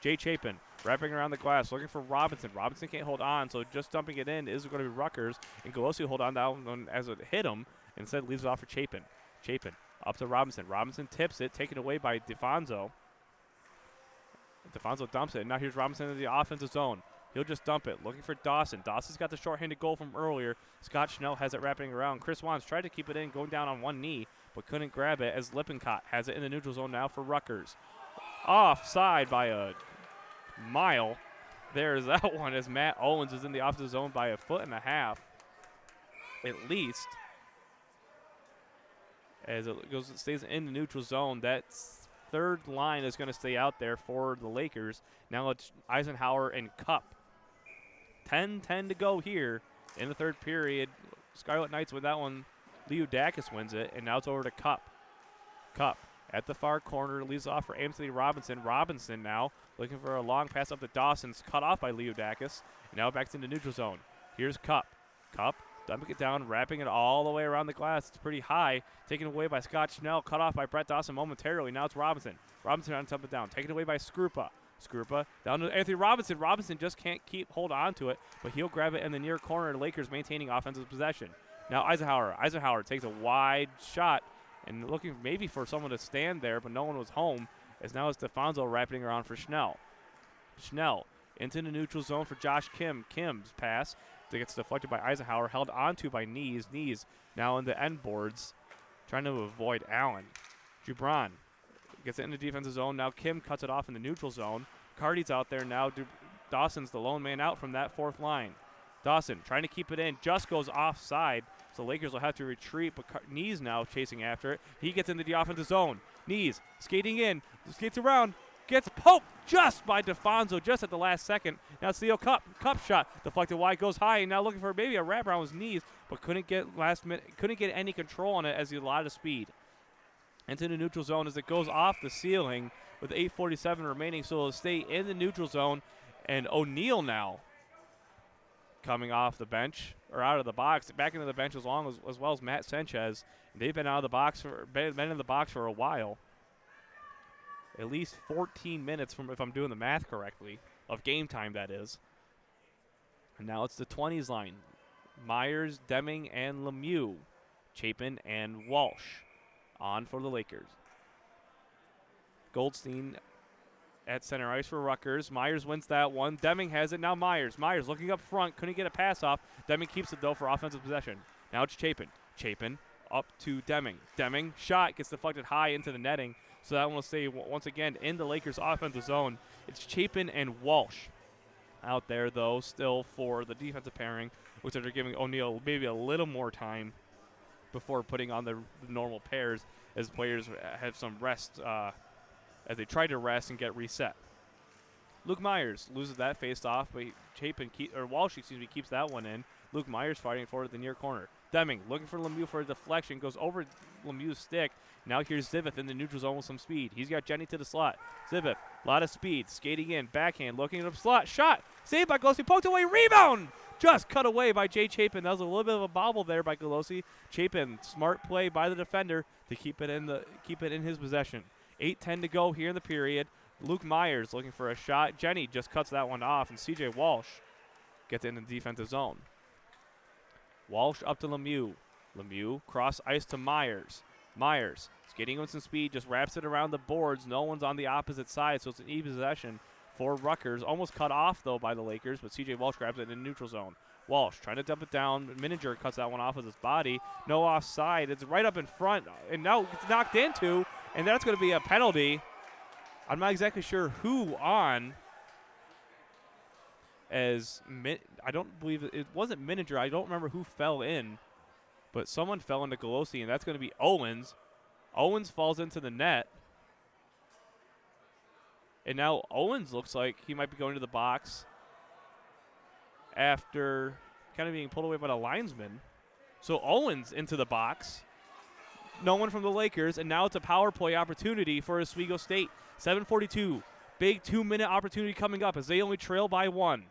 Jay Chapin wrapping around the glass, looking for Robinson. Robinson can't hold on, so just dumping it in is going to be Rutgers. And Galosi will hold on down as it hit him. Instead, leaves it off for Chapin. Chapin up to Robinson. Robinson tips it, taken away by DeFonso. DeFonso dumps it. And now here's Robinson in the offensive zone. He'll just dump it, looking for Dawson. Dawson's got the shorthanded goal from earlier. Scott Schnell has it wrapping around. Chris Wands tried to keep it in, going down on one knee, but couldn't grab it as Lippincott has it in the neutral zone now for Rutgers. Offside by a mile. There's that one as Matt Owens is in the offensive zone by 1.5 feet at least. As it stays in the neutral zone, that third line is going to stay out there for the Lakers. Now it's Eisenhower and Cup. 10-10 to go here in the third period. Scarlet Knights with that one. Leodakis wins it, and now it's over to Cup. Cup at the far corner leads off for Anthony Robinson. Robinson now looking for a long pass up to Dawson's, cut off by Leodakis. And now back to the neutral zone. Here's Cup. Cup dumping it down, wrapping it all the way around the glass. It's pretty high. Taken away by Scott Schnell, cut off by Brett Dawson momentarily. Now it's Robinson. Robinson on top of down. Taken away by Skrupa. Skrupa down to Anthony Robinson. Robinson just can't hold on to it, but he'll grab it in the near corner. Lakers maintaining offensive possession. Now Eisenhower. Eisenhower takes a wide shot and looking maybe for someone to stand there, but no one was home. As now it's DeFonso wrapping around for Schnell. Schnell into the neutral zone for Josh Kim. Kim's pass that gets deflected by Eisenhower, held onto by Knees. Knees now in the end boards, trying to avoid Allen. Gibran gets it in the defensive zone. Now Kim cuts it off in the neutral zone. Cardi's out there now. Dawson's the lone man out from that fourth line. Dawson trying to keep it in, just goes offside. So Lakers will have to retreat, but Knees now chasing after it. He gets into the offensive zone. Knees skating in, skates around, gets poked just by DeFonso just at the last second. Now it's Theo Cup. Cup shot deflected wide, goes high, and now looking for maybe a wrap around his knees, but couldn't get any control on it as he had a lot of speed. Into the neutral zone as it goes off the ceiling with 8:47 remaining, so it'll stay in the neutral zone. And O'Neal now coming off the bench or out of the box, back into the bench as well as Matt Sanchez. They've been in the box for a while. At least 14 minutes from, if I'm doing the math correctly, of game time, that is. And now it's the 20s line. Meyers, Deming, and Lemieux. Chapin and Walsh on for the Lakers. Goldstein at center ice for Rutgers. Meyers wins that one. Deming has it. Now Meyers. Meyers looking up front. Couldn't get a pass off. Deming keeps it, though, for offensive possession. Now it's Chapin. Chapin up to Deming. Deming shot gets deflected high into the netting. So that one will stay once again in the Lakers' offensive zone. It's Chapin and Walsh out there, though, still for the defensive pairing, which they're giving O'Neal maybe a little more time before putting on the normal pairs as players have some rest as they try to rest and get reset. Luke Meyers loses that face-off, but Walsh keeps that one in. Luke Meyers fighting for it at the near corner. Deming looking for Lemieux for a deflection, goes over Lemieux's stick. Now here's Zivith in the neutral zone with some speed. He's got Jenny to the slot. Zivith, a lot of speed, skating in, backhand, looking at the slot, shot, saved by Golosi, poked away, rebound! Just cut away by Jay Chapin. That was a little bit of a bobble there by Golosi. Chapin, smart play by the defender to keep it in his possession. 8:10 to go here in the period. Luke Meyers looking for a shot. Jenny just cuts that one off, and C.J. Walsh gets in the defensive zone. Walsh up to Lemieux. Lemieux cross ice to Meyers. Meyers skating with some speed, just wraps it around the boards. No one's on the opposite side, so it's an E possession for Rutgers. Almost cut off, though, by the Lakers, but C.J. Walsh grabs it in the neutral zone. Walsh trying to dump it down. Mininger cuts that one off with his body. No offside. It's right up in front, and now it's knocked into, and that's going to be a penalty. I'm not exactly sure who on, as I don't believe it wasn't Mininger. I don't remember who fell in, but someone fell into Golosi, and that's going to be Owens. Owens falls into the net, and now Owens looks like he might be going to the box after kind of being pulled away by the linesman. So Owens into the box. No one from the Lakers, and now it's a power play opportunity for Oswego State. 7:42, big 2-minute opportunity coming up as they only trail by 1.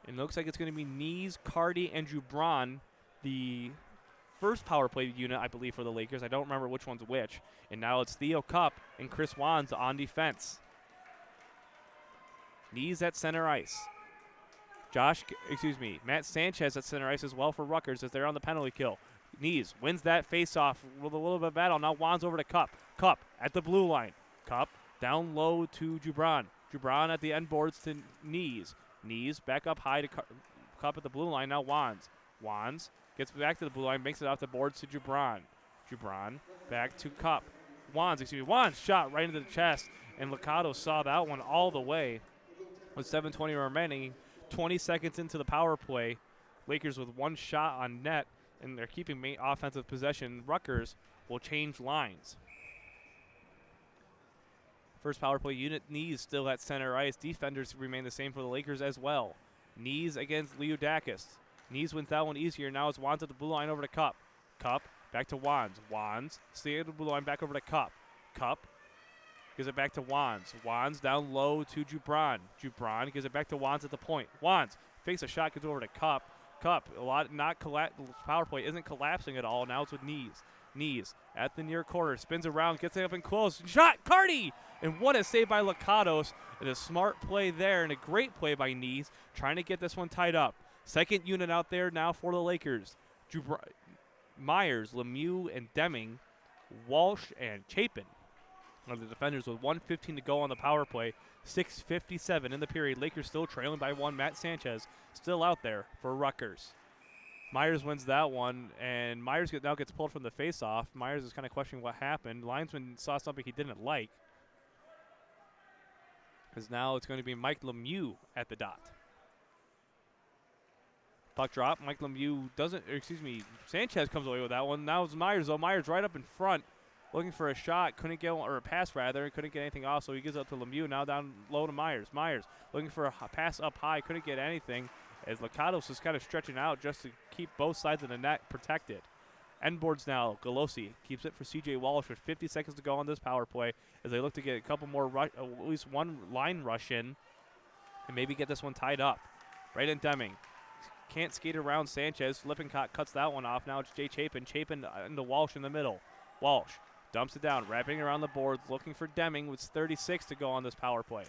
It looks like it's going to be Knees, Cardi, and Gibran, the first power play unit, I believe, for the Lakers. I don't remember which one's which. And now it's Theo Cup and Chris Wands on defense. Knees at center ice. Matt Sanchez at center ice as well for Rutgers as they're on the penalty kill. Knees wins that face-off with a little bit of battle. Now Wands over to Cup. Cup at the blue line. Cup down low to Gibran. Gibran at the end boards to Knees. Knees back up high to Cup at the blue line. Now Wands. Wands Gets back to the blue line, makes it off the boards to Jubran. Jubran back to Cup. Wands shot right into the chest, and Liccato saw that one all the way. With 7:20 remaining, 20 seconds into the power play, Lakers with one shot on net, and they're keeping main offensive possession. Rutgers will change lines. First power play unit, Knees still at center ice. Defenders remain the same for the Lakers as well. Knees against Leodakis. Knees wins that one easier. Now it's Wands at the blue line over to Cup. Cup back to Wands. Wands stay at the blue line back over to Cup. Cup gives it back to Wands. Wands down low to Jubran. Jubran gives it back to Wands at the point. Wands fakes a shot, gets over to Cup. Cup, power play isn't collapsing at all. Now it's with Knees. Knees at the near corner, spins around, gets it up and close. Shot, Cardi! And what a save by Liccatos. And a smart play there and a great play by Knees, trying to get this one tied up. Second unit out there now for the Lakers. Meyers, Lemieux, and Deming, Walsh, and Chapin are the defenders with 1:15 to go on the power play. 6:57 in the period. Lakers still trailing by one. Matt Sanchez still out there for Rutgers. Meyers wins that one, and Meyers now gets pulled from the faceoff. Meyers is kind of questioning what happened. Linesman saw something he didn't like, because now it's going to be Mike Lemieux at the dot. Puck drop. Mike Lemieux Sanchez comes away with that one. Now it's Meyers, though. Meyers right up in front, looking for a shot. Couldn't get one, or a pass rather. Couldn't get anything off, so he gives it up to Lemieux. Now down low to Meyers. Meyers looking for a pass up high. Couldn't get anything, as Liccatos is kind of stretching out just to keep both sides of the net protected. End boards now. Galosi keeps it for C.J. Walsh with 50 seconds to go on this power play as they look to get a couple more, at least one line rush in, and maybe get this one tied up. Right in Deming. Can't skate around Sanchez. Lippincott cuts that one off. Now it's Jay Chapin. Chapin into Walsh in the middle. Walsh dumps it down, wrapping around the boards, looking for Deming with 36 to go on this power play.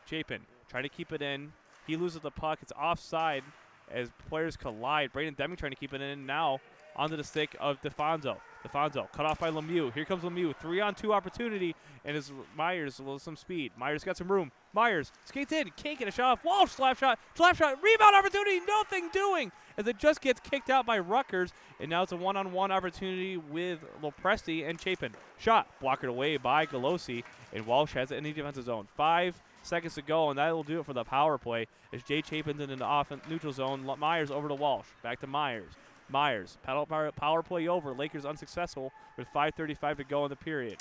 Chapin trying to keep it in. He loses the puck. It's offside as players collide. Braden Deming trying to keep it in now onto the stick of DeFonso. DeFonso cut off by Lemieux. Here comes Lemieux. 3-on-2 opportunity, and is Meyers with some speed. Meyers got some room. Meyers skates in. Can't get a shot off. Walsh slap shot. Rebound opportunity. Nothing doing as it just gets kicked out by Rutgers. And now it's a one-on-one opportunity with Lopresti and Chapin. Shot blocked away by Galosi, and Walsh has it in the defensive zone. 5 seconds to go, and that will do it for the power play as Jay Chapin's in the neutral zone. Meyers over to Walsh. Back to Meyers. Meyers, power play over. Lakers unsuccessful with 5:35 to go in the period.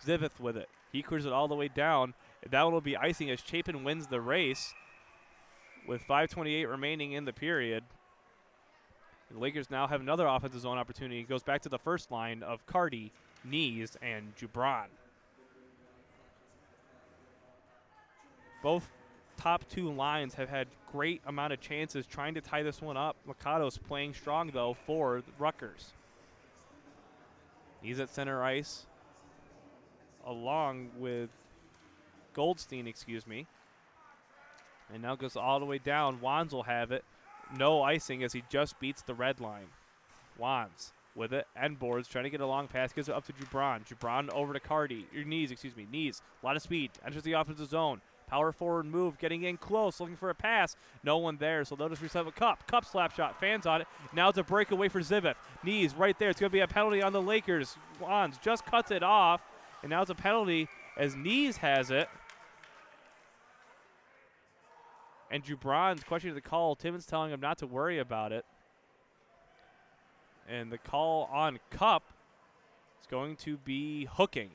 Zivith with it. He clears it all the way down. That one will be icing as Chapin wins the race with 5:28 remaining in the period. The Lakers now have another offensive zone opportunity. It goes back to the first line of Cardi, Knees, and Jubran. Both top two lines have had great amount of chances trying to tie this one up. Liccato's playing strong, though, for Rutgers. He's at center ice along with Goldstein, and now goes all the way down. Wands will have it. No icing as he just beats the red line. Wands with it. End boards trying to get a long pass. Gives it up to Jubran. Jubran over to Cardi. Knees. A lot of speed. Enters the offensive zone. Power forward move, getting in close, looking for a pass. No one there, so they'll just reset with Cup. Cup slap shot, fans on it. Now it's a breakaway for Zivith. Knees right there. It's going to be a penalty on the Lakers. Wands just cuts it off, and now it's a penalty as Knees has it. And Jubran's questioning the call. Timmons telling him not to worry about it. And the call on Cup is going to be hooking.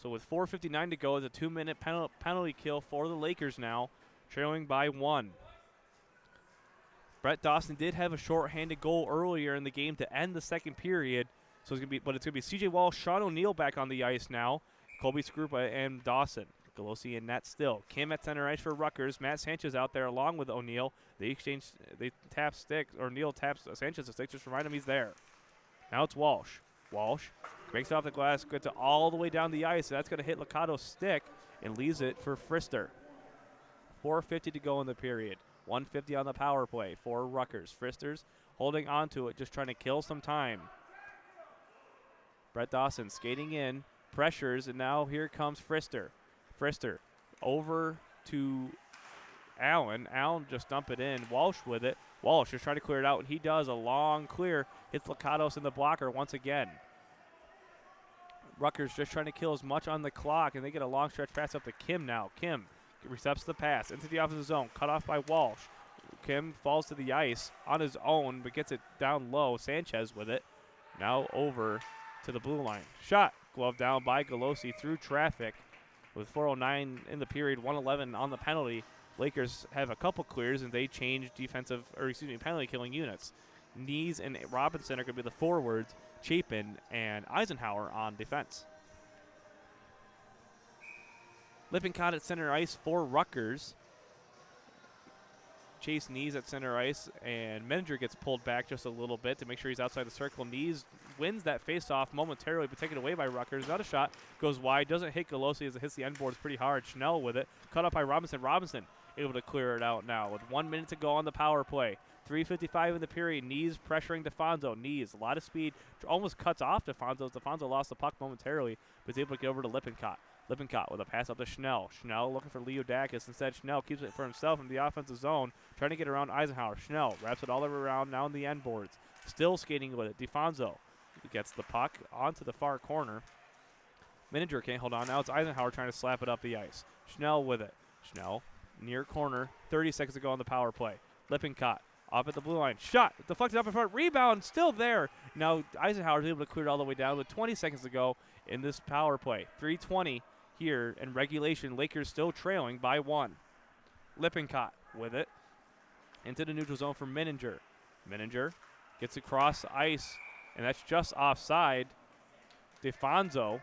So with 4:59 to go, it's a 2-minute penalty kill for the Lakers now, trailing by 1. Brett Dawson did have a shorthanded goal earlier in the game to end the second period. So it's gonna be C.J. Walsh, Sean O'Neill back on the ice now, Colby Skrupa and Dawson. Galosi and net still. Kim at center ice for Rutgers. Matt Sanchez out there along with O'Neill. They tap sticks, or O'Neill taps Sanchez's stick, just remind him he's there. Now it's Walsh. Walsh breaks it off the glass, gets it all the way down the ice, and that's going to hit Liccato's stick and leaves it for Frister. 4:50 to go in the period. 1:50 on the power play for Rutgers. Frister's holding on to it, just trying to kill some time. Brett Dawson skating in, pressures, and now here comes Frister. Frister over to Allen. Allen just dump it in. Walsh with it. Walsh just trying to clear it out, and he does a long clear. Hits Lakatos in the blocker once again. Rutgers just trying to kill as much on the clock, and they get a long stretch pass up to Kim now. Kim recepts the pass into the offensive zone, cut off by Walsh. Kim falls to the ice on his own, but gets it down low. Sanchez with it. Now over to the blue line. Shot. Glove down by Golosi through traffic with 4:09 in the period, 1:11 on the penalty. Lakers have a couple clears, and they change penalty killing units. Knees and Robinson are going to be the forwards. Chapin and Eisenhower on defense. Lippincott at center ice for Rutgers. Chase Knees at center ice, and Menninger gets pulled back just a little bit to make sure he's outside the circle. Knees wins that faceoff momentarily, but taken away by Rutgers. Another shot goes wide, doesn't hit Golosi as it hits the end boards pretty hard. Schnell with it, cut up by Robinson. Robinson able to clear it out now with 1 minute to go on the power play. 3:55 in the period. Knees pressuring DeFonso. Knees, a lot of speed, almost cuts off DeFonso. DeFonso lost the puck momentarily, but is able to get over to Lippincott. Lippincott with a pass up to Schnell. Schnell looking for Leodakis. Instead, Schnell keeps it for himself in the offensive zone, trying to get around Eisenhower. Schnell wraps it all the way around now in the end boards. Still skating with it. DeFonso gets the puck onto the far corner. Menninger can't hold on. Now it's Eisenhower trying to slap it up the ice. Schnell with it. Schnell near corner. 30 seconds to go on the power play. Lippincott up at the blue line. Shot. Deflected up in front. Rebound still there. Now Eisenhower's able to clear it all the way down with 20 seconds to go in this power play. 3:20 here in regulation. Lakers still trailing by 1. Lippincott with it into the neutral zone for Menninger. Menninger gets across ice, and that's just offside. DeFonso.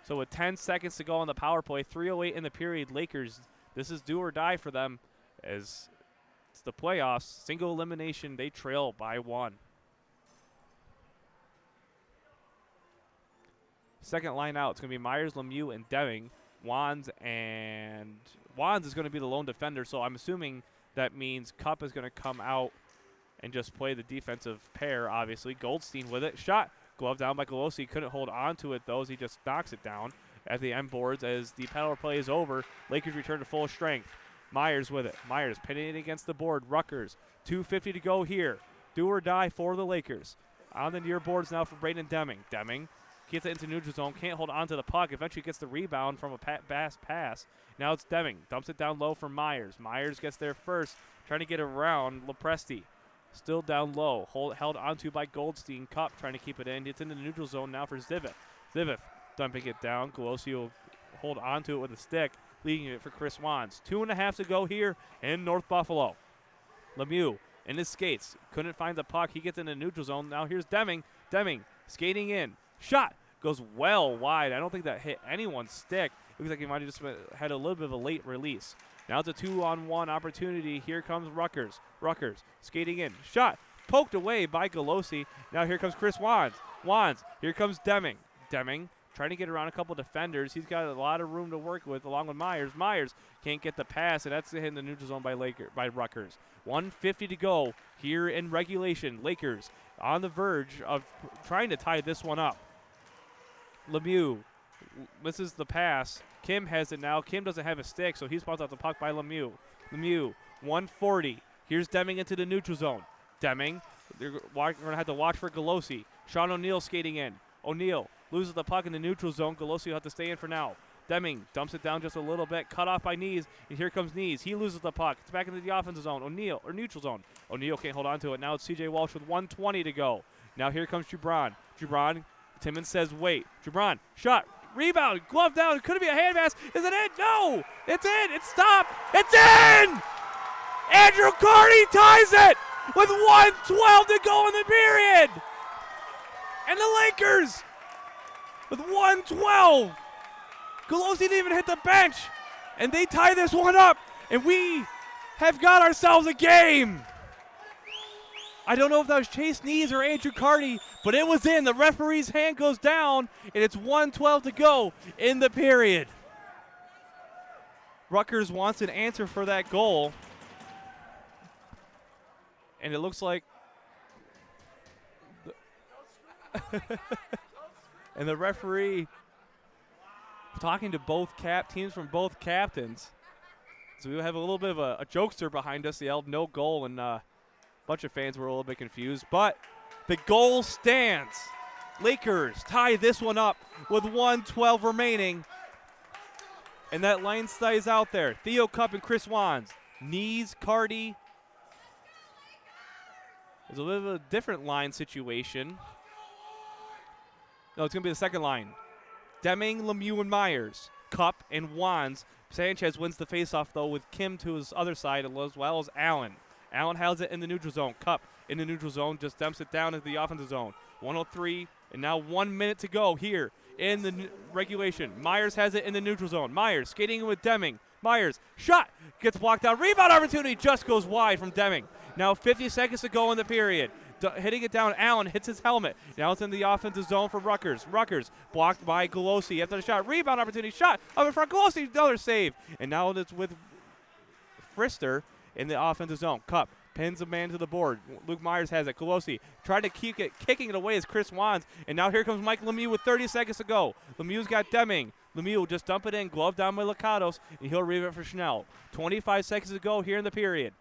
So with 10 seconds to go on the power play, 3:08 in the period, Lakers, this is do or die for them as it's the playoffs. Single elimination, they trail by 1. Second line out, it's going to be Meyers, Lemieux, and Deming. Wands is going to be the lone defender, so I'm assuming that means Cup is going to come out and just play the defensive pair, obviously. Goldstein with it. Shot. Glove down by Golosi. Couldn't hold on to it, though, as he just knocks it down at the end boards as the power play is over. Lakers return to full strength. Meyers with it. Meyers pinning it against the board. Rutgers. 2:50 to go here. Do or die for the Lakers. On the near boards now for Braden Deming. Deming gets it into neutral zone, can't hold on to the puck. Eventually gets the rebound from a pass. Now it's Deming. Dumps it down low for Meyers. Meyers gets there first, trying to get around Lepresti. Still down low, held onto by Goldstein. Cup trying to keep it in. It's in the neutral zone now for Zivith. Zivith dumping it down. Golosi will hold onto it with a stick, leading it for Chris Wands. 2.5 to go here in North Buffalo. Lemieux in his skates. Couldn't find the puck. He gets in the neutral zone. Now here's Deming. Deming skating in. Shot goes well wide. I don't think that hit anyone's stick. It looks like he might have just had a little bit of a late release. Now it's a 2-on-1 opportunity. Here comes Rutgers. Rutgers skating in. Shot poked away by Golosi. Now here comes Chris Wands. Wands. Here comes Deming. Deming trying to get around a couple defenders. He's got a lot of room to work with along with Meyers. Meyers can't get the pass, and that's hitting the neutral zone by Rutgers. 1:50 to go here in regulation. Lakers on the verge of trying to tie this one up. Lemieux misses the pass. Kim has it now. Kim doesn't have a stick, so he's bounced off the puck by Lemieux. Lemieux, 1:40. Here's Deming into the neutral zone. Deming, they're going to have to watch for Golosi. Sean O'Neill skating in. O'Neill loses the puck in the neutral zone. Golosi will have to stay in for now. Deming dumps it down just a little bit, cut off by Knees, and here comes Knees. He loses the puck. It's back into the offensive zone. O'Neill, or neutral zone. O'Neill can't hold on to it. Now it's C.J. Walsh with 1:20 to go. Now here comes Gibran. Gibran, Timmons says wait. Gibran, shot, rebound, glove down. Could it be a hand pass? Is it in? No! It's in! It's stopped! It's in! Andrew Carney ties it with 1:12 to go in the period! And the Lakers with 1:12. Golosi didn't even hit the bench, and they tie this one up, and we have got ourselves a game. I don't know if that was Chase Knees or Andrew Carney, but it was in. The referee's hand goes down, and it's 1:12 to go in the period. Rutgers wants an answer for that goal, and it looks like and the referee talking to both teams from both captains. So we have a little bit of a jokester behind us. They yelled no goal, and a bunch of fans were a little bit confused. But the goal stands. Lakers tie this one up with 1:12 remaining. And that line stays out there. Theo Cup and Chris Wands. Knees, Cardi. There's a little bit of a different line situation. No, it's going to be the second line. Deming, Lemieux, and Meyers. Cup and Wands. Sanchez wins the faceoff, though, with Kim to his other side as well as Allen. Allen has it in the neutral zone. Cup in the neutral zone, just dumps it down into the offensive zone. 1:03, and now 1 minute to go here in the regulation. Meyers has it in the neutral zone. Meyers skating with Deming. Meyers, shot, gets blocked out. Rebound opportunity just goes wide from Deming. Now 50 seconds to go in the period. Hitting it down, Allen hits his helmet. Now it's in the offensive zone for Rutgers. Rutgers blocked by Golosi after the shot. Rebound opportunity, shot up in front. Golosi, another save. And now it's with Frister in the offensive zone. Cup pins a man to the board. Luke Meyers has it. Golosi tried to keep it, kicking it away as Chris Wands. And now here comes Mike Lemieux with 30 seconds to go. Lemieux's got Deming. Lemieux will just dump it in, glove down by Lakatos, and he'll read it for Schnell. 25 seconds to go here in the period.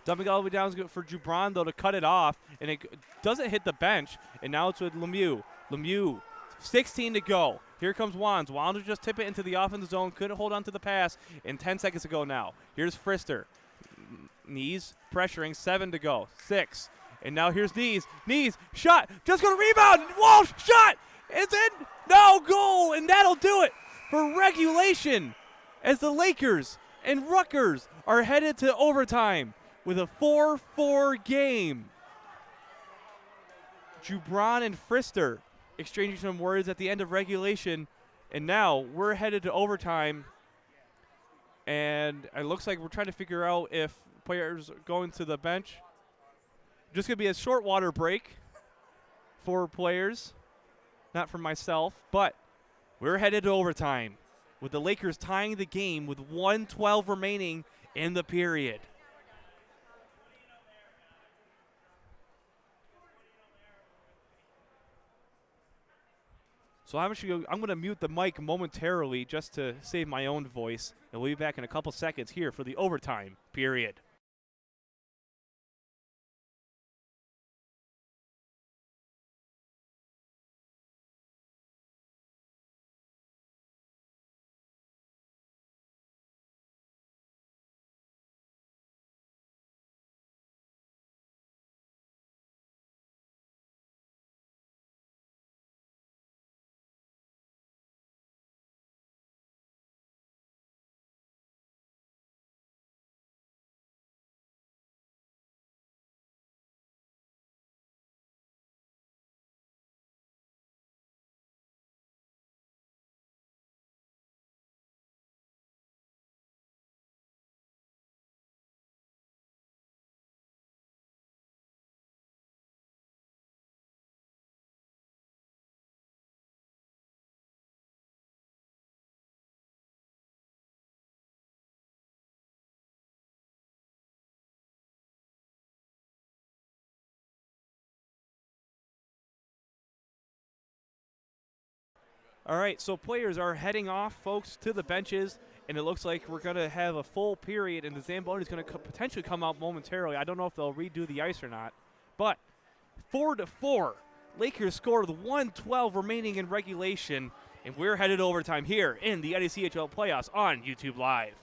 Dumping all the way down for Jubran, though, to cut it off, and it doesn't hit the bench, and now it's with Lemieux. Lemieux, 16 to go. Here comes Wands. Wands will just tip it into the offensive zone, couldn't hold on to the pass, and 10 seconds to go now. Here's Frister. Knees pressuring, 7 to go. 6. And now here's Knees. Knees, shot, just going to rebound. Walsh, shot. It's in. No, goal, and that'll do it for regulation as the Lakers and Rutgers are headed to overtime with a 4-4 game. Jubran and Frister exchanging some words at the end of regulation, and now we're headed to overtime. And it looks like we're trying to figure out if players are going to the bench. Just going to be a short water break for players, not for myself, but we're headed to overtime with the Lakers tying the game with 1:12 remaining in the period. So I'm going to mute the mic momentarily just to save my own voice, and we'll be back in a couple seconds here for the overtime period. All right, so players are heading off, folks, to the benches, and it looks like we're going to have a full period, and the Zamboni is going to potentially come out momentarily. I don't know if they'll redo the ice or not, but 4-4. Lakers scored with 1:12 remaining in regulation, and we're headed overtime here in the NECHL Playoffs on YouTube Live.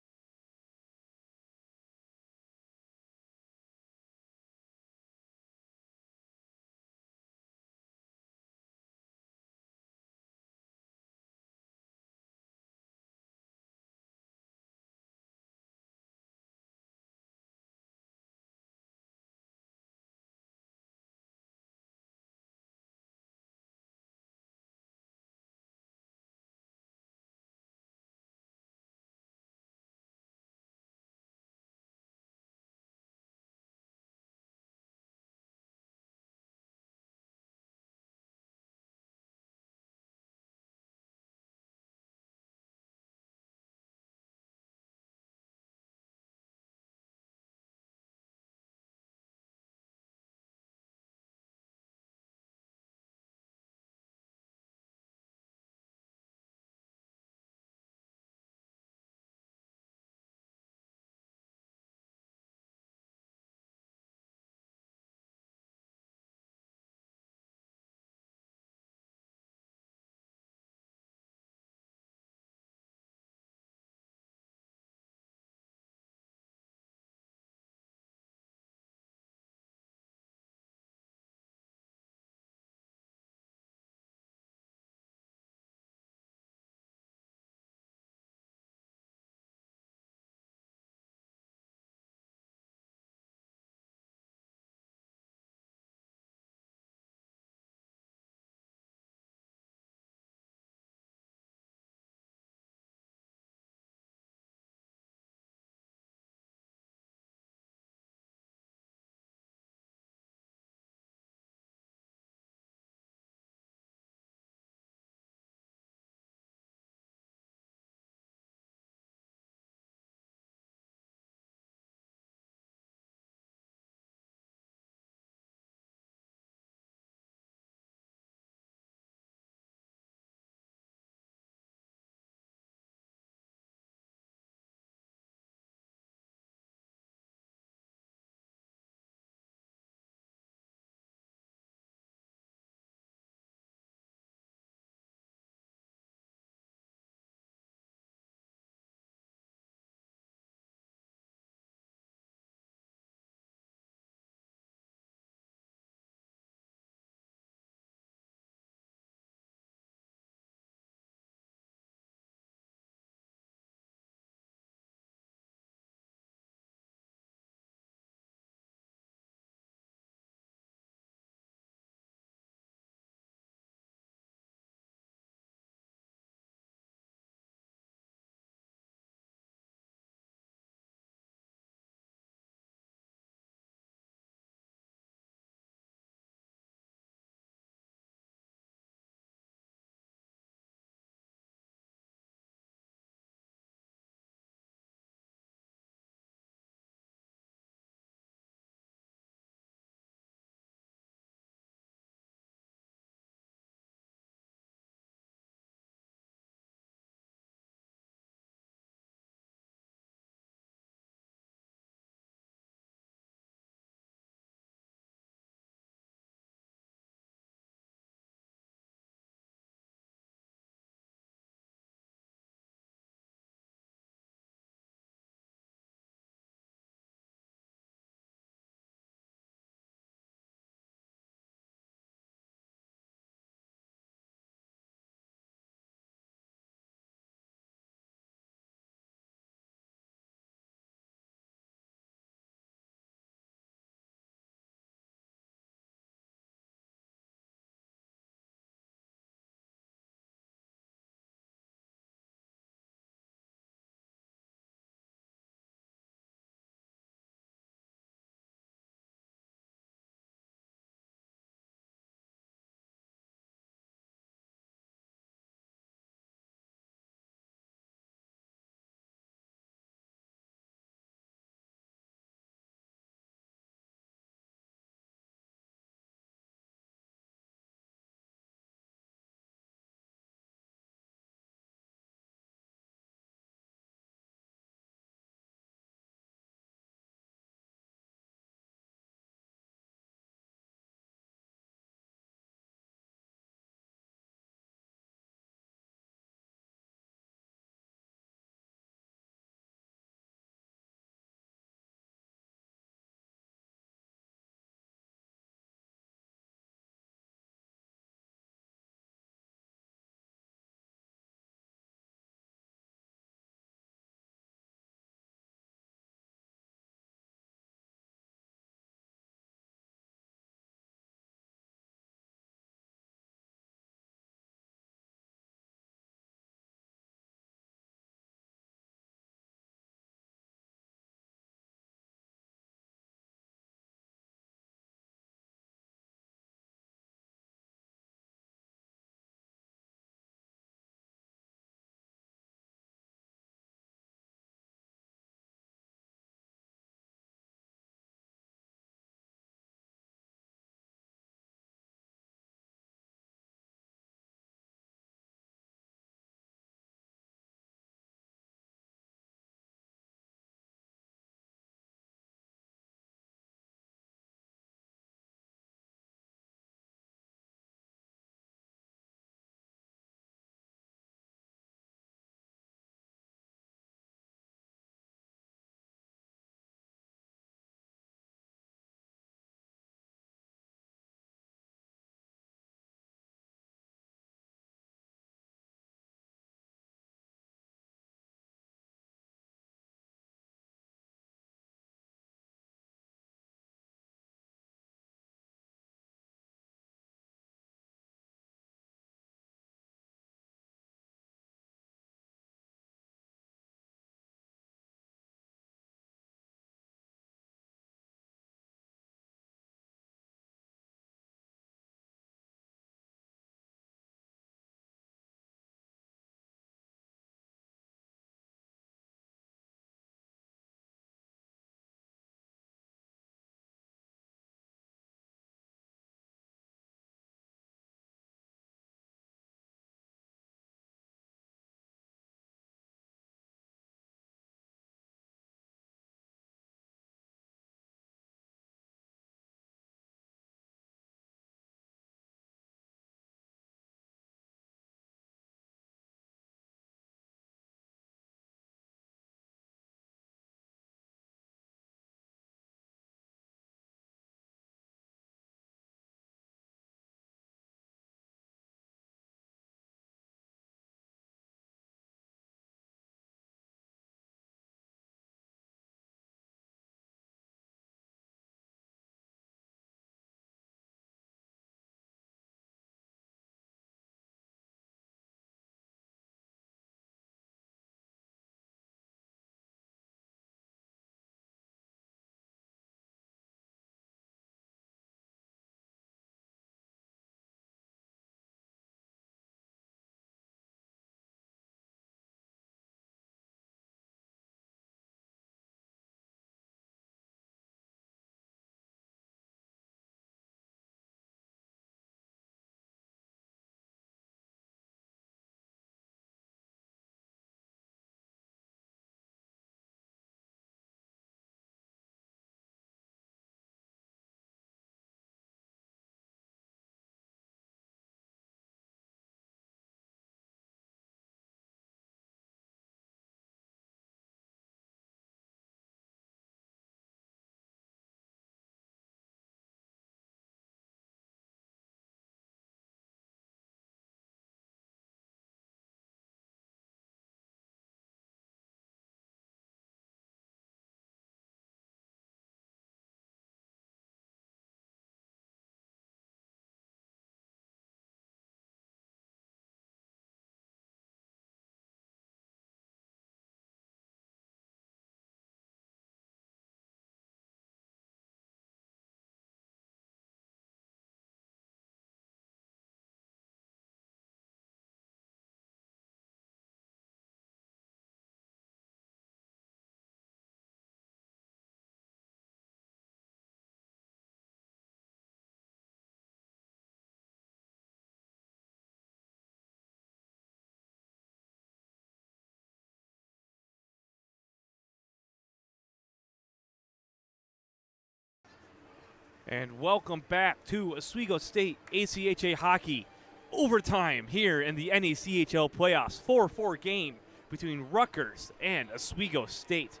And welcome back to Oswego State ACHA hockey overtime here in the NECHL Playoffs. 4-4 game between Rutgers and Oswego State.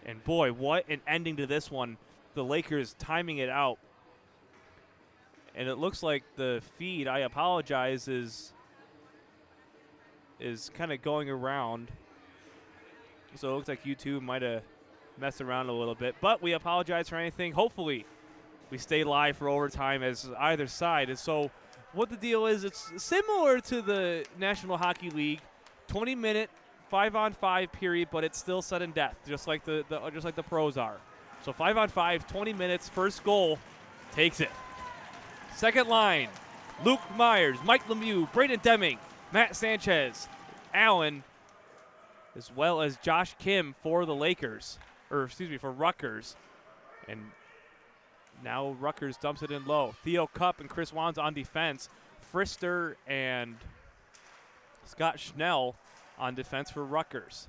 And boy, what an ending to this one. The Lakers timing it out. And it looks like the feed, I apologize, is kind of going around. So it looks like YouTube might have messed around a little bit. But we apologize for anything. Hopefully we stay live for overtime as either side. And so what the deal is, it's similar to the National Hockey League, 20-minute, 5-on-5 period, but it's still sudden death, just like the pros are. So 5-on-5, 20 minutes, first goal, takes it. Second line, Luke Meyers, Mike Lemieux, Braden Deming, Matt Sanchez, Allen, as well as Josh Kim for the Lakers, for Rutgers. And now Rutgers dumps it in low. Theo Cupp and Chris Wands on defense. Frister and Scott Schnell on defense for Rutgers.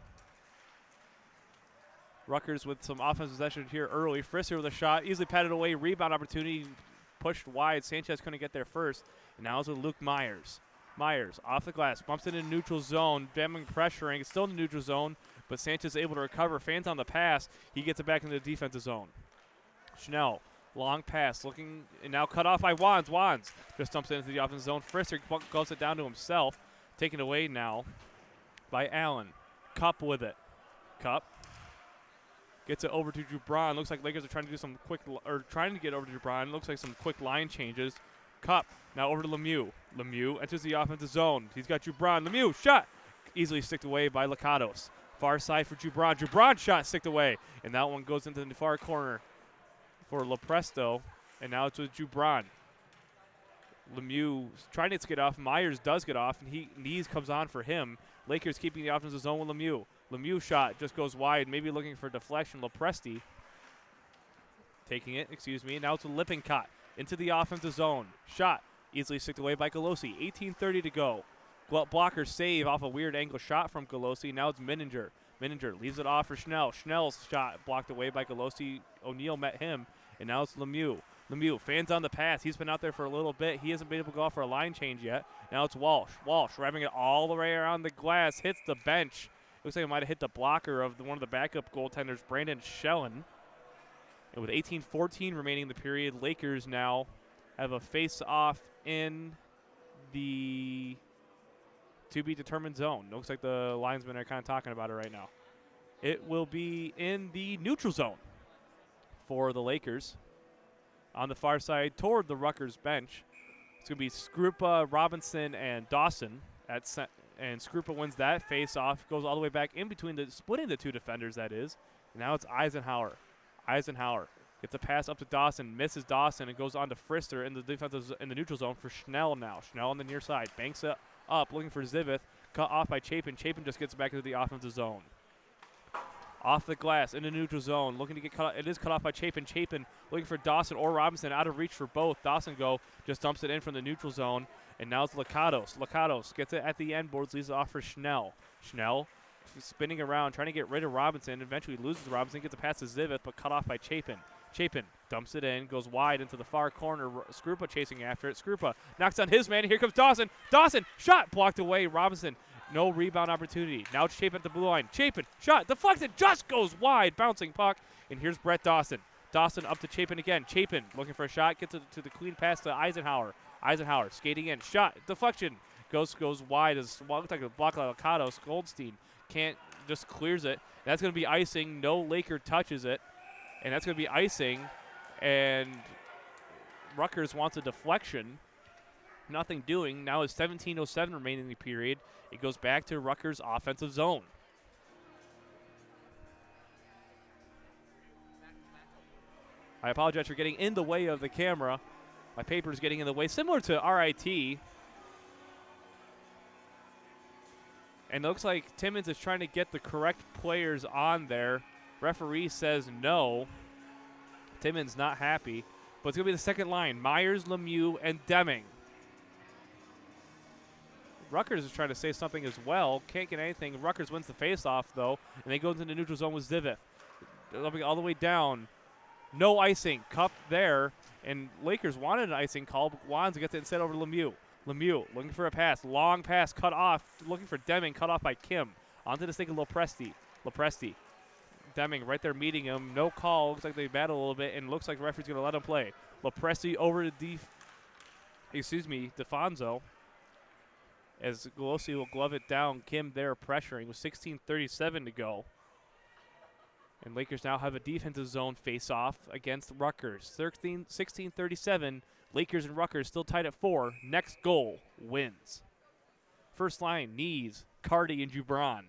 Rutgers with some offensive possession here early. Frister with a shot, easily patted away. Rebound opportunity, pushed wide. Sanchez couldn't get there first. And now it's with Luke Meyers. Meyers off the glass, bumps it in neutral zone. Deming pressuring, it's still in the neutral zone, but Sanchez able to recover. Fans on the pass. He gets it back into the defensive zone. Schnell. Long pass, looking, and now cut off by Wands. Wands just dumps it into the offensive zone. Frister goes it down to himself. Taken away now by Allen. Cupp with it. Cupp gets it over to Jubran. Looks like Lakers are trying to do some trying to get over to Jubran. Looks like some quick line changes. Cupp now over to Lemieux. Lemieux enters the offensive zone. He's got Jubran. Lemieux shot easily sticked away by Lippincott. Far side for Jubran. Jubran shot sticked away, and that one goes into the far corner for Lepresto, and now it's with Jubran. Lemieux trying to get off. Meyers does get off, and Knees comes on for him. Lakers keeping the offensive zone with Lemieux. Lemieux shot just goes wide, maybe looking for deflection. Lepresti taking it, Now it's with Lippincott into the offensive zone. Shot easily sticked away by Golosi. 18:30 to go. Blocker save off a weird angle shot from Golosi. Now it's Mininger. Mininger leaves it off for Schnell. Schnell's shot blocked away by Golosi. O'Neal met him, and now it's Lemieux. Lemieux, fans on the pass. He's been out there for a little bit. He hasn't been able to go off for a line change yet. Now it's Walsh. Walsh wrapping it all the way around the glass. Hits the bench. Looks like it might have hit the blocker of one of the backup goaltenders, Brandon Schellen. And with 18:14 remaining in the period, Lakers now have a face-off in the to-be-determined zone. Looks like the linesmen are kind of talking about it right now. It will be in the neutral zone for the Lakers. On the far side toward the Rutgers bench, it's going to be Skrupa, Robinson, and Dawson. And Skrupa wins that face-off, goes all the way back in between splitting the two defenders, that is. And now it's Eisenhower. Eisenhower gets a pass up to Dawson, misses Dawson, and goes on to Frister in the neutral zone for Schnell now. Schnell on the near side, banks it up, looking for Zivith, cut off by Chapin. Chapin just gets back into the offensive zone. Off the glass in the neutral zone, looking to get cut. It is cut off by Chapin. Chapin looking for Dawson or Robinson, out of reach for both. Dawson just dumps it in from the neutral zone, and now it's Lippincott. Lippincott gets it at the end boards, leaves it off for Schnell. Schnell spinning around, trying to get rid of Robinson. Eventually loses Robinson, gets a pass to Zivith, but cut off by Chapin. Chapin dumps it in, goes wide into the far corner. Skrupa chasing after it. Skrupa knocks down his man. Here comes Dawson. Dawson shot blocked away. Robinson, no rebound opportunity. Now it's Chapin at the blue line. Chapin shot deflected, just goes wide. Bouncing puck, and here's Brett Dawson. Dawson up to Chapin again. Chapin looking for a shot, gets to the clean pass to Eisenhower. Eisenhower skating in, shot deflection, goes wide as looked like a block of Lippincott. Goldstein just clears it. That's going to be icing. No Laker touches it. And that's going to be icing, and Rutgers wants a deflection. Nothing doing. Now it's 17:07 remaining in the period. It goes back to Rutgers' offensive zone. I apologize for getting in the way of the camera. My paper is getting in the way, similar to RIT. And it looks like Timmons is trying to get the correct players on there. Referee says no. Timmons not happy. But it's going to be the second line. Meyers, Lemieux, and Deming. Rutgers is trying to say something as well. Can't get anything. Rutgers wins the faceoff, though. And they go into the neutral zone with Zivith. All the way down. No icing. Cup there. And Lakers wanted an icing call, but Wands gets it instead over to Lemieux. Lemieux looking for a pass. Long pass cut off. Looking for Deming. Cut off by Kim. Onto the stick of Lopresti. Lopresti. Deming right there meeting him. No call. Looks like they battle a little bit, and looks like the referee's going to let him play. Lopresti over to DeFonso. As Golosi will glove it down. Kim there pressuring with 16:37 to go. And Lakers now have a defensive zone face-off against Rutgers. 16:37. Lakers and Rutgers still tied at 4. Next goal wins. First line, Knees, Cardi, and Jubran.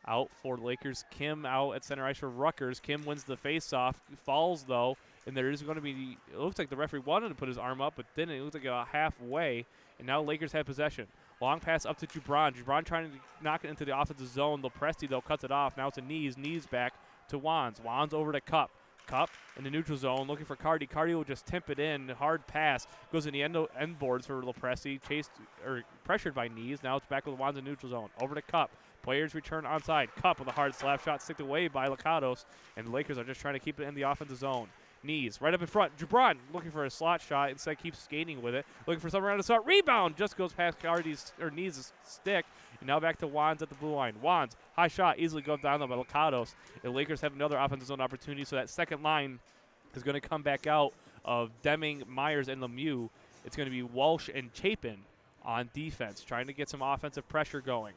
Out for Lakers. Kim out at center ice for Rutgers. Kim wins the face-off. Falls, though, and there is going to be – it looks like the referee wanted to put his arm up, but didn't. It looks like a halfway, and now Lakers have possession. Long pass up to Jubran. Jubran trying to knock it into the offensive zone. Lopresti, though, cuts it off. Now it's a Knees. Knees back to Wands. Wands over to Cup. Cup in the neutral zone looking for Cardi. Cardi will just temp it in. Hard pass. Goes in the end boards for Lopresti. Chased or pressured by Knees. Now it's back with Wands in neutral zone. Over to Cup. Players return onside. Cup with a hard slap shot sticked away by Lakatos. And the Lakers are just trying to keep it in the offensive zone. Knees right up in front. Jubran looking for a slot shot. Instead keeps skating with it. Looking for something around the start. Rebound just goes past Cardi's or Knees' stick. And now back to Wands at the blue line. Wands, high shot, easily goes down by Lakatos. The Lakers have another offensive zone opportunity, so that second line is going to come back out of Deming, Meyers, and Lemieux. It's going to be Walsh and Chapin on defense, trying to get some offensive pressure going.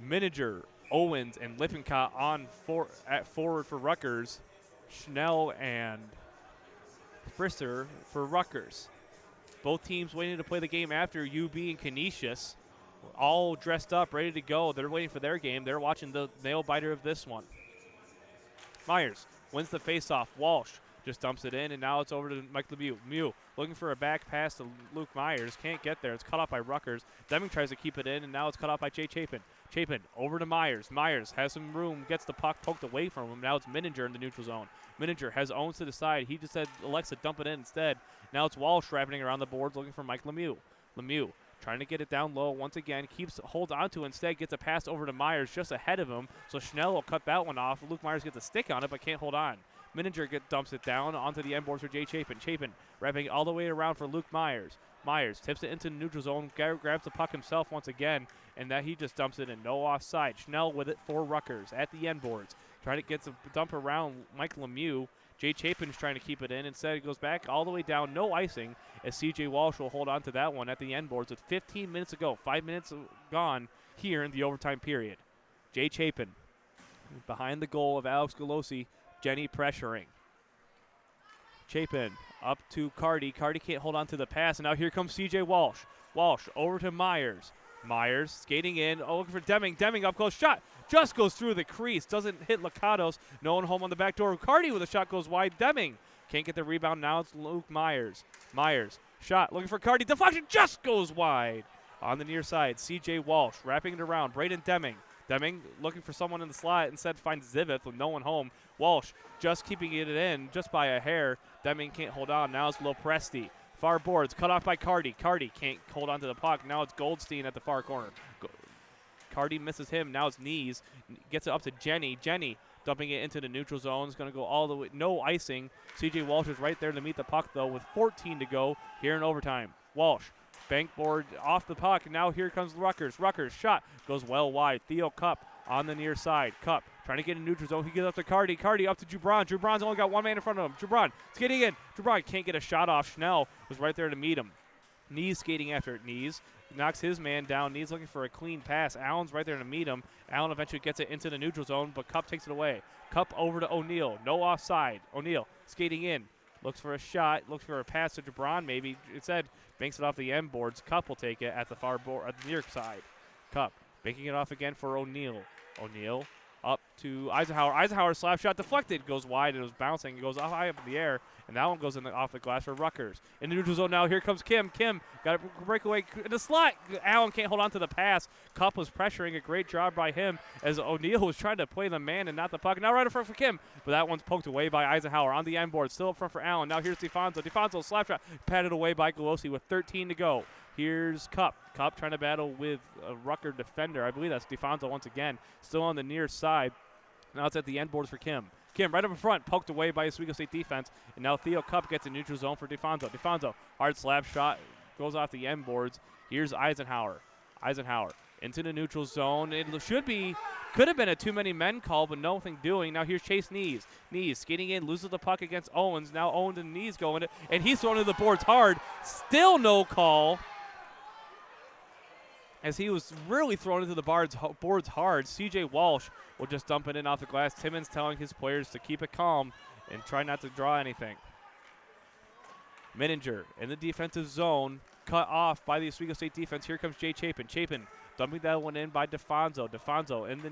Miniger, Owens, and Lippincott at forward for Rutgers. Schnell and Frisser for Rutgers. Both teams waiting to play the game after. UB and Canisius all dressed up, ready to go. They're waiting for their game. They're watching the nail-biter of this one. Myers wins the face-off. Walsh just dumps it in, and now it's over to Mike Lemieux. Lemieux looking for a back pass to Luke Myers. Can't get there. It's cut off by Rutgers. Deming tries to keep it in, and now it's cut off by Jay Chapin. Chapin over to Myers. Myers has some room, gets the puck poked away from him. Now it's Miniger in the neutral zone. Miniger has Owens to the side. He just said Alexa dump it in instead. Now it's Walsh wrapping around the boards looking for Mike Lemieux. Lemieux trying to get it down low once again. Holds on to it instead. Gets a pass over to Myers just ahead of him. So Schnell will cut that one off. Luke Myers gets a stick on it but can't hold on. Miniger dumps it down onto the end boards for Jay Chapin. Chapin wrapping all the way around for Luke Myers. Myers tips it into the neutral zone, grabs the puck himself once again, and that he just dumps it in. No offside. Schnell with it for Rutgers at the end boards. Trying to get some dump around Mike Lemieux. Jay Chapin's trying to keep it in. Instead, it goes back all the way down. No icing as C.J. Walsh will hold on to that one at the end boards with 15 minutes to go. 5 minutes gone here in the overtime period. Jay Chapin behind the goal of Alex Golosi. Jenny pressuring. Chapin up to Cardi. Cardi can't hold on to the pass, and now here comes C.J. Walsh. Walsh over to Myers. Myers skating in. Oh, looking for Deming. Deming up close. Shot just goes through the crease. Doesn't hit Lakatos. No one home on the back door. Cardi with a shot goes wide. Deming can't get the rebound. Now it's Luke Myers. Myers shot looking for Cardi. Deflection just goes wide. On the near side, C.J. Walsh wrapping it around. Braden Deming. Deming looking for someone in the slot. Instead finds Zivith with no one home. Walsh just keeping it in just by a hair. Deming can't hold on. Now it's Lopresti. Far boards cut off by Cardi. Cardi can't hold on to the puck. Now it's Goldstein at the far corner. Cardi misses him. Now it's Knees. Gets it up to Jenny. Jenny dumping it into the neutral zone. It's going to go all the way. No icing. C.J. Walsh is right there to meet the puck, though, with 14 to go here in overtime. Walsh, bank board off the puck. Now here comes Rutgers. Rutgers shot goes well wide. Theo Cup on the near side. Cup trying to get in neutral zone. He gets up to Cardi. Cardi up to Jubran. Jubran's only got one man in front of him. Jubran skating in. Jubran can't get a shot off. Schnell was right there to meet him. Knees skating after it. Knees knocks his man down. Knees looking for a clean pass. Allen's right there to meet him. Allen eventually gets it into the neutral zone, but Cup takes it away. Cup over to O'Neal. No offside. O'Neal skating in. Looks for a shot. Looks for a pass to Jubran maybe. Instead, banks it off the end boards. Cup will take it at the far board, at the near side. Cup banking it off again for O'Neal. O'Neal up to Eisenhower. Eisenhower slap shot deflected. Goes wide. It was bouncing. It goes high up in the air. And that one goes off the glass for Rutgers. In the neutral zone now, here comes Kim. Kim got a breakaway in the slot. Allen can't hold on to the pass. Cup was pressuring. A great job by him as O'Neal was trying to play the man and not the puck. Now right in front for Kim. But that one's poked away by Eisenhower on the end board. Still up front for Allen. Now here's DeFonso. DeFonso slap shot patted away by Golosi with 13 to go. Here's Cup. Cup trying to battle with a Rutgers defender. I believe that's DeFonso once again. Still on the near side. Now it's at the end boards for Kim. Kim right up in front, poked away by Oswego State defense. And now Theo Cup gets a neutral zone for DeFonso. DeFonso, hard slap shot, goes off the end boards. Here's Eisenhower. Eisenhower into the neutral zone. It could have been a too many men call, but nothing doing. Now here's Chase Knees. Knees skating in, loses the puck against Owens. Now Owens and Knees going, and he's throwing to the boards hard. Still no call, as he was really thrown into the boards hard. CJ Walsh will just dump it in off the glass. Timmons telling his players to keep it calm and try not to draw anything. Mininger in the defensive zone, cut off by the Oswego State defense. Here comes Jay Chapin. Chapin dumping that one in by DeFonso. DeFonso in the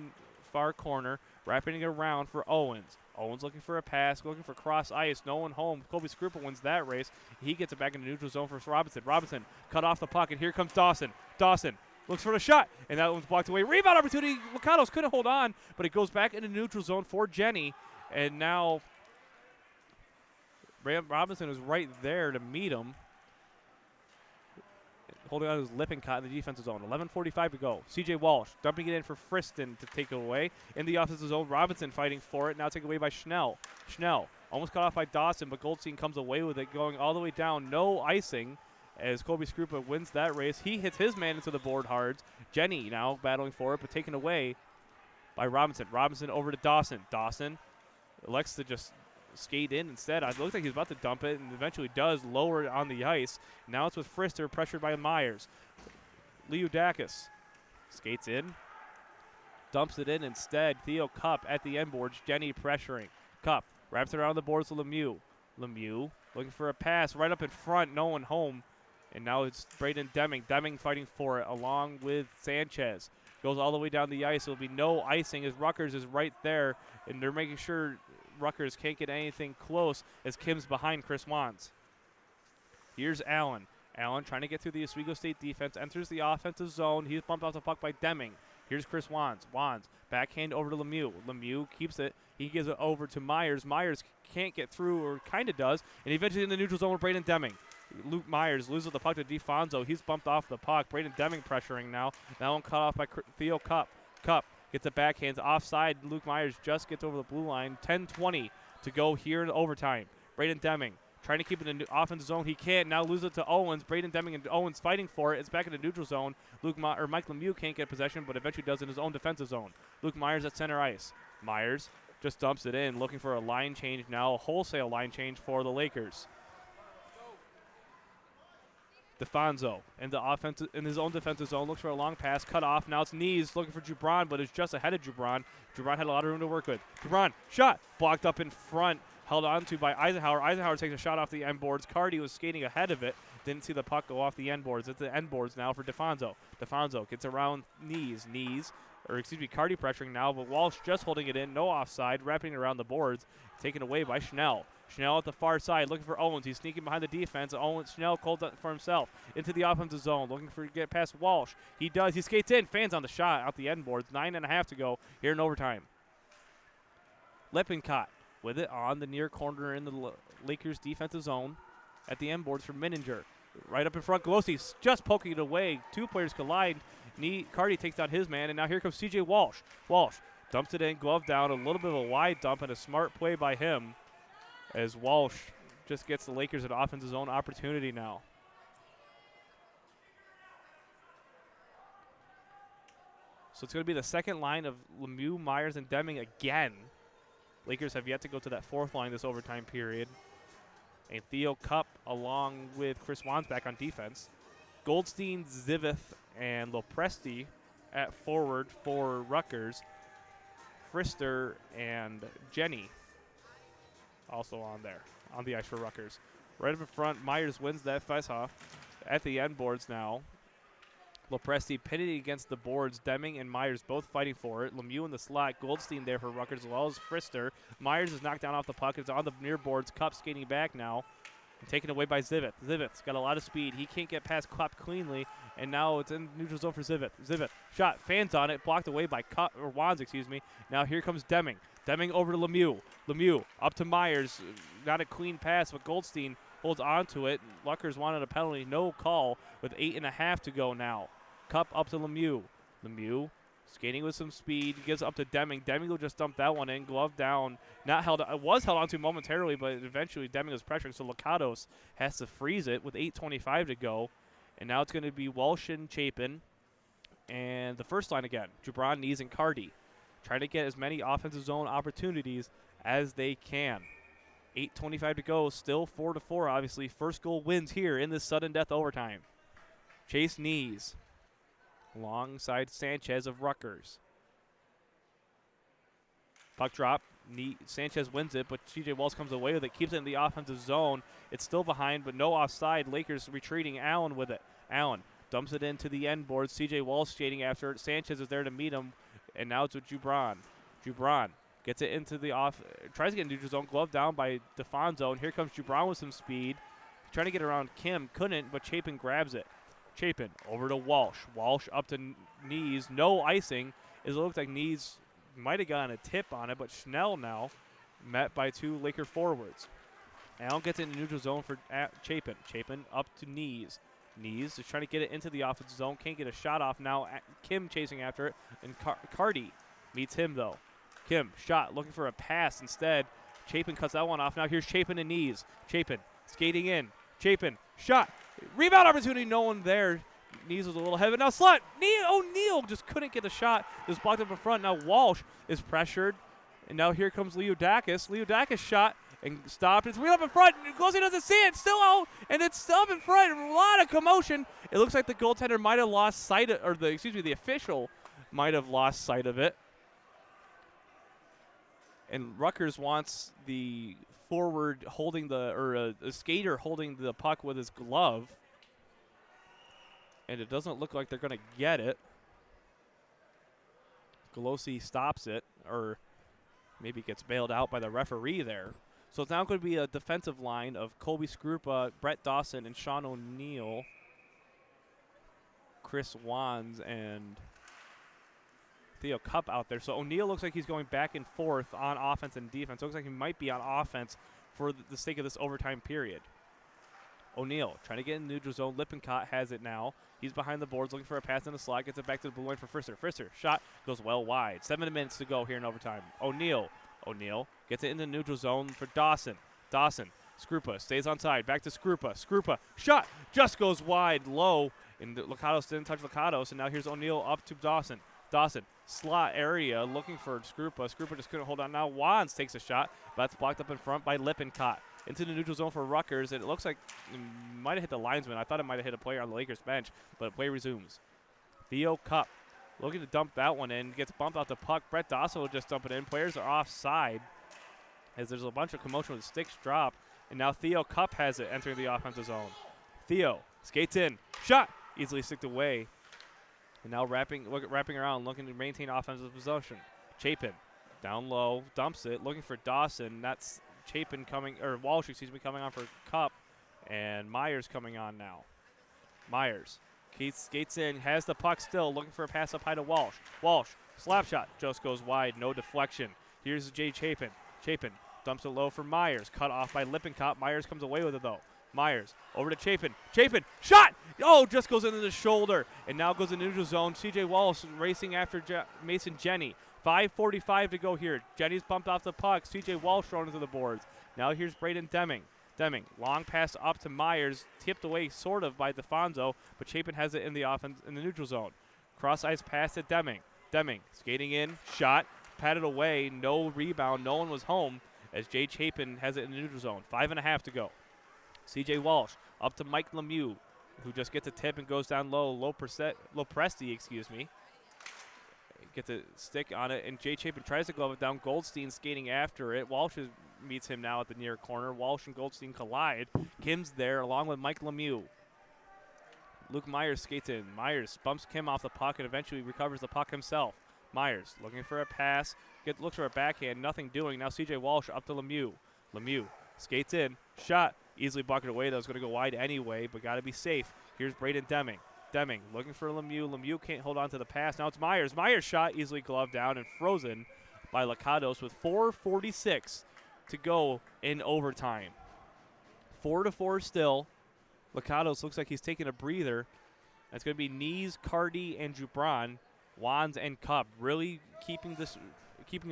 far corner, wrapping it around for Owens. Owens looking for a pass, looking for cross ice. No one home. Colby Scruple wins that race. He gets it back in the neutral zone for Robinson. Robinson cut off the puck, and here comes Dawson. Dawson looks for the shot, and that one's blocked away. Rebound opportunity. Lacados couldn't hold on, but it goes back into neutral zone for Jenny. And now Robinson is right there to meet him. Holding on his Lippincott in the defensive zone. 11:45 to go. C.J. Walsh dumping it in for Friston to take it away. In the offensive zone, Robinson fighting for it. Now taken away by Schnell. Schnell almost cut off by Dawson, but Goldstein comes away with it, going all the way down. No icing as Colby Scrupa wins that race. He hits his man into the board hards. Jenny now battling for it, but taken away by Robinson. Robinson over to Dawson. Dawson elects to just skate in instead. It looks like he's about to dump it, and eventually does lower it on the ice. Now it's with Frister, pressured by Meyers. Liudakis skates in, dumps it in instead. Theo Cup at the end boards. Jenny pressuring. Cup wraps it around the boards to Lemieux. Lemieux looking for a pass right up in front. No one home. And now it's Braden Deming. Deming fighting for it along with Sanchez. Goes all the way down the ice. There will be no icing as Rutgers is right there, and they're making sure Rutgers can't get anything close as Kim's behind Chris Wands. Here's Allen. Allen trying to get through the Oswego State defense, enters the offensive zone. He's bumped off the puck by Deming. Here's Chris Wands. Wands backhand over to Lemieux. Lemieux keeps it. He gives it over to Meyers. Myers can't get through, or kind of does, and eventually in the neutral zone with Braden Deming. Luke Myers loses the puck to DeFonso. He's bumped off the puck. Braden Deming pressuring now. That one cut off by Theo Cup. Cup gets it backhands offside. Luke Myers just gets over the blue line. 10:20 to go here in overtime. Braden Deming trying to keep it in the offensive zone. He can't. Now lose it to Owens. Braden Deming and Owens fighting for it. It's back in the neutral zone. Mike Lemieux can't get possession, but eventually does in his own defensive zone. Luke Myers at center ice. Myers just dumps it in, looking for a line change now, a wholesale line change for the Lakers. DeFonso in his own defensive zone, looks for a long pass, cut off. Now it's Knees looking for Jubron, but is just ahead of Jubron. Jubron had a lot of room to work with. Jubron, shot, blocked up in front, held on to by Eisenhower. Eisenhower takes a shot off the end boards. Cardi was skating ahead of it, didn't see the puck go off the end boards. It's the end boards now for DeFonso. DeFonso gets around Cardi pressuring now, but Walsh just holding it in, no offside, wrapping it around the boards, taken away by Schnell. Schnell at the far side, looking for Owens. He's sneaking behind the defense. Schnell calls it for himself into the offensive zone, looking for get past Walsh. He does. He skates in. Fans on the shot out the end boards. 9.5 to go here in overtime. Lippincott with it on the near corner in the Lakers defensive zone at the end boards for Mininger. Right up in front, Golosi just poking it away. Two players collide. Cardi takes down his man, and now here comes C.J. Walsh. Walsh dumps it in, glove down, a little bit of a wide dump, and a smart play by him, as Walsh just gets the Lakers an offensive zone opportunity now. So it's going to be the second line of Lemieux, Myers, and Deming again. Lakers have yet to go to that fourth line this overtime period. And Theo Cup along with Chris Wands back on defense. Goldstein, Zivith, and Lopresti at forward for Rutgers. Frister and Jenny also on the ice for Rutgers. Right up in front, Myers wins that face-off at the end boards now. Lopresti pitted against the boards. Deming and Myers both fighting for it. Lemieux in the slot. Goldstein there for Rutgers as well as Frister. Myers is knocked down off the puck. It's on the near boards. Cup skating back now. And taken away by Zivith. Zivith's got a lot of speed. He can't get past Cup cleanly. And now it's in neutral zone for Zivith. Zivith shot. Fans on it. Blocked away by Wands, Now here comes Deming. Deming over to Lemieux. Lemieux up to Myers. Not a clean pass, but Goldstein holds on to it. Rutgers wanted a penalty. No call with 8.5 to go now. Cup up to Lemieux. Lemieux Skating with some speed, gives up to Deming. Deming will just dump that one in, glove down. Not held, it was held onto momentarily, but eventually Deming was pressuring, so Lippincott has to freeze it with 8:25 to go. And now it's going to be Walsh and Chapin. And the first line again, Jubran, Knees, and Cardi. Trying to get as many offensive zone opportunities as they can. 8:25 to go, still 4-4, obviously. First goal wins here in this sudden death overtime. Chase Knees alongside Sanchez of Rutgers. Puck drop. Sanchez wins it, but TJ Walsh comes away with it, keeps it in the offensive zone. It's still behind, but no offside. Lakers retreating. Allen with it. Allen dumps it into the end boards. TJ Walsh skating after it. Sanchez is there to meet him, and now it's with Jubran. Jubran gets it into the tries to get in neutral zone. Glove down by DeFonso, and here comes Jubran with some speed. Trying to get around Kim, couldn't, but Chapin grabs it. Chapin over to Walsh. Walsh up to Knees. No icing. It looks like Knees might have gotten a tip on it, but Schnell now met by two Laker forwards. Allen gets it in the neutral zone for Chapin. Chapin up to Knees. Knees is trying to get it into the offensive zone. Can't get a shot off now. Kim chasing after it, and Cardi meets him, though. Kim, shot, looking for a pass instead. Chapin cuts that one off. Now here's Chapin and Knees. Chapin skating in. Chapin, shot. Rebound opportunity, no one there. Knees was a little heavy. Now Slut, O'Neal just couldn't get the shot. It was blocked up in front. Now Walsh is pressured. And now here comes Leodakis. Leodakis shot and stopped. It's wheel up in front. Gossi doesn't see it. Still out. And it's still up in front. A lot of commotion. It looks like the goaltender might have lost sight of, or the official might have lost sight of it. And Rutgers wants the forward holding a skater holding the puck with his glove. And it doesn't look like they're going to get it. Golosi stops it, or maybe gets bailed out by the referee there. So it's now going to be a defensive line of Colby Skrupa, Brett Dawson, and Sean O'Neal, Chris Wands, and Theo Cup out there. So O'Neal looks like he's going back and forth on offense and defense. Looks like he might be on offense for the sake of this overtime period. O'Neal trying to get in the neutral zone. Lippincott has it now. He's behind the boards looking for a pass in the slot. Gets it back to the blue line for Frister. Frister, shot, goes well wide. 7 minutes to go here in overtime. O'Neal gets it in the neutral zone for Dawson. Skrupa stays on side. Back to Skrupa, shot, just goes wide, low. And Lippincott didn't touch Lippincott, so now here's O'Neal up to Dawson. Slot area looking for Skrupa. Skrupa just couldn't hold on. Now Wands takes a shot, but that's blocked up in front by Lippincott. Into the neutral zone for Rutgers. And it looks like it might have hit the linesman. I thought it might have hit a player on the Lakers bench, but play resumes. Theo Cup looking to dump that one in. Gets bumped out the puck. Brett Dawson will just dump it in. Players are offside as there's a bunch of commotion with the sticks drop. And now Theo Cup has it entering the offensive zone. Theo skates in. Shot. Easily sticked away. And now wrapping around, looking to maintain offensive possession. Chapin down low, dumps it, looking for Dawson. That's Chapin Walsh, coming on for Cup. And Meyers coming on now. Meyers skates in, has the puck still, looking for a pass up high to Walsh. Walsh, slap shot, just goes wide, no deflection. Here's Jay Chapin. Chapin dumps it low for Meyers, cut off by Lippincott. Meyers comes away with it though. Meyers over to Chapin. Shot! Oh, just goes into the shoulder. And now goes in neutral zone. CJ Walsh racing after Mason Jenny. 5:45 to go here. Jenny's bumped off the puck. CJ Walsh thrown into the boards. Now here's Braden Deming. Long pass up to Meyers. Tipped away sort of by DeFonso, but Chapin has it in the offense in the neutral zone. Cross ice pass to Deming. Skating in. Shot. Patted away. No rebound. No one was home as Jay Chapin has it in the neutral zone. 5.5 to go. CJ Walsh up to Mike Lemieux, who just gets a tip and goes down low. Lopresti, gets a stick on it, and Jay Chapin tries to glove it down. Goldstein skating after it. Walsh meets him now at the near corner. Walsh and Goldstein collide. Kim's there along with Mike Lemieux. Luke Meyers skates in. Meyers bumps Kim off the puck and eventually recovers the puck himself. Meyers looking for a pass. Looks for a backhand. Nothing doing. Now CJ Walsh up to Lemieux. Lemieux skates in. Shot. Easily bucketed away. That was going to go wide anyway, but got to be safe. Here's Braden Deming. Looking for Lemieux. Lemieux can't hold on to the pass. Now it's Meyers. Meyers shot easily gloved down and frozen by Lippincott with 4:46 to go in overtime. 4-4 still. Lippincott looks like he's taking a breather. That's going to be Knees, Cardi, and Jubran Wands and Cup really keeping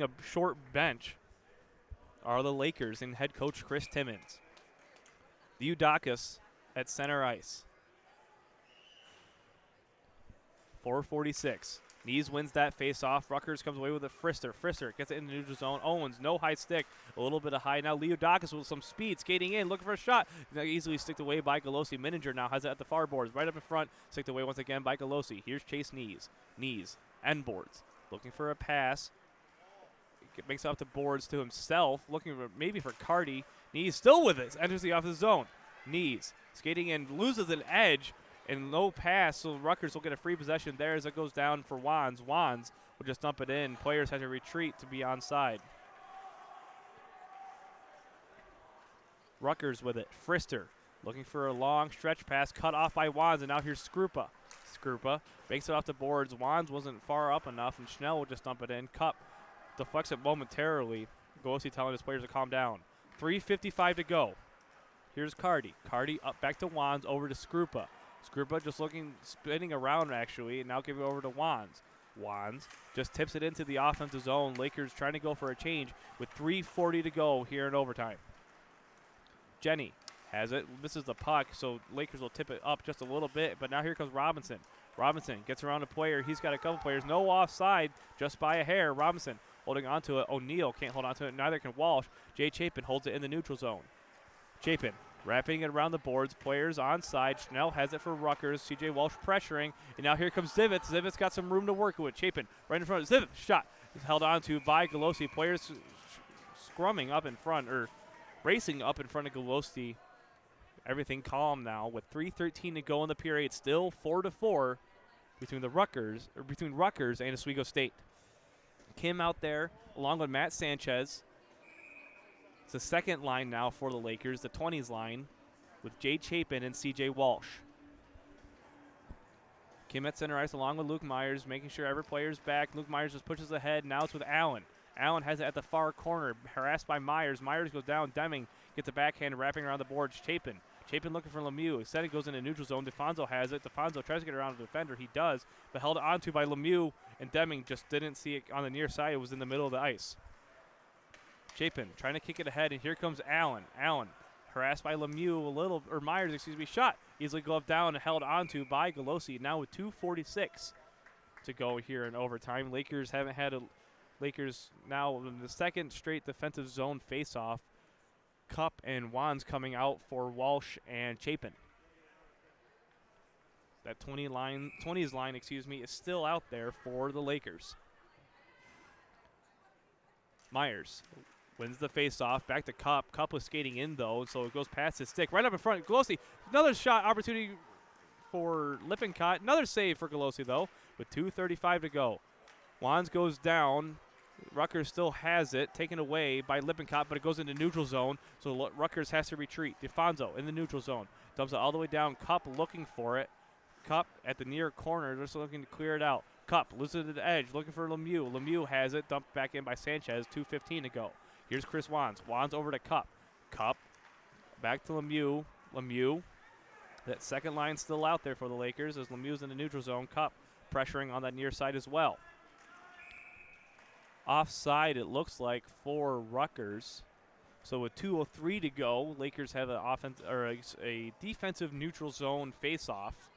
a short bench are the Lakers and head coach Chris Timmons. Liudakis at center ice. 4:46. Knees wins that face-off. Rutgers comes away with a Frister. Frister gets it in the neutral zone. Owens, no high stick. A little bit of high. Now Liudakis with some speed, skating in, looking for a shot. Easily sticked away by Galosi. Mininger now has it at the far boards. Right up in front. Sticked away once again by Galosi. Here's Chase Knees. Knees, end boards. Looking for a pass. Makes it up the boards to himself. Looking for maybe for Cardi. Knees still with it. Enters the offensive zone. Knees skating in, loses an edge. And no pass, so Rutgers will get a free possession there as it goes down for Wands. Wands will just dump it in. Players have to retreat to be onside. Rutgers with it. Frister looking for a long stretch pass, cut off by Wands, and now here's Skrupa. Skrupa makes it off the boards. Wands wasn't far up enough, and Schnell will just dump it in. Cup deflects it momentarily. Golosi telling his players to calm down. 3:55 to go. Here's Cardi. Cardi up back to Wands, over to Skrupa. Skrupa just spinning around actually, and now giving it over to Wands. Wands just tips it into the offensive zone. Lakers trying to go for a change with 3:40 to go here in overtime. Jenny has it, misses the puck, so Lakers will tip it up just a little bit, but now here comes Robinson. Robinson gets around a player. He's got a couple players. No offside, just by a hair. Robinson holding onto it. O'Neal can't hold onto it. Neither can Walsh. Jay Chapin holds it in the neutral zone. Chapin wrapping it around the boards. Players onside. Schnell has it for Rutgers. C.J. Walsh pressuring. And now here comes Zivitz. Zivitz got some room to work with. Chapin right in front of Zivitz. Shot is held onto by Galosi. Players scrumming up in front, or racing up in front of Galosi. Everything calm now with 3:13 to go in the period. Still 4-4 between Rutgers and Oswego State. Kim out there along with Matt Sanchez. It's the second line now for the Lakers, the 20s line, with Jay Chapin and C.J. Walsh. Kim at center ice along with Luke Meyers, making sure every player's back. Luke Meyers just pushes ahead. Now it's with Allen. Allen has it at the far corner, harassed by Meyers. Meyers goes down. Deming gets a backhand, wrapping around the boards. Chapin looking for Lemieux. Instead, it goes into neutral zone. DeFonso has it. DeFonso tries to get around the defender. He does, but held onto by Lemieux, and Deming just didn't see it on the near side. It was in the middle of the ice. Chapin trying to kick it ahead, and here comes Allen. Allen harassed by Lemieux Meyers, shot. Easily gloved down and held onto by Galosi. Now with 2:46 to go here in overtime. Lakers now in the second straight defensive zone face-off. Cup and Wands coming out for Walsh and Chapin. That 20s line, is still out there for the Lakers. Meyers wins the face-off. Back to Cup. Cup was skating in, though, so it goes past his stick. Right up in front. Galosi, another shot opportunity for Lippincott. Another save for Galosi, though, with 2:35 to go. Wands goes down. Rutgers still has it, taken away by Lippincott, but it goes into neutral zone, so Rutgers has to retreat. DeFonso in the neutral zone. Dumps it all the way down. Cup looking for it. Cup at the near corner, just looking to clear it out. Cup loses the edge, looking for Lemieux. Lemieux has it, dumped back in by Sanchez, 2:15 to go. Here's Chris Wands. Wands over to Cup. Cup back to Lemieux. Lemieux. That second line still out there for the Lakers as Lemieux's in the neutral zone. Cup pressuring on that near side as well. Offside, it looks like, for Rutgers. So with 2:03 to go, Lakers have a defensive neutral zone face-off.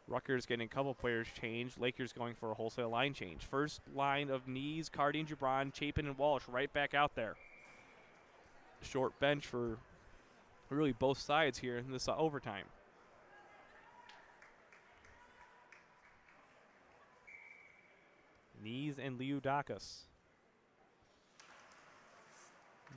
Rutgers getting a couple players changed. Lakers going for a wholesale line change. First line of Knees, Cardi and Gibran, Chapin and Walsh right back out there. Short bench for really both sides here in this overtime. Knees and Liudakis.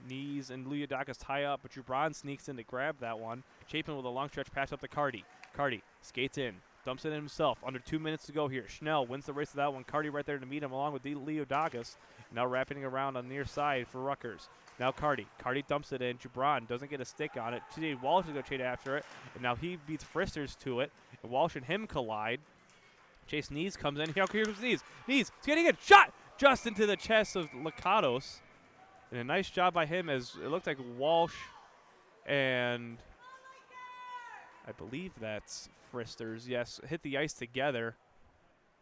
Knees and Liudakis tie up, but Gibran sneaks in to grab that one. Chapin with a long stretch pass up to Cardi. Cardi skates in, dumps it in himself. Under 2 minutes to go here. Schnell wins the race to that one. Cardi right there to meet him along with Liudakis. Now wrapping around on the near side for Rutgers. Now Cardi. Cardi dumps it in. Gibran doesn't get a stick on it. Today Walsh is going to trade after it. And now he beats Fristers to it. And Walsh and him collide. Chase Knees comes in. Here comes Knees. Knees is getting a shot just into the chest of Lakatos. And a nice job by him as it looked like Walsh and I believe that's Fristers. Yes, hit the ice together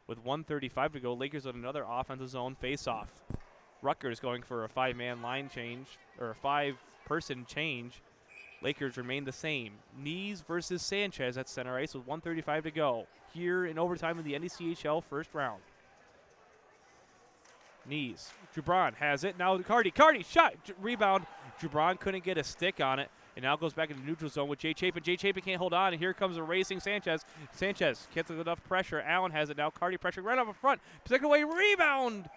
with 1:35 to go. Lakers with another offensive zone face-off. Rutgers going for a 5-man line change, or a 5-person change. Lakers remain the same. Knees versus Sanchez at center ice with 1:35 to go. Here in overtime in the NECHL first round. Knees. Jubron has it. Now Cardi shot. Rebound. Jubron couldn't get a stick on it. And now goes back into neutral zone with Jay Chapin. Jay Chapin can't hold on. And here comes a racing Sanchez. Sanchez gets enough pressure. Allen has it now. Cardi pressure right up in front. Second away. Rebound.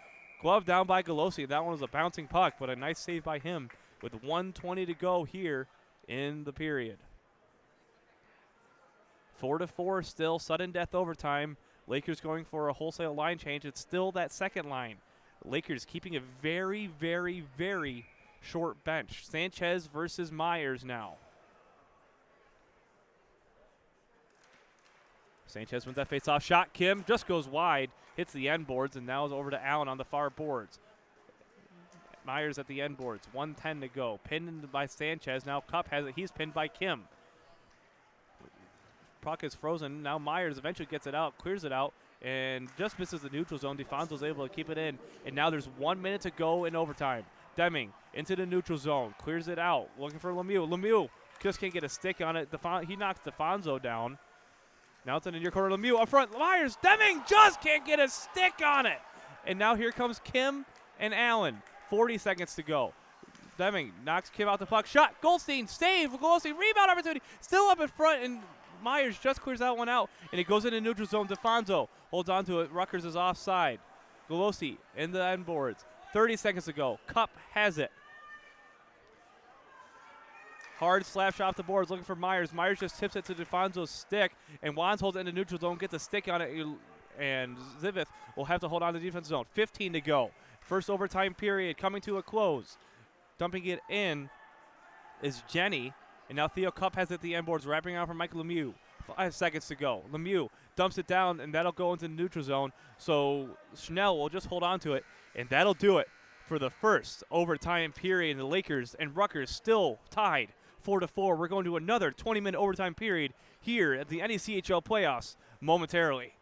Glove down by Galosi. That one was a bouncing puck, but a nice save by him with 1:20 to go here in the period. 4-4 still. Sudden death overtime. Lakers going for a wholesale line change. It's still that second line. Lakers keeping a very, very, very short bench. Sanchez versus Meyers now. Sanchez wins that face-off shot. Kim just goes wide, hits the end boards, and now is over to Allen on the far boards. Meyers at the end boards. 1:10 to go. Pinned by Sanchez. Now Cup has it. He's pinned by Kim. Puck is frozen. Now Meyers eventually gets it out, clears it out, and just misses the neutral zone. DeFonzo's able to keep it in, and now there's 1 minute to go in overtime. Deming into the neutral zone, clears it out, looking for Lemieux. Lemieux just can't get a stick on it. He knocks DeFonzo down. Now it's in the near corner. Lemieux up front. Meyers, Deming just can't get a stick on it. And now here comes Kim and Allen. 40 seconds to go. Deming knocks Kim out the puck. Shot. Goldstein, save. Goldstein, rebound opportunity. Still up in front, and Meyers just clears that one out, and it goes into neutral zone. DeFonzo holds on to it. Rutgers is offside. Galosi in the end boards. 30 seconds to go. Cup has it. Hard slap shot off the boards looking for Meyers. Meyers just tips it to DeFonzo's stick, and Wands holds it into neutral zone, gets a stick on it, and Zivith will have to hold on to the defensive zone. 15 to go. First overtime period coming to a close. Dumping it in is Jenny, and now Theo Cup has it at the end boards, wrapping around for Mike Lemieux. 5 seconds to go. Lemieux dumps it down, and that'll go into the neutral zone. So Schnell will just hold on to it, and that'll do it for the first overtime period. The Lakers and Rutgers still tied 4-4. We're going to another 20-minute overtime period here at the NECHL Playoffs momentarily.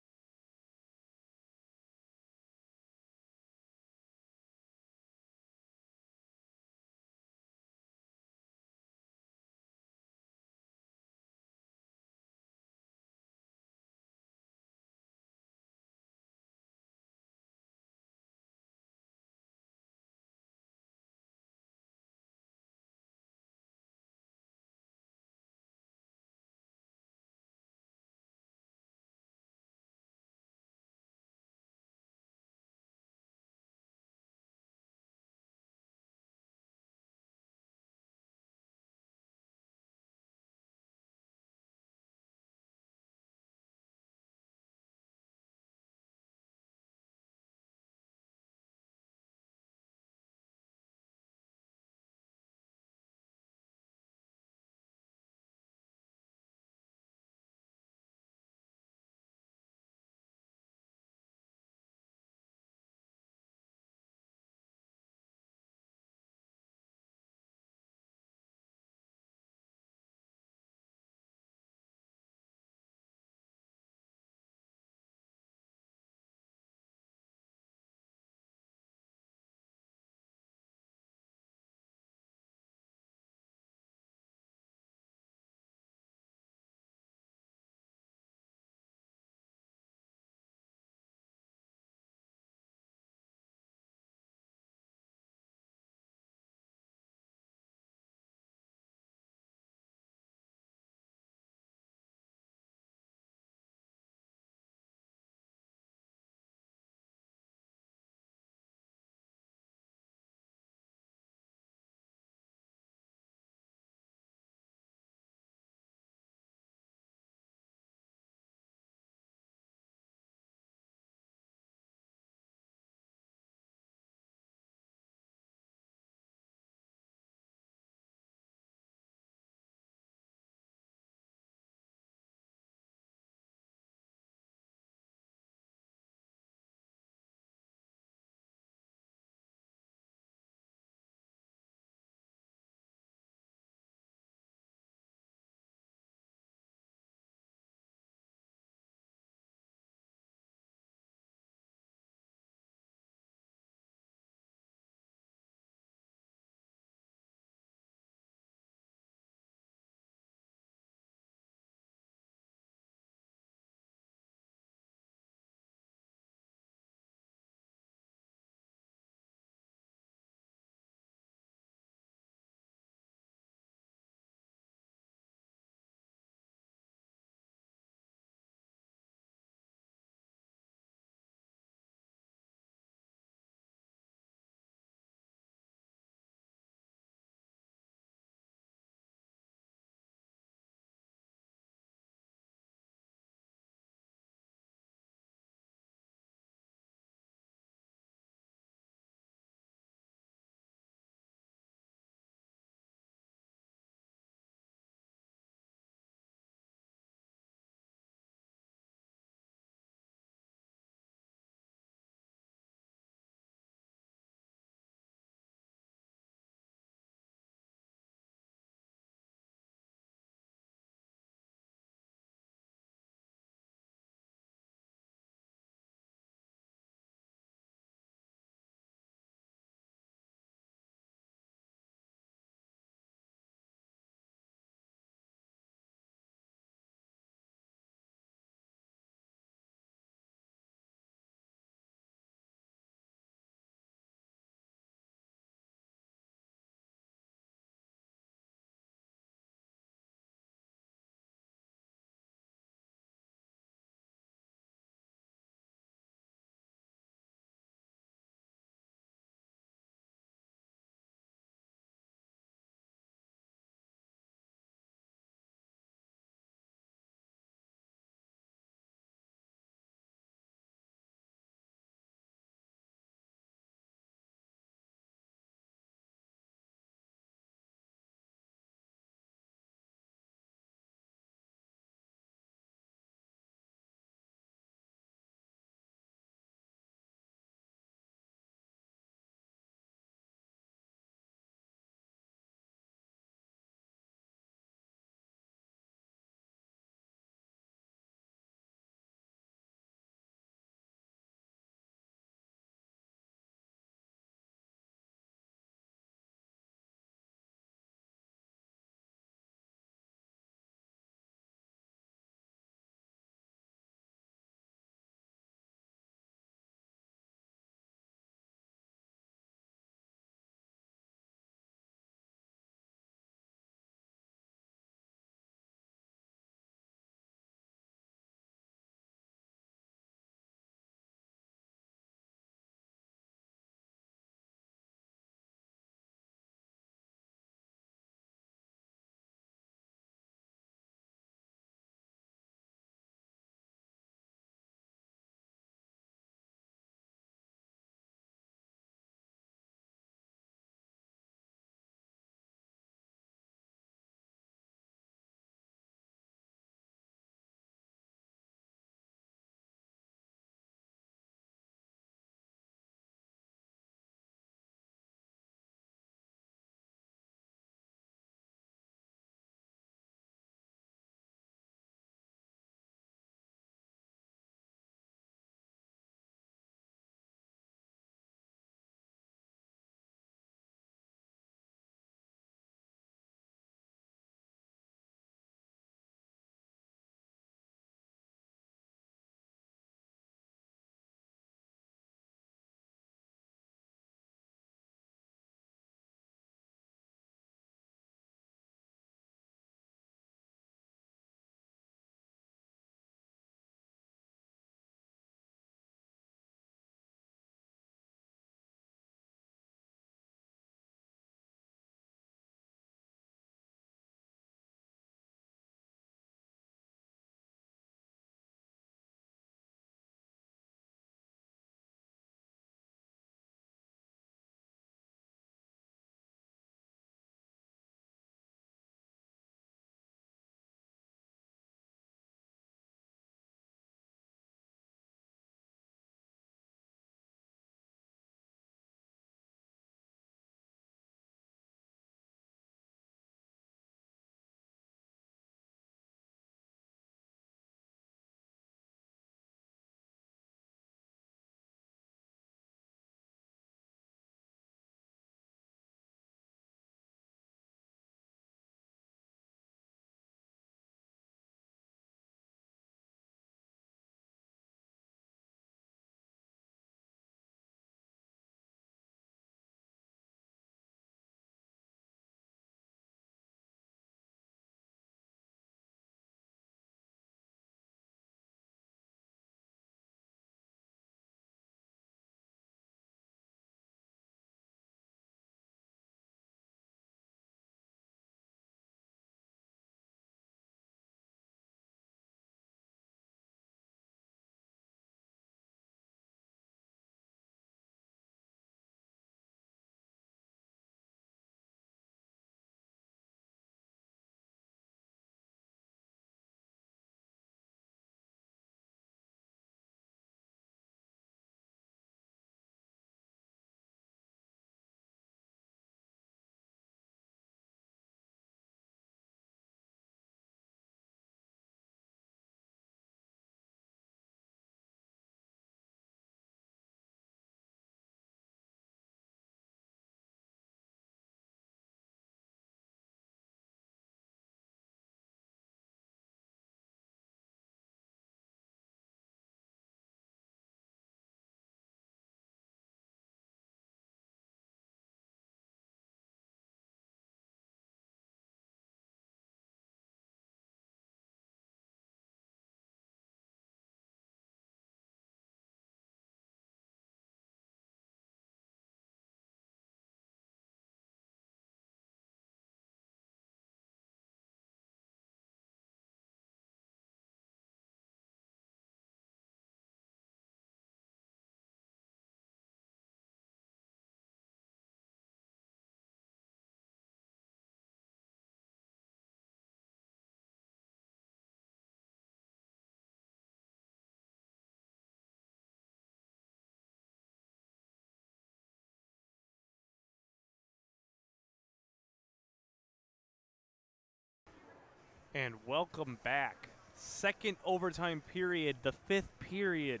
And welcome back. Second overtime period, the fifth period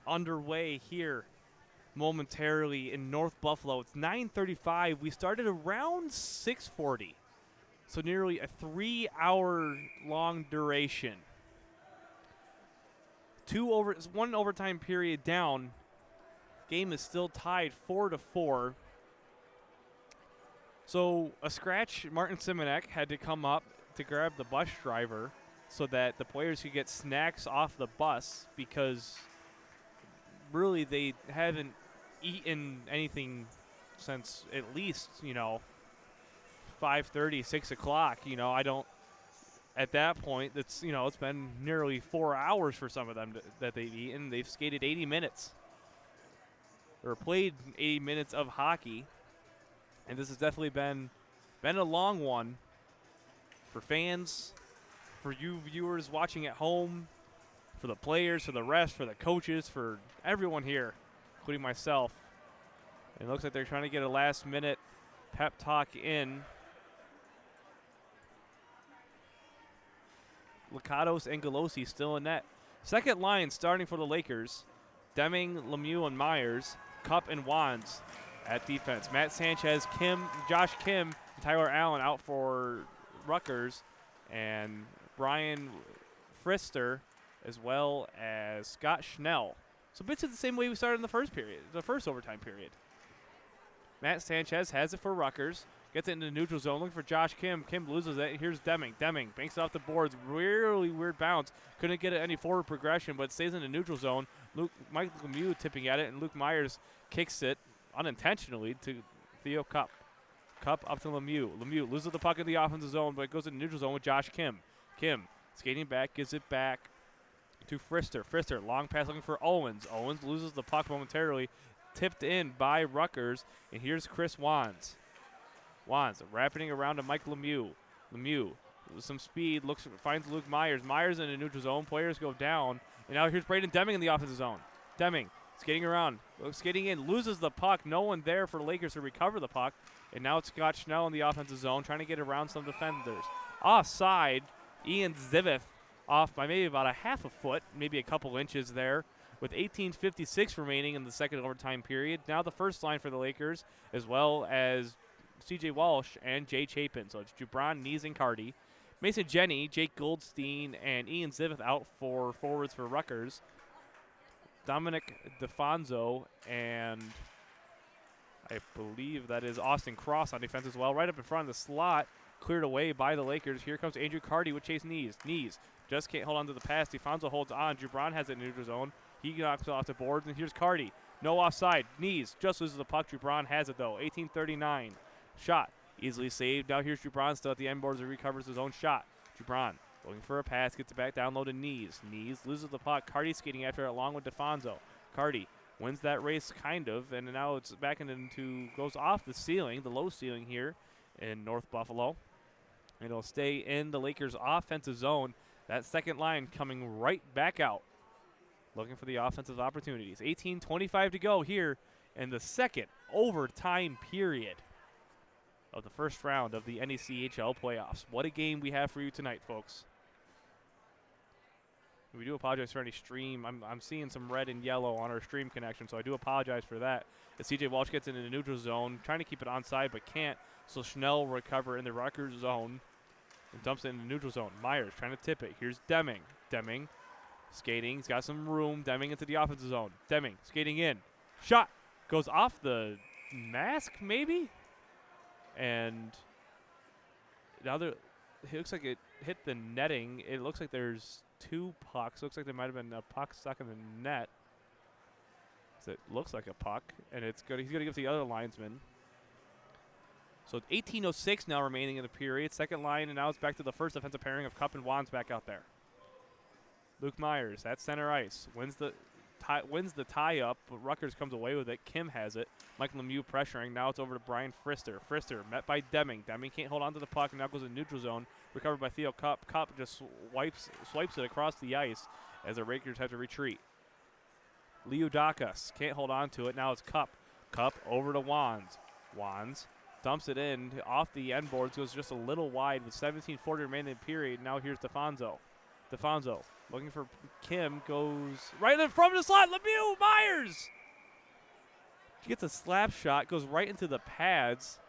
underway here momentarily in North Buffalo. It's 9:35. We started around 6:40. So nearly a 3-hour long duration. One overtime period down. Game is still tied 4-4. So a scratch, Martin Simonek had to come up to grab the bus driver so that the players could get snacks off the bus, because really they haven't eaten anything since at least, 5:30, 6 o'clock. At that point, it's been nearly 4 hours for some of them that they've eaten. They've skated 80 minutes or played 80 minutes of hockey, and this has definitely been a long one for fans, for you viewers watching at home, for the players, for the refs, for the coaches, for everyone here, including myself. It looks like they're trying to get a last-minute pep talk in. Lakatos and Galosi still in net. Second line starting for the Lakers. Deming, Lemieux, and Meyers. Cup and Wands at defense. Matt Sanchez, Josh Kim, and Tyler Allen out for Rutgers. And Brian Frister, as well as Scott Schnell. So bits of the same way we started in the first overtime period. Matt Sanchez has it for Rutgers. Gets it into the neutral zone, looking for Josh Kim. Kim loses it. Here's Deming. Deming banks it off the boards. Really weird bounce. Couldn't get it any forward progression, but stays in the neutral zone. Michael Lemieux tipping at it, and Luke Meyers kicks it unintentionally to Theo Cup. Cup up to Lemieux. Lemieux loses the puck in the offensive zone, but it goes in the neutral zone with Josh Kim. Kim skating back, gives it back to Frister. Frister, long pass looking for Owens. Owens loses the puck momentarily. Tipped in by Rutgers, and here's Chris Wands. Wands wrapping around to Mike Lemieux. Lemieux with some speed, finds Luke Meyers. Meyers in the neutral zone. Players go down, and now here's Braden Deming in the offensive zone. Deming skating around, skating in, loses the puck. No one there for the Lakers to recover the puck, and now it's Scott Schnell in the offensive zone trying to get around some defenders. Offside, Ian Zivith off by maybe about a half a foot, maybe a couple inches there, with 18:56 remaining in the second overtime period. Now the first line for the Lakers, as well as C.J. Walsh and Jay Chapin. So it's Jubron, Nees, and Carty. Mason Jenny, Jake Goldstein, and Ian Zivith out for forwards for Rutgers. Dominic DeFonso and I believe that is Austin Cross on defense as well. Right up in front of the slot, cleared away by the Lakers. Here comes Andrew Carty with Chase Nees. Nees just can't hold on to the pass. DeFonso holds on. Jubron has it in neutral zone. He knocks it off the boards, and here's Carty. No offside. Nees just loses the puck. Jubron has it, though. 18:39. Shot easily saved. Now here's Jubron still at the end boards and recovers his own shot. Jubron looking for a pass, gets it back down low to Nees. Nees loses the puck. Carty skating after it along with DeFonso. Carty wins that race kind of, and now it's back goes off the ceiling, the low ceiling here in North Buffalo. And it'll stay in the Lakers' offensive zone. That second line coming right back out, looking for the offensive opportunities. 18:25 to go here in the second overtime period of the first round of the NECHL Playoffs. What a game we have for you tonight, folks. We do apologize for any stream. I'm seeing some red and yellow on our stream connection, so I do apologize for that. As C.J. Walsh gets into the neutral zone, trying to keep it onside but can't, so Schnell will recover in the Rutgers zone and dumps it in the neutral zone. Meyers trying to tip it. Here's Deming. Deming skating. He's got some room. Deming into the offensive zone. Deming skating in. Shot goes off the mask, maybe? And now it looks like it hit the netting. It looks like there's two pucks. Looks like there might have been a puck stuck in the net. So it looks like a puck, and it's good. He's going to give it to the other linesman. So 18:06 now remaining in the period. Second line, and now it's back to the first defensive pairing of Cup and Wands back out there. Luke Meyers at center ice wins the tie-up, but Rutgers comes away with it. Kim has it. Mike Lemieux pressuring. Now it's over to Brian Frister. Frister met by Deming. Deming can't hold on to the puck, and now goes in neutral zone. Recovered by Theo Cup. Cup just swipes it across the ice as the Rakers have to retreat. Leo Dakas can't hold on to it. Now it's Cup. Cup over to Wands. Wands dumps it in off the end boards, goes just a little wide with 17:40 remaining in the period. Now here's DeFonso. DeFonso looking for Kim, goes right in front of the slot. Lemieux, Meyers! She gets a slap shot, goes right into the pads,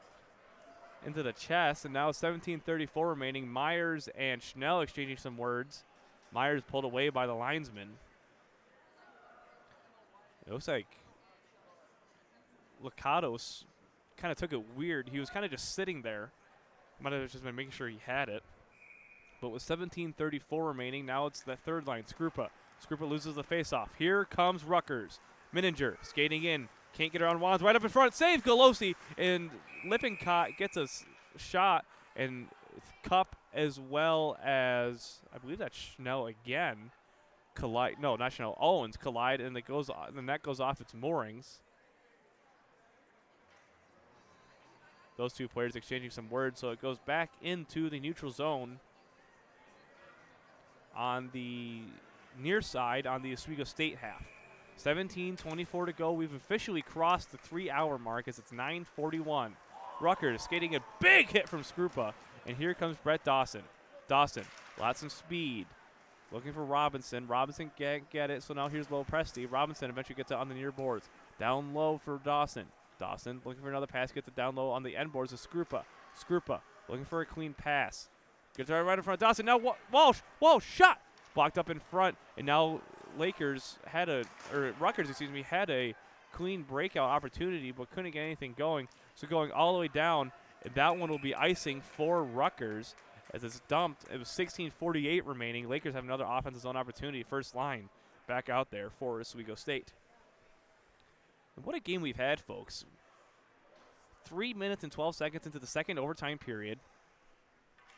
into the chest, and now 17:34 remaining. Meyers and Schnell exchanging some words. Meyers pulled away by the linesman. It looks like Lakatos kind of took it weird. He was kind of just sitting there. Might have just been making sure he had it. But with 17:34 remaining, now it's the third line. Skrupa. Skrupa loses the faceoff. Here comes Rutgers. Mininger skating in. Can't get around Wands. Right up in front. Save Golosi. And Lippincott gets a shot. And Cup as well as, I believe that's Schnell again. Collide. No, not Schnell. Owens collide. And the net goes off its moorings. Those two players exchanging some words. So it goes back into the neutral zone on the near side on the Oswego State half. 17:24 to go. We've officially crossed the 3-hour mark as it's 9:41. Rutgers skating a big hit from Skrupa. And here comes Brett Dawson. Dawson, lots of speed. Looking for Robinson. Robinson can't get it, so now here's Low Presti. Robinson eventually gets it on the near boards. Down low for Dawson. Dawson looking for another pass, gets it down low on the end boards of Skrupa. Skrupa looking for a clean pass. Gets it right in front of Dawson. Now Walsh, shot! Blocked up in front, and now Rutgers had a clean breakout opportunity, but couldn't get anything going. So going all the way down, and that one will be icing for Rutgers as it's dumped. It was 16:48 remaining. Lakers have another offensive zone opportunity. First line back out there for Oswego State. And what a game we've had, folks. 3 minutes and 12 seconds into the second overtime period.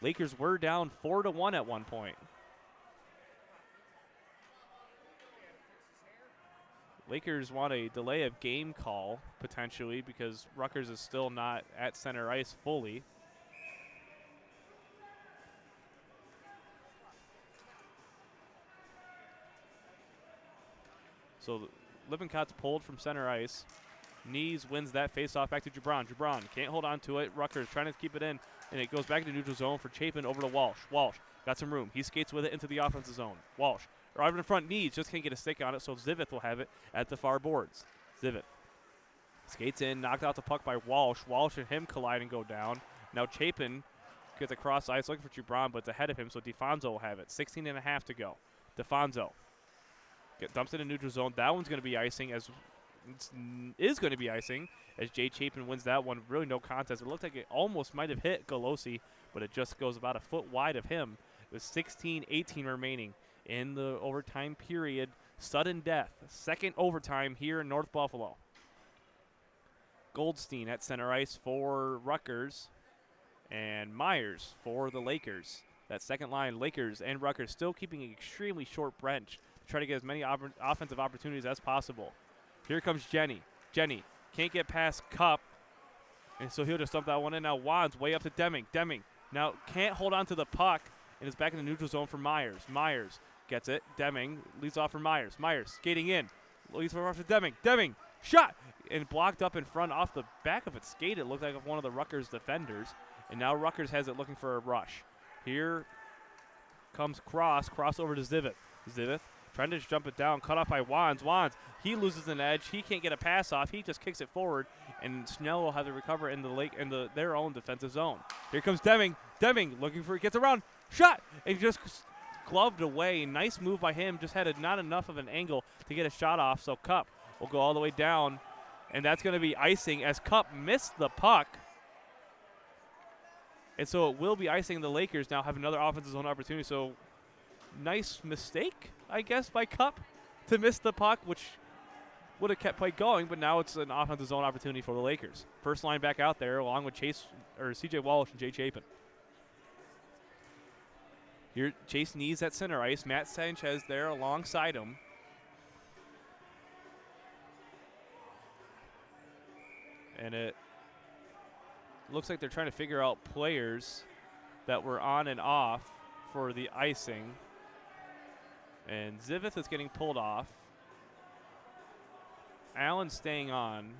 Lakers were down 4-1 at one point. Lakers want a delay of game call, potentially, because Rutgers is still not at center ice fully. So Lippincott's pulled from center ice. Knees wins that faceoff back to Gibran. Gibran can't hold on to it. Rutgers trying to keep it in, and it goes back into neutral zone for Chapin over to Walsh. Walsh got some room. He skates with it into the offensive zone. Walsh right in front, Knees just can't get a stick on it, so Zivith will have it at the far boards. Zivith skates in, knocked out the puck by Walsh. Walsh and him collide and go down. Now Chapin gets across ice looking for Gibran, but it's ahead of him, so DeFonso will have it. 16 and a half to go. DeFonso dumps it in neutral zone. That one's going to be icing as Jay Chapin wins that one. Really no contest. It looked like it almost might have hit Golosi, but it just goes about a foot wide of him with 16:18 remaining in the overtime period. Sudden death. Second overtime here in North Buffalo. Goldstein at center ice for Rutgers, and Meyers for the Lakers. That second line, Lakers and Rutgers, still keeping an extremely short bench to try to get as many offensive opportunities as possible. Here comes Jenny. Jenny can't get past Cup, and so he'll just dump that one in. Now Wands way up to Deming. Deming now can't hold on to the puck, and is back in the neutral zone for Meyers. Meyers gets it. Deming leads off for Meyers. Meyers skating in. Leads off for Deming. Deming shot, and blocked up in front off the back of its skate. It looked like one of the Rutgers defenders, and now Rutgers has it looking for a rush. Here comes Cross over to Zivith. Zivith trying to just jump it down, cut off by Wands. Wands, he loses an edge. He can't get a pass off. He just kicks it forward, and Schnell will have to recover in their own defensive zone. Here comes Deming. Deming looking for it, gets around, shot, and just gloved away. Nice move by him. Just had not enough of an angle to get a shot off, so Cup will go all the way down, and that's going to be icing as Cup missed the puck. And so it will be icing. The Lakers now have another offensive zone opportunity. So nice mistake, I guess, by Cup to miss the puck, which would have kept play going. But now it's an offensive zone opportunity for the Lakers. First line back out there, along with C.J. Walsh and Jay Chapin. Here, Chase Knees at center ice. Matt Sanchez there alongside him. And it looks like they're trying to figure out players that were on and off for the icing. And Zivith is getting pulled off. Allen staying on.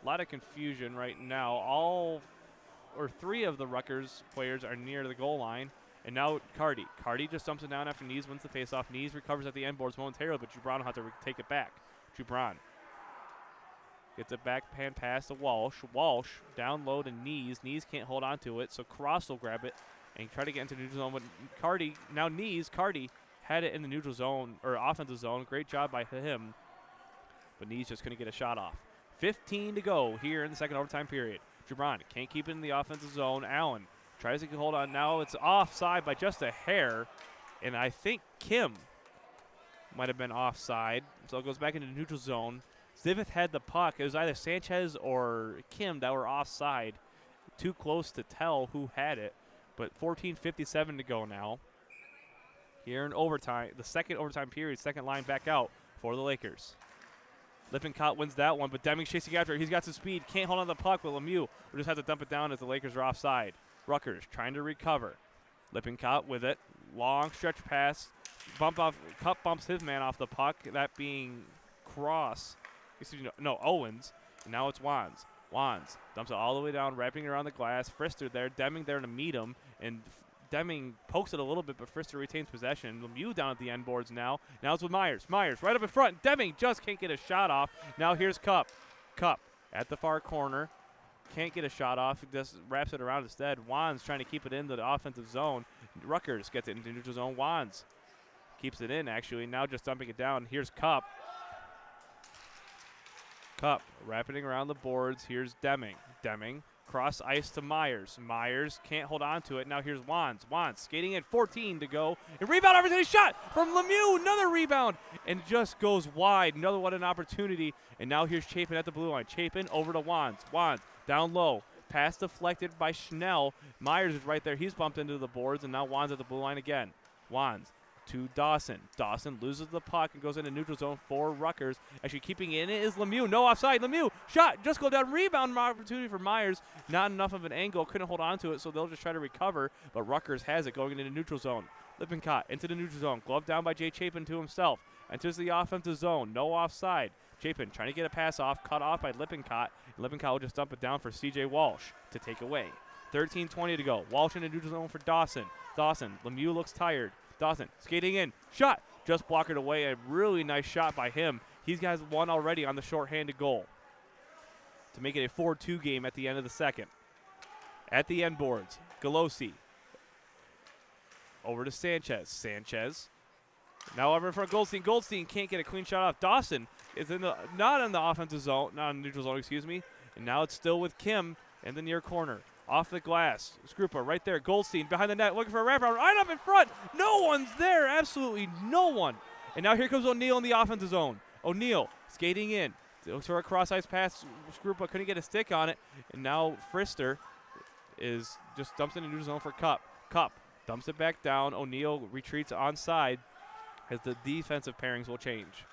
A lot of confusion right now. All or three of the Rutgers players are near the goal line. And now Cardi. Cardi just dumps it down after Nees wins the faceoff. Nees recovers at the end boards momentarily, but Jubran will have to take it back. Jubran gets it back, hand pass to Walsh. Walsh down low to Nees. Nees can't hold on to it, so Cross will grab it and try to get into the neutral zone. But Cardi, now Nees, Cardi had it in the neutral zone, or offensive zone. Great job by him. But Nees just couldn't get a shot off. 15 to go here in the second overtime period. Jubran can't keep it in the offensive zone. Allen tries to hold on. Now it's offside by just a hair. And I think Kim might have been offside. So it goes back into the neutral zone. Zivith had the puck. It was either Sanchez or Kim that were offside. Too close to tell who had it. But 14:57 to go now. Here in overtime, the second overtime period, second line back out for the Lakers. Lippincott wins that one, but Deming's chasing after it. He's got some speed. Can't hold on to the puck, but Lemieux will just have to dump it down as the Lakers are offside. Rutgers trying to recover. Lippincott with it. Long stretch pass. Bump off. Cup bumps his man off the puck, that being Cross. Excuse me, no, Owens. And now it's Wands. Wands dumps it all the way down, wrapping around the glass. Frister there. Deming there to meet him. And Deming pokes it a little bit, but Frister retains possession. Lemieux down at the end boards now. Now it's with Meyers. Meyers right up in front. Deming just can't get a shot off. Now here's Cup. Cup at the far corner. Can't get a shot off. He just wraps it around instead. Wands trying to keep it into the offensive zone. Rutgers gets it into neutral zone. Wands keeps it in, actually. Now just dumping it down. Here's Cup. Cup wrapping around the boards. Here's Deming. Deming. Cross ice to Meyers. Meyers can't hold on to it. Now here's Wands. Wands skating in, 14 to go. And rebound opportunity shot from Lemieux. Another rebound. And just goes wide. Another what an opportunity. And now here's Chapin at the blue line. Chapin over to Wands. Wands down low. Pass deflected by Schnell. Meyers is right there. He's bumped into the boards. And now Wands at the blue line again. Wands to Dawson. Dawson loses the puck and goes into neutral zone for Rutgers. Actually keeping it in it is Lemieux. No offside. Lemieux shot. Just go down. Rebound opportunity for Meyers. Not enough of an angle. Couldn't hold on to it, so they'll just try to recover. But Rutgers has it going into neutral zone. Lippincott into the neutral zone. Glove down by Jay Chapin to himself. Enters the offensive zone. No offside. Chapin trying to get a pass off. Cut off by Lippincott. Lippincott will just dump it down for C.J. Walsh to take away. 13:20 to go. Walsh in the neutral zone for Dawson. Dawson. Lemieux looks tired. Dawson skating in. Shot. Just blocked it away. A really nice shot by him. He's got one already on the shorthanded goal to make it a 4-2 game at the end of the second. At the end boards, Galosi over to Sanchez. Sanchez now over in front of Goldstein. Goldstein can't get a clean shot off. Dawson is not in the offensive zone, not in the neutral zone, excuse me. And now it's still with Kim in the near corner. Off the glass. Skrupa right there. Goldstein behind the net looking for a wraparound. Right up in front. No one's there. Absolutely no one. And now here comes O'Neal in the offensive zone. O'Neal skating in. Looks for a cross-ice pass. Skrupa couldn't get a stick on it. And now Frister is just dumps in the neutral zone for Cup. Cup dumps it back down. O'Neal retreats onside as the defensive pairings will change.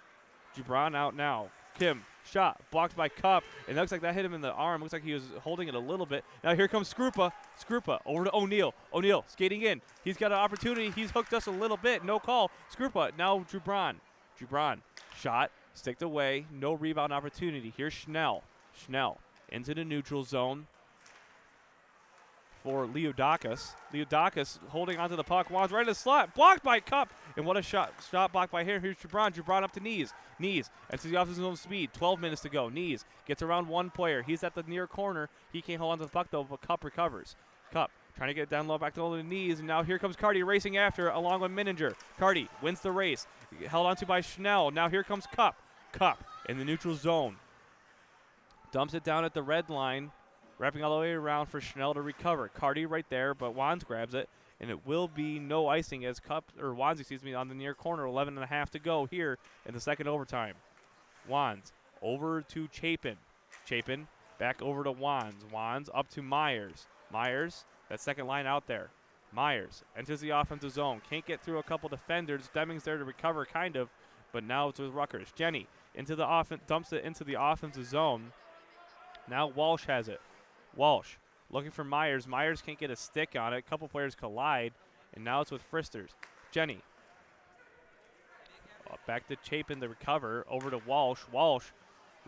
Gibran out now. Kim, shot, blocked by Cup. It looks like that hit him in the arm. Looks like he was holding it a little bit. Now here comes Skrupa. Skrupa over to O'Neal. O'Neal skating in. He's got an opportunity. He's hooked us a little bit. No call. Skrupa, now Jubran. Jubran, shot, sticked away. No rebound opportunity. Here's Schnell. Schnell into the neutral zone for Leodakis. Leodakis holding onto the puck. Wands right in the slot. Blocked by Cup. And what a shot. Shot blocked by here. Here's Jubran. Jubran up to Nees. Nees into the offensive zone speed. 12 minutes to go. Nees gets around one player. He's at the near corner. He can't hold onto the puck though, but Cup recovers. Cup trying to get it down low back to the knees. And now here comes Cardi racing after along with Mininger. Cardi wins the race. Held onto by Schnell. Now here comes Cup. Cup in the neutral zone. Dumps it down at the red line. Wrapping all the way around for Schnell to recover. Cardi right there, but Wands grabs it. And it will be no icing as Wands, on the near corner. 11.5 to go here in the second overtime. Wands over to Chapin. Chapin back over to Wands. Wands up to Meyers. Meyers, that second line out there. Meyers enters the offensive zone. Can't get through a couple defenders. Deming's there to recover, kind of, but now it's with Rutgers. Jenny into the offense, dumps it into the offensive zone. Now Walsh has it. Walsh looking for Meyers. Meyers can't get a stick on it. A couple players collide, and now it's with Fristers. Jenny. Back to Chapin to recover. Over to Walsh. Walsh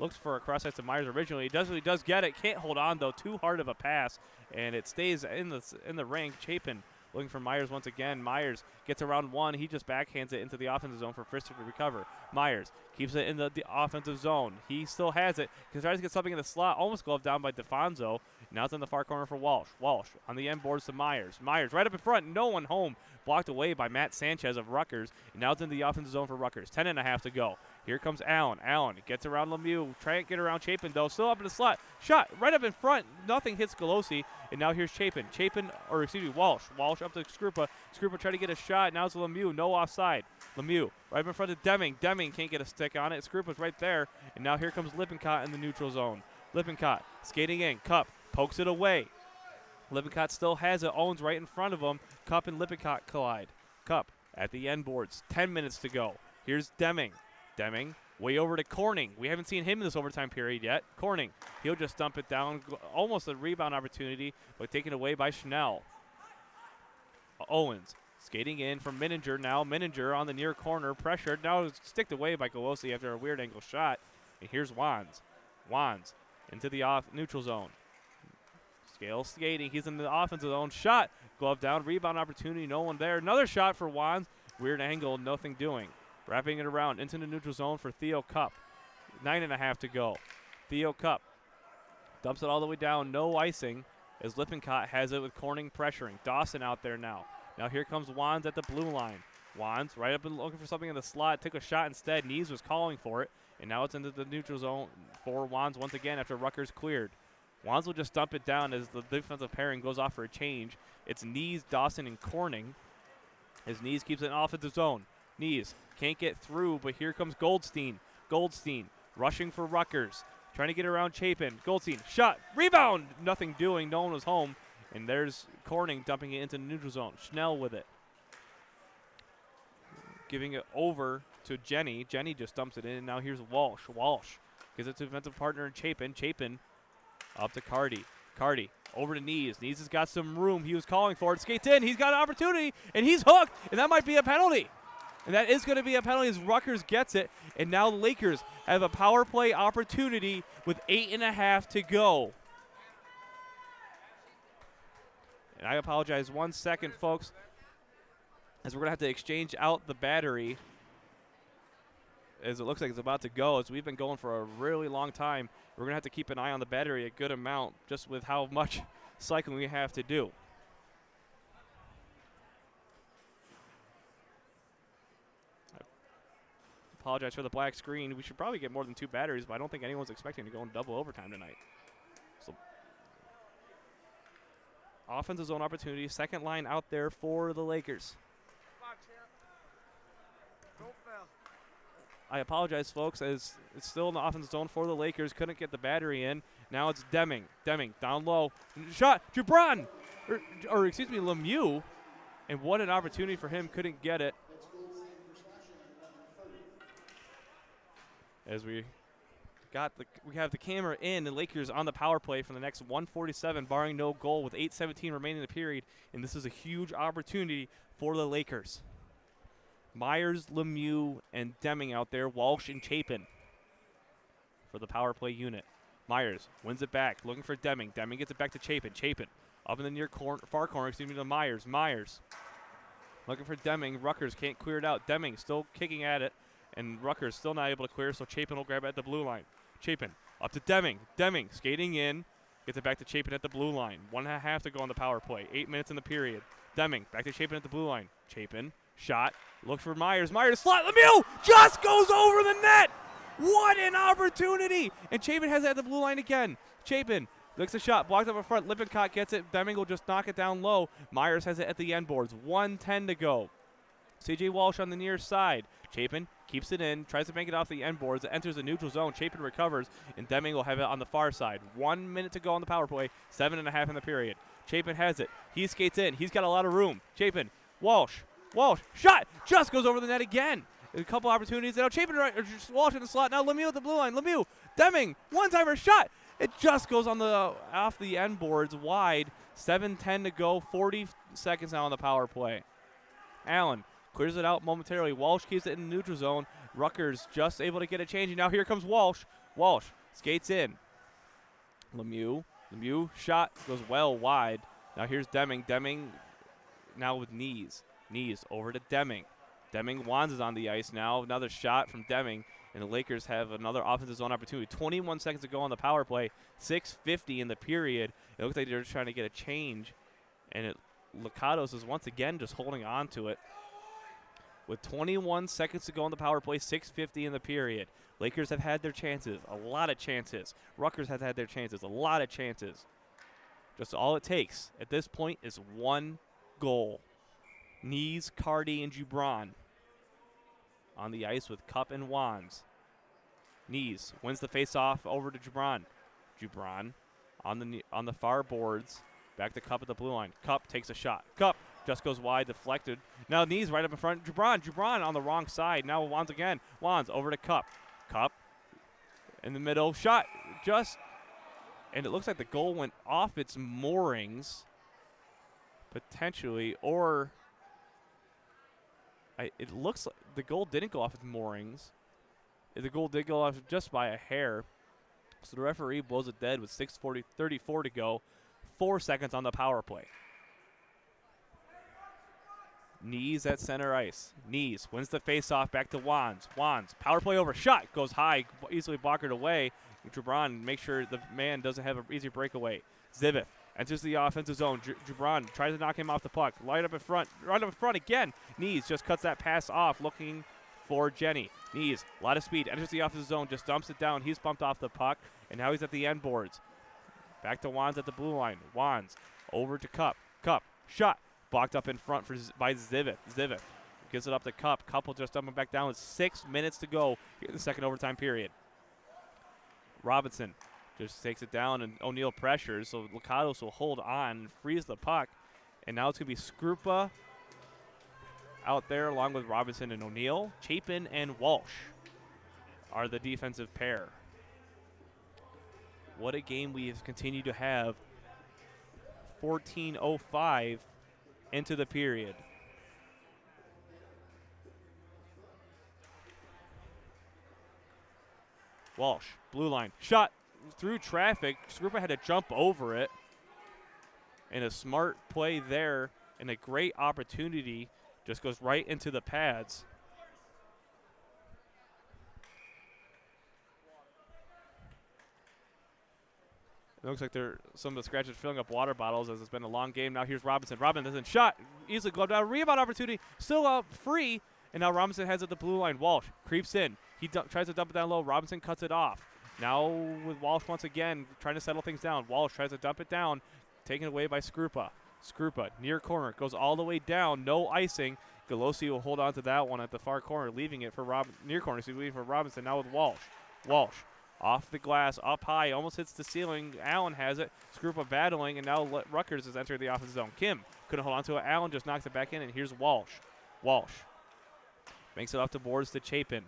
Looks for a cross ice to Meyers originally. He does get it. Can't hold on, though. Too hard of a pass, and it stays in the ring. Chapin looking for Meyers once again. Myers gets around one. He just backhands it into the offensive zone for Frisk to recover. Myers keeps it in the offensive zone. He still has it. He tries to get something in the slot. Almost gloved down by DeFonso. Now it's in the far corner for Walsh. Walsh on the end boards to Myers. Myers right up in front. No one home. Blocked away by Matt Sanchez of Rutgers. And now it's in the offensive zone for Rutgers. 10.5 to go. Here comes Allen. Allen gets around Lemieux. Trying to get around Chapin, though. Still up in the slot. Shot right up in front. Nothing hits Golosi. And now here's Chapin. Walsh. Walsh up to Skrupa. Skrupa trying to get a shot. Now it's Lemieux. No offside. Lemieux right in front of Deming. Deming can't get a stick on it. Skrupa's right there. And now here comes Lippincott in the neutral zone. Lippincott skating in. Cup pokes it away. Lippincott still has it. Owens right in front of him. Cup and Lippincott collide. Cup at the end boards. 10 minutes to go. Here's Deming. Deming way over to Corning. We haven't seen him in this overtime period yet. Corning, he'll just dump it down. Almost a rebound opportunity, but taken away by Schnell. Owens skating in from Mininger. Now Mininger on the near corner. Pressured. Now sticked away by Golosi after a weird angle shot. And here's Wands. Wands into the neutral zone. Scale skating. He's in the offensive zone. Shot. Glove down. Rebound opportunity. No one there. Another shot for Wands. Weird angle. Nothing doing. Wrapping it around into the neutral zone for Theo Cup. 9.5 to go. Theo Cup dumps it all the way down. No icing as Lippincott has it with Corning pressuring. Dawson out there now. Now here comes Wands at the blue line. Wands right up and looking for something in the slot. Took a shot instead. Nees was calling for it. And now it's into the neutral zone for Wands once again after Rutgers cleared. Wands will just dump it down as the defensive pairing goes off for a change. It's Nees, Dawson, and Corning as Nees keeps it in offensive zone. Nees can't get through, but here comes Goldstein. Goldstein rushing for Rutgers. Trying to get around Chapin. Goldstein, shot, rebound. Nothing doing. No one was home. And there's Corning dumping it into the neutral zone. Schnell with it. Giving it over to Jenny. Jenny just dumps it in. And now here's Walsh. Walsh gives it to defensive partner Chapin. Chapin up to Cardi. Cardi over to Nees. Nees has got some room. He was calling for it. Skates in. He's got an opportunity. And he's hooked. And that might be a penalty. And that is going to be a penalty as Rutgers gets it. And now the Lakers have a power play opportunity with 8.5 to go. And I apologize 1 second, folks, as we're going to have to exchange out the battery as it looks like it's about to go. As we've been going for a really long time, we're going to have to keep an eye on the battery a good amount just with how much cycling we have to do. Apologize for the black screen. We should probably get more than 2 batteries, but I don't think anyone's expecting to go in double overtime tonight. So offensive zone opportunity, second line out there for the Lakers. I apologize, folks, as it's still in the offensive zone for the Lakers. Couldn't get the battery in. Now it's Deming. Deming down low. Shot. Gibran. Or excuse me, Lemieux. And what an opportunity for him. Couldn't get it. As we have the camera in, the Lakers on the power play for the next 147, barring no goal, with 8:17 remaining in the period, and this is a huge opportunity for the Lakers. Meyers, Lemieux, and Deming out there, Walsh and Chapin for the power play unit. Meyers wins it back, looking for Deming. Deming gets it back to Chapin. Chapin up in the far corner, to Meyers. Meyers looking for Deming. Rutgers can't clear it out. Deming still kicking at it. And Rutgers still not able to clear, so Chapin will grab it at the blue line. Chapin up to Deming. Deming skating in. Gets it back to Chapin at the blue line. 1.5 to go on the power play. 8 minutes in the period. Deming back to Chapin at the blue line. Chapin, shot. Look for Meyers. Meyers slot. Lemieux just goes over the net. What an opportunity. And Chapin has it at the blue line again. Chapin looks a shot. Blocked up in front. Lippincott gets it. Deming will just knock it down low. Meyers has it at the end boards. 1:10 to go. C.J. Walsh on the near side. Chapin keeps it in, tries to make it off the end boards. It enters the neutral zone. Chapin recovers, and Deming will have it on the far side. 1 minute to go on the power play, 7.5 in the period. Chapin has it. He skates in. He's got a lot of room. Chapin, Walsh, shot, just goes over the net again. A couple opportunities. Now Chapin, Walsh in the slot. Now Lemieux at the blue line. Lemieux, Deming, one-timer shot. It just goes on off the end boards wide. 7:10 to go. 40 seconds now on the power play. Allen clears it out momentarily. Walsh keeps it in the neutral zone. Rutgers just able to get a change. And now here comes Walsh. Walsh skates in. Lemieux shot goes well wide. Now here's Deming. Deming now with Knees. Knees over to Deming. Wands is on the ice now. Another shot from Deming, and the Lakers have another offensive zone opportunity. 21 seconds to go on the power play. 6:50 in the period. It looks like they're just trying to get a change, and Lippincott is once again just holding on to it. With 21 seconds to go on the power play, 6:50 in the period. Lakers have had their chances, a lot of chances. Rutgers have had their chances, a lot of chances. Just all it takes at this point is one goal. Knees, Cardi, and Gibran on the ice with Cup and Wands. Knees wins the face-off over to Gibran. Gibran on the far boards. Back to Cup at the blue line. Cup takes a shot. Cup just goes wide, deflected. Now Knees right up in front. Gibran on the wrong side. Now Wands again. Wands over to Cup. Cup in the middle. Shot just, and it looks like the goal went off its moorings, potentially, or it looks like the goal didn't go off its moorings. The goal did go off just by a hair. So the referee blows it dead with 6:34 to go. 4 seconds on the power play. Knees at center ice. Knees wins the faceoff back to Wands. Wands, power play over. Shot goes high, easily blockered away. Gibran makes sure the man doesn't have an easy breakaway. Zivith enters the offensive zone. Gibran tries to knock him off the puck. Right up in front again. Knees just cuts that pass off, looking for Jenny. Knees, a lot of speed, enters the offensive zone, just dumps it down. He's bumped off the puck, and now he's at the end boards. Back to Wands at the blue line. Wands over to Cup. Cup, shot. Blocked up in front by Zivith. Zivith gives it up to Cup. Cup will just dump him back down with 6 minutes to go in the second overtime period. Robinson just takes it down, and O'Neal pressures, so Lippincott will hold on and freeze the puck. And now it's going to be Skrupa out there along with Robinson and O'Neal. Chapin and Walsh are the defensive pair. What a game we have continued to have. 14:05 into the period. Walsh, blue line, shot through traffic. Skrupa had to jump over it. And a smart play there, and a great opportunity. Just goes right into the pads. It looks like some of the scratches filling up water bottles as it's been a long game. Now here's Robinson. Robinson shot. Easily gloved out. Rebound opportunity. Still out free. And now Robinson heads at the blue line. Walsh creeps in. He tries to dump it down low. Robinson cuts it off. Now with Walsh once again trying to settle things down. Walsh tries to dump it down. Taken away by Skrupa. Skrupa near corner. Goes all the way down. No icing. Galosi will hold on to that one at the far corner. Leaving it for near corner. So leaving for Robinson now with Walsh. Walsh. Off the glass, up high, almost hits the ceiling. Allen has it. Skrupa battling, and now Rutgers has entered the offensive zone. Kim couldn't hold on to it. Allen just knocks it back in, and here's Walsh. Walsh makes it off the boards to Chapin.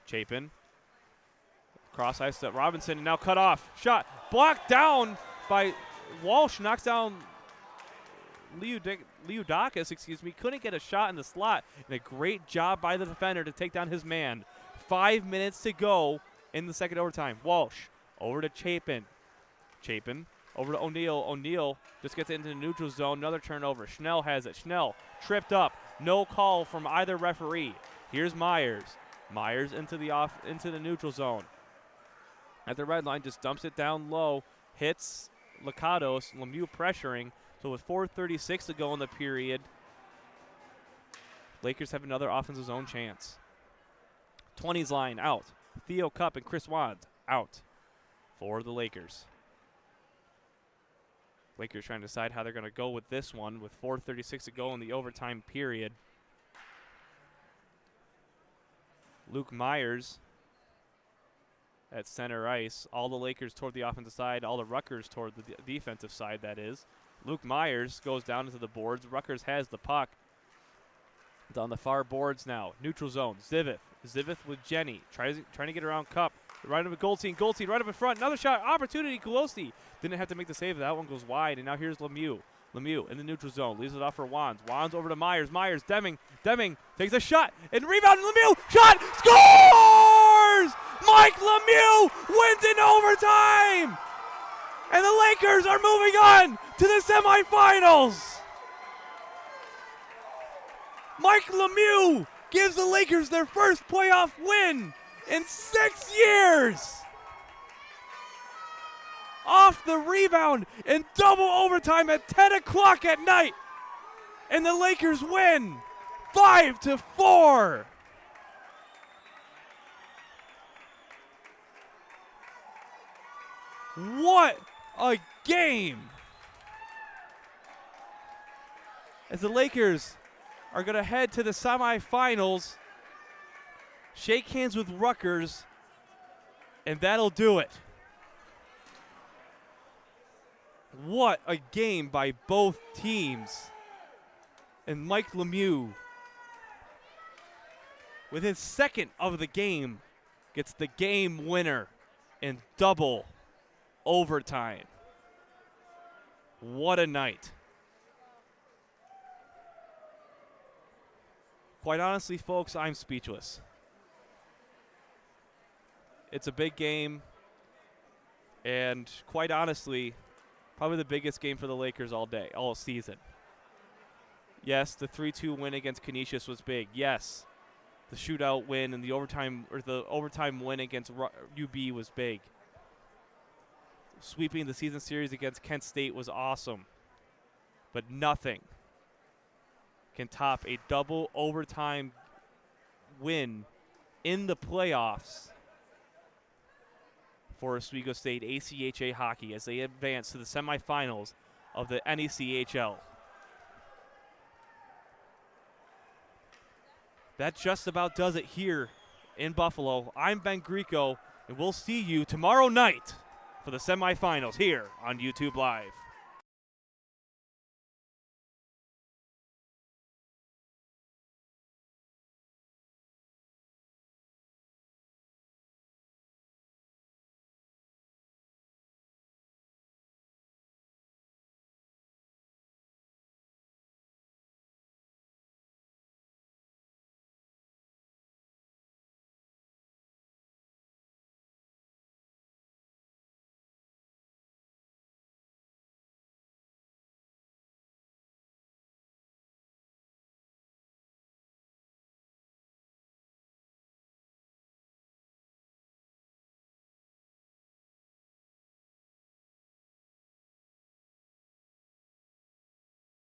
Chapin. Cross ice to Robinson, and now cut off. Shot blocked down by Walsh. Knocks down Leudakis, couldn't get a shot in the slot. And a great job by the defender to take down his man. 5 minutes to go in the second overtime. Walsh over to Chapin. Chapin over to O'Neal. O'Neal just gets into the neutral zone. Another turnover. Schnell has it. Schnell tripped up. No call from either referee. Here's Meyers. Meyers into the neutral zone. At the red line, just dumps it down low. Hits Lippincott. Lemieux pressuring. So with 4:36 to go in the period, Lakers have another offensive zone chance. 20s line out. Theo Cup and Chris Wands out for the Lakers. Lakers trying to decide how they're going to go with this one with 4:36 to go in the overtime period. Luke Meyers at center ice. All the Lakers toward the offensive side, all the Rutgers toward the defensive side, that is. Luke Meyers goes down into the boards. Rutgers has the puck. It's on the far boards now. Neutral zone. Zivith. Zivith with Jenny. Trying to get around Cup. Right up with Goldstein. Goldstein right up in front. Another shot. Opportunity. Galosi didn't have to make the save. That one goes wide. And now here's Lemieux. Lemieux in the neutral zone. Leaves it off for Wands. Wands over to Meyers. Meyers. Deming. Deming takes a shot. And rebound. Lemieux. Shot. Score! Lakers! Mike Lemieux wins in overtime! And the Lakers are moving on to the semifinals! Mike Lemieux gives the Lakers their first playoff win in 6 years! Off the rebound in double overtime at 10 o'clock at night. And the Lakers win 5-4. What a game. As the Lakers are going to head to the semifinals, shake hands with Rutgers, and that'll do it. What a game by both teams. And Mike Lemieux, with his second of the game, gets the game winner in double overtime. What a night. Quite honestly, folks, I'm speechless. It's a big game, and quite honestly, probably the biggest game for the Lakers all season. Yes, the 3-2 win against Canisius was big. Yes, the shootout win and the overtime win against UB was big. Sweeping the season series against Kent State was awesome. But nothing can top a double overtime win in the playoffs for Oswego State ACHA hockey as they advance to the semifinals of the NECHL. That just about does it here in Buffalo. I'm Ben Grieco, and we'll see you tomorrow night for the semifinals here on YouTube Live.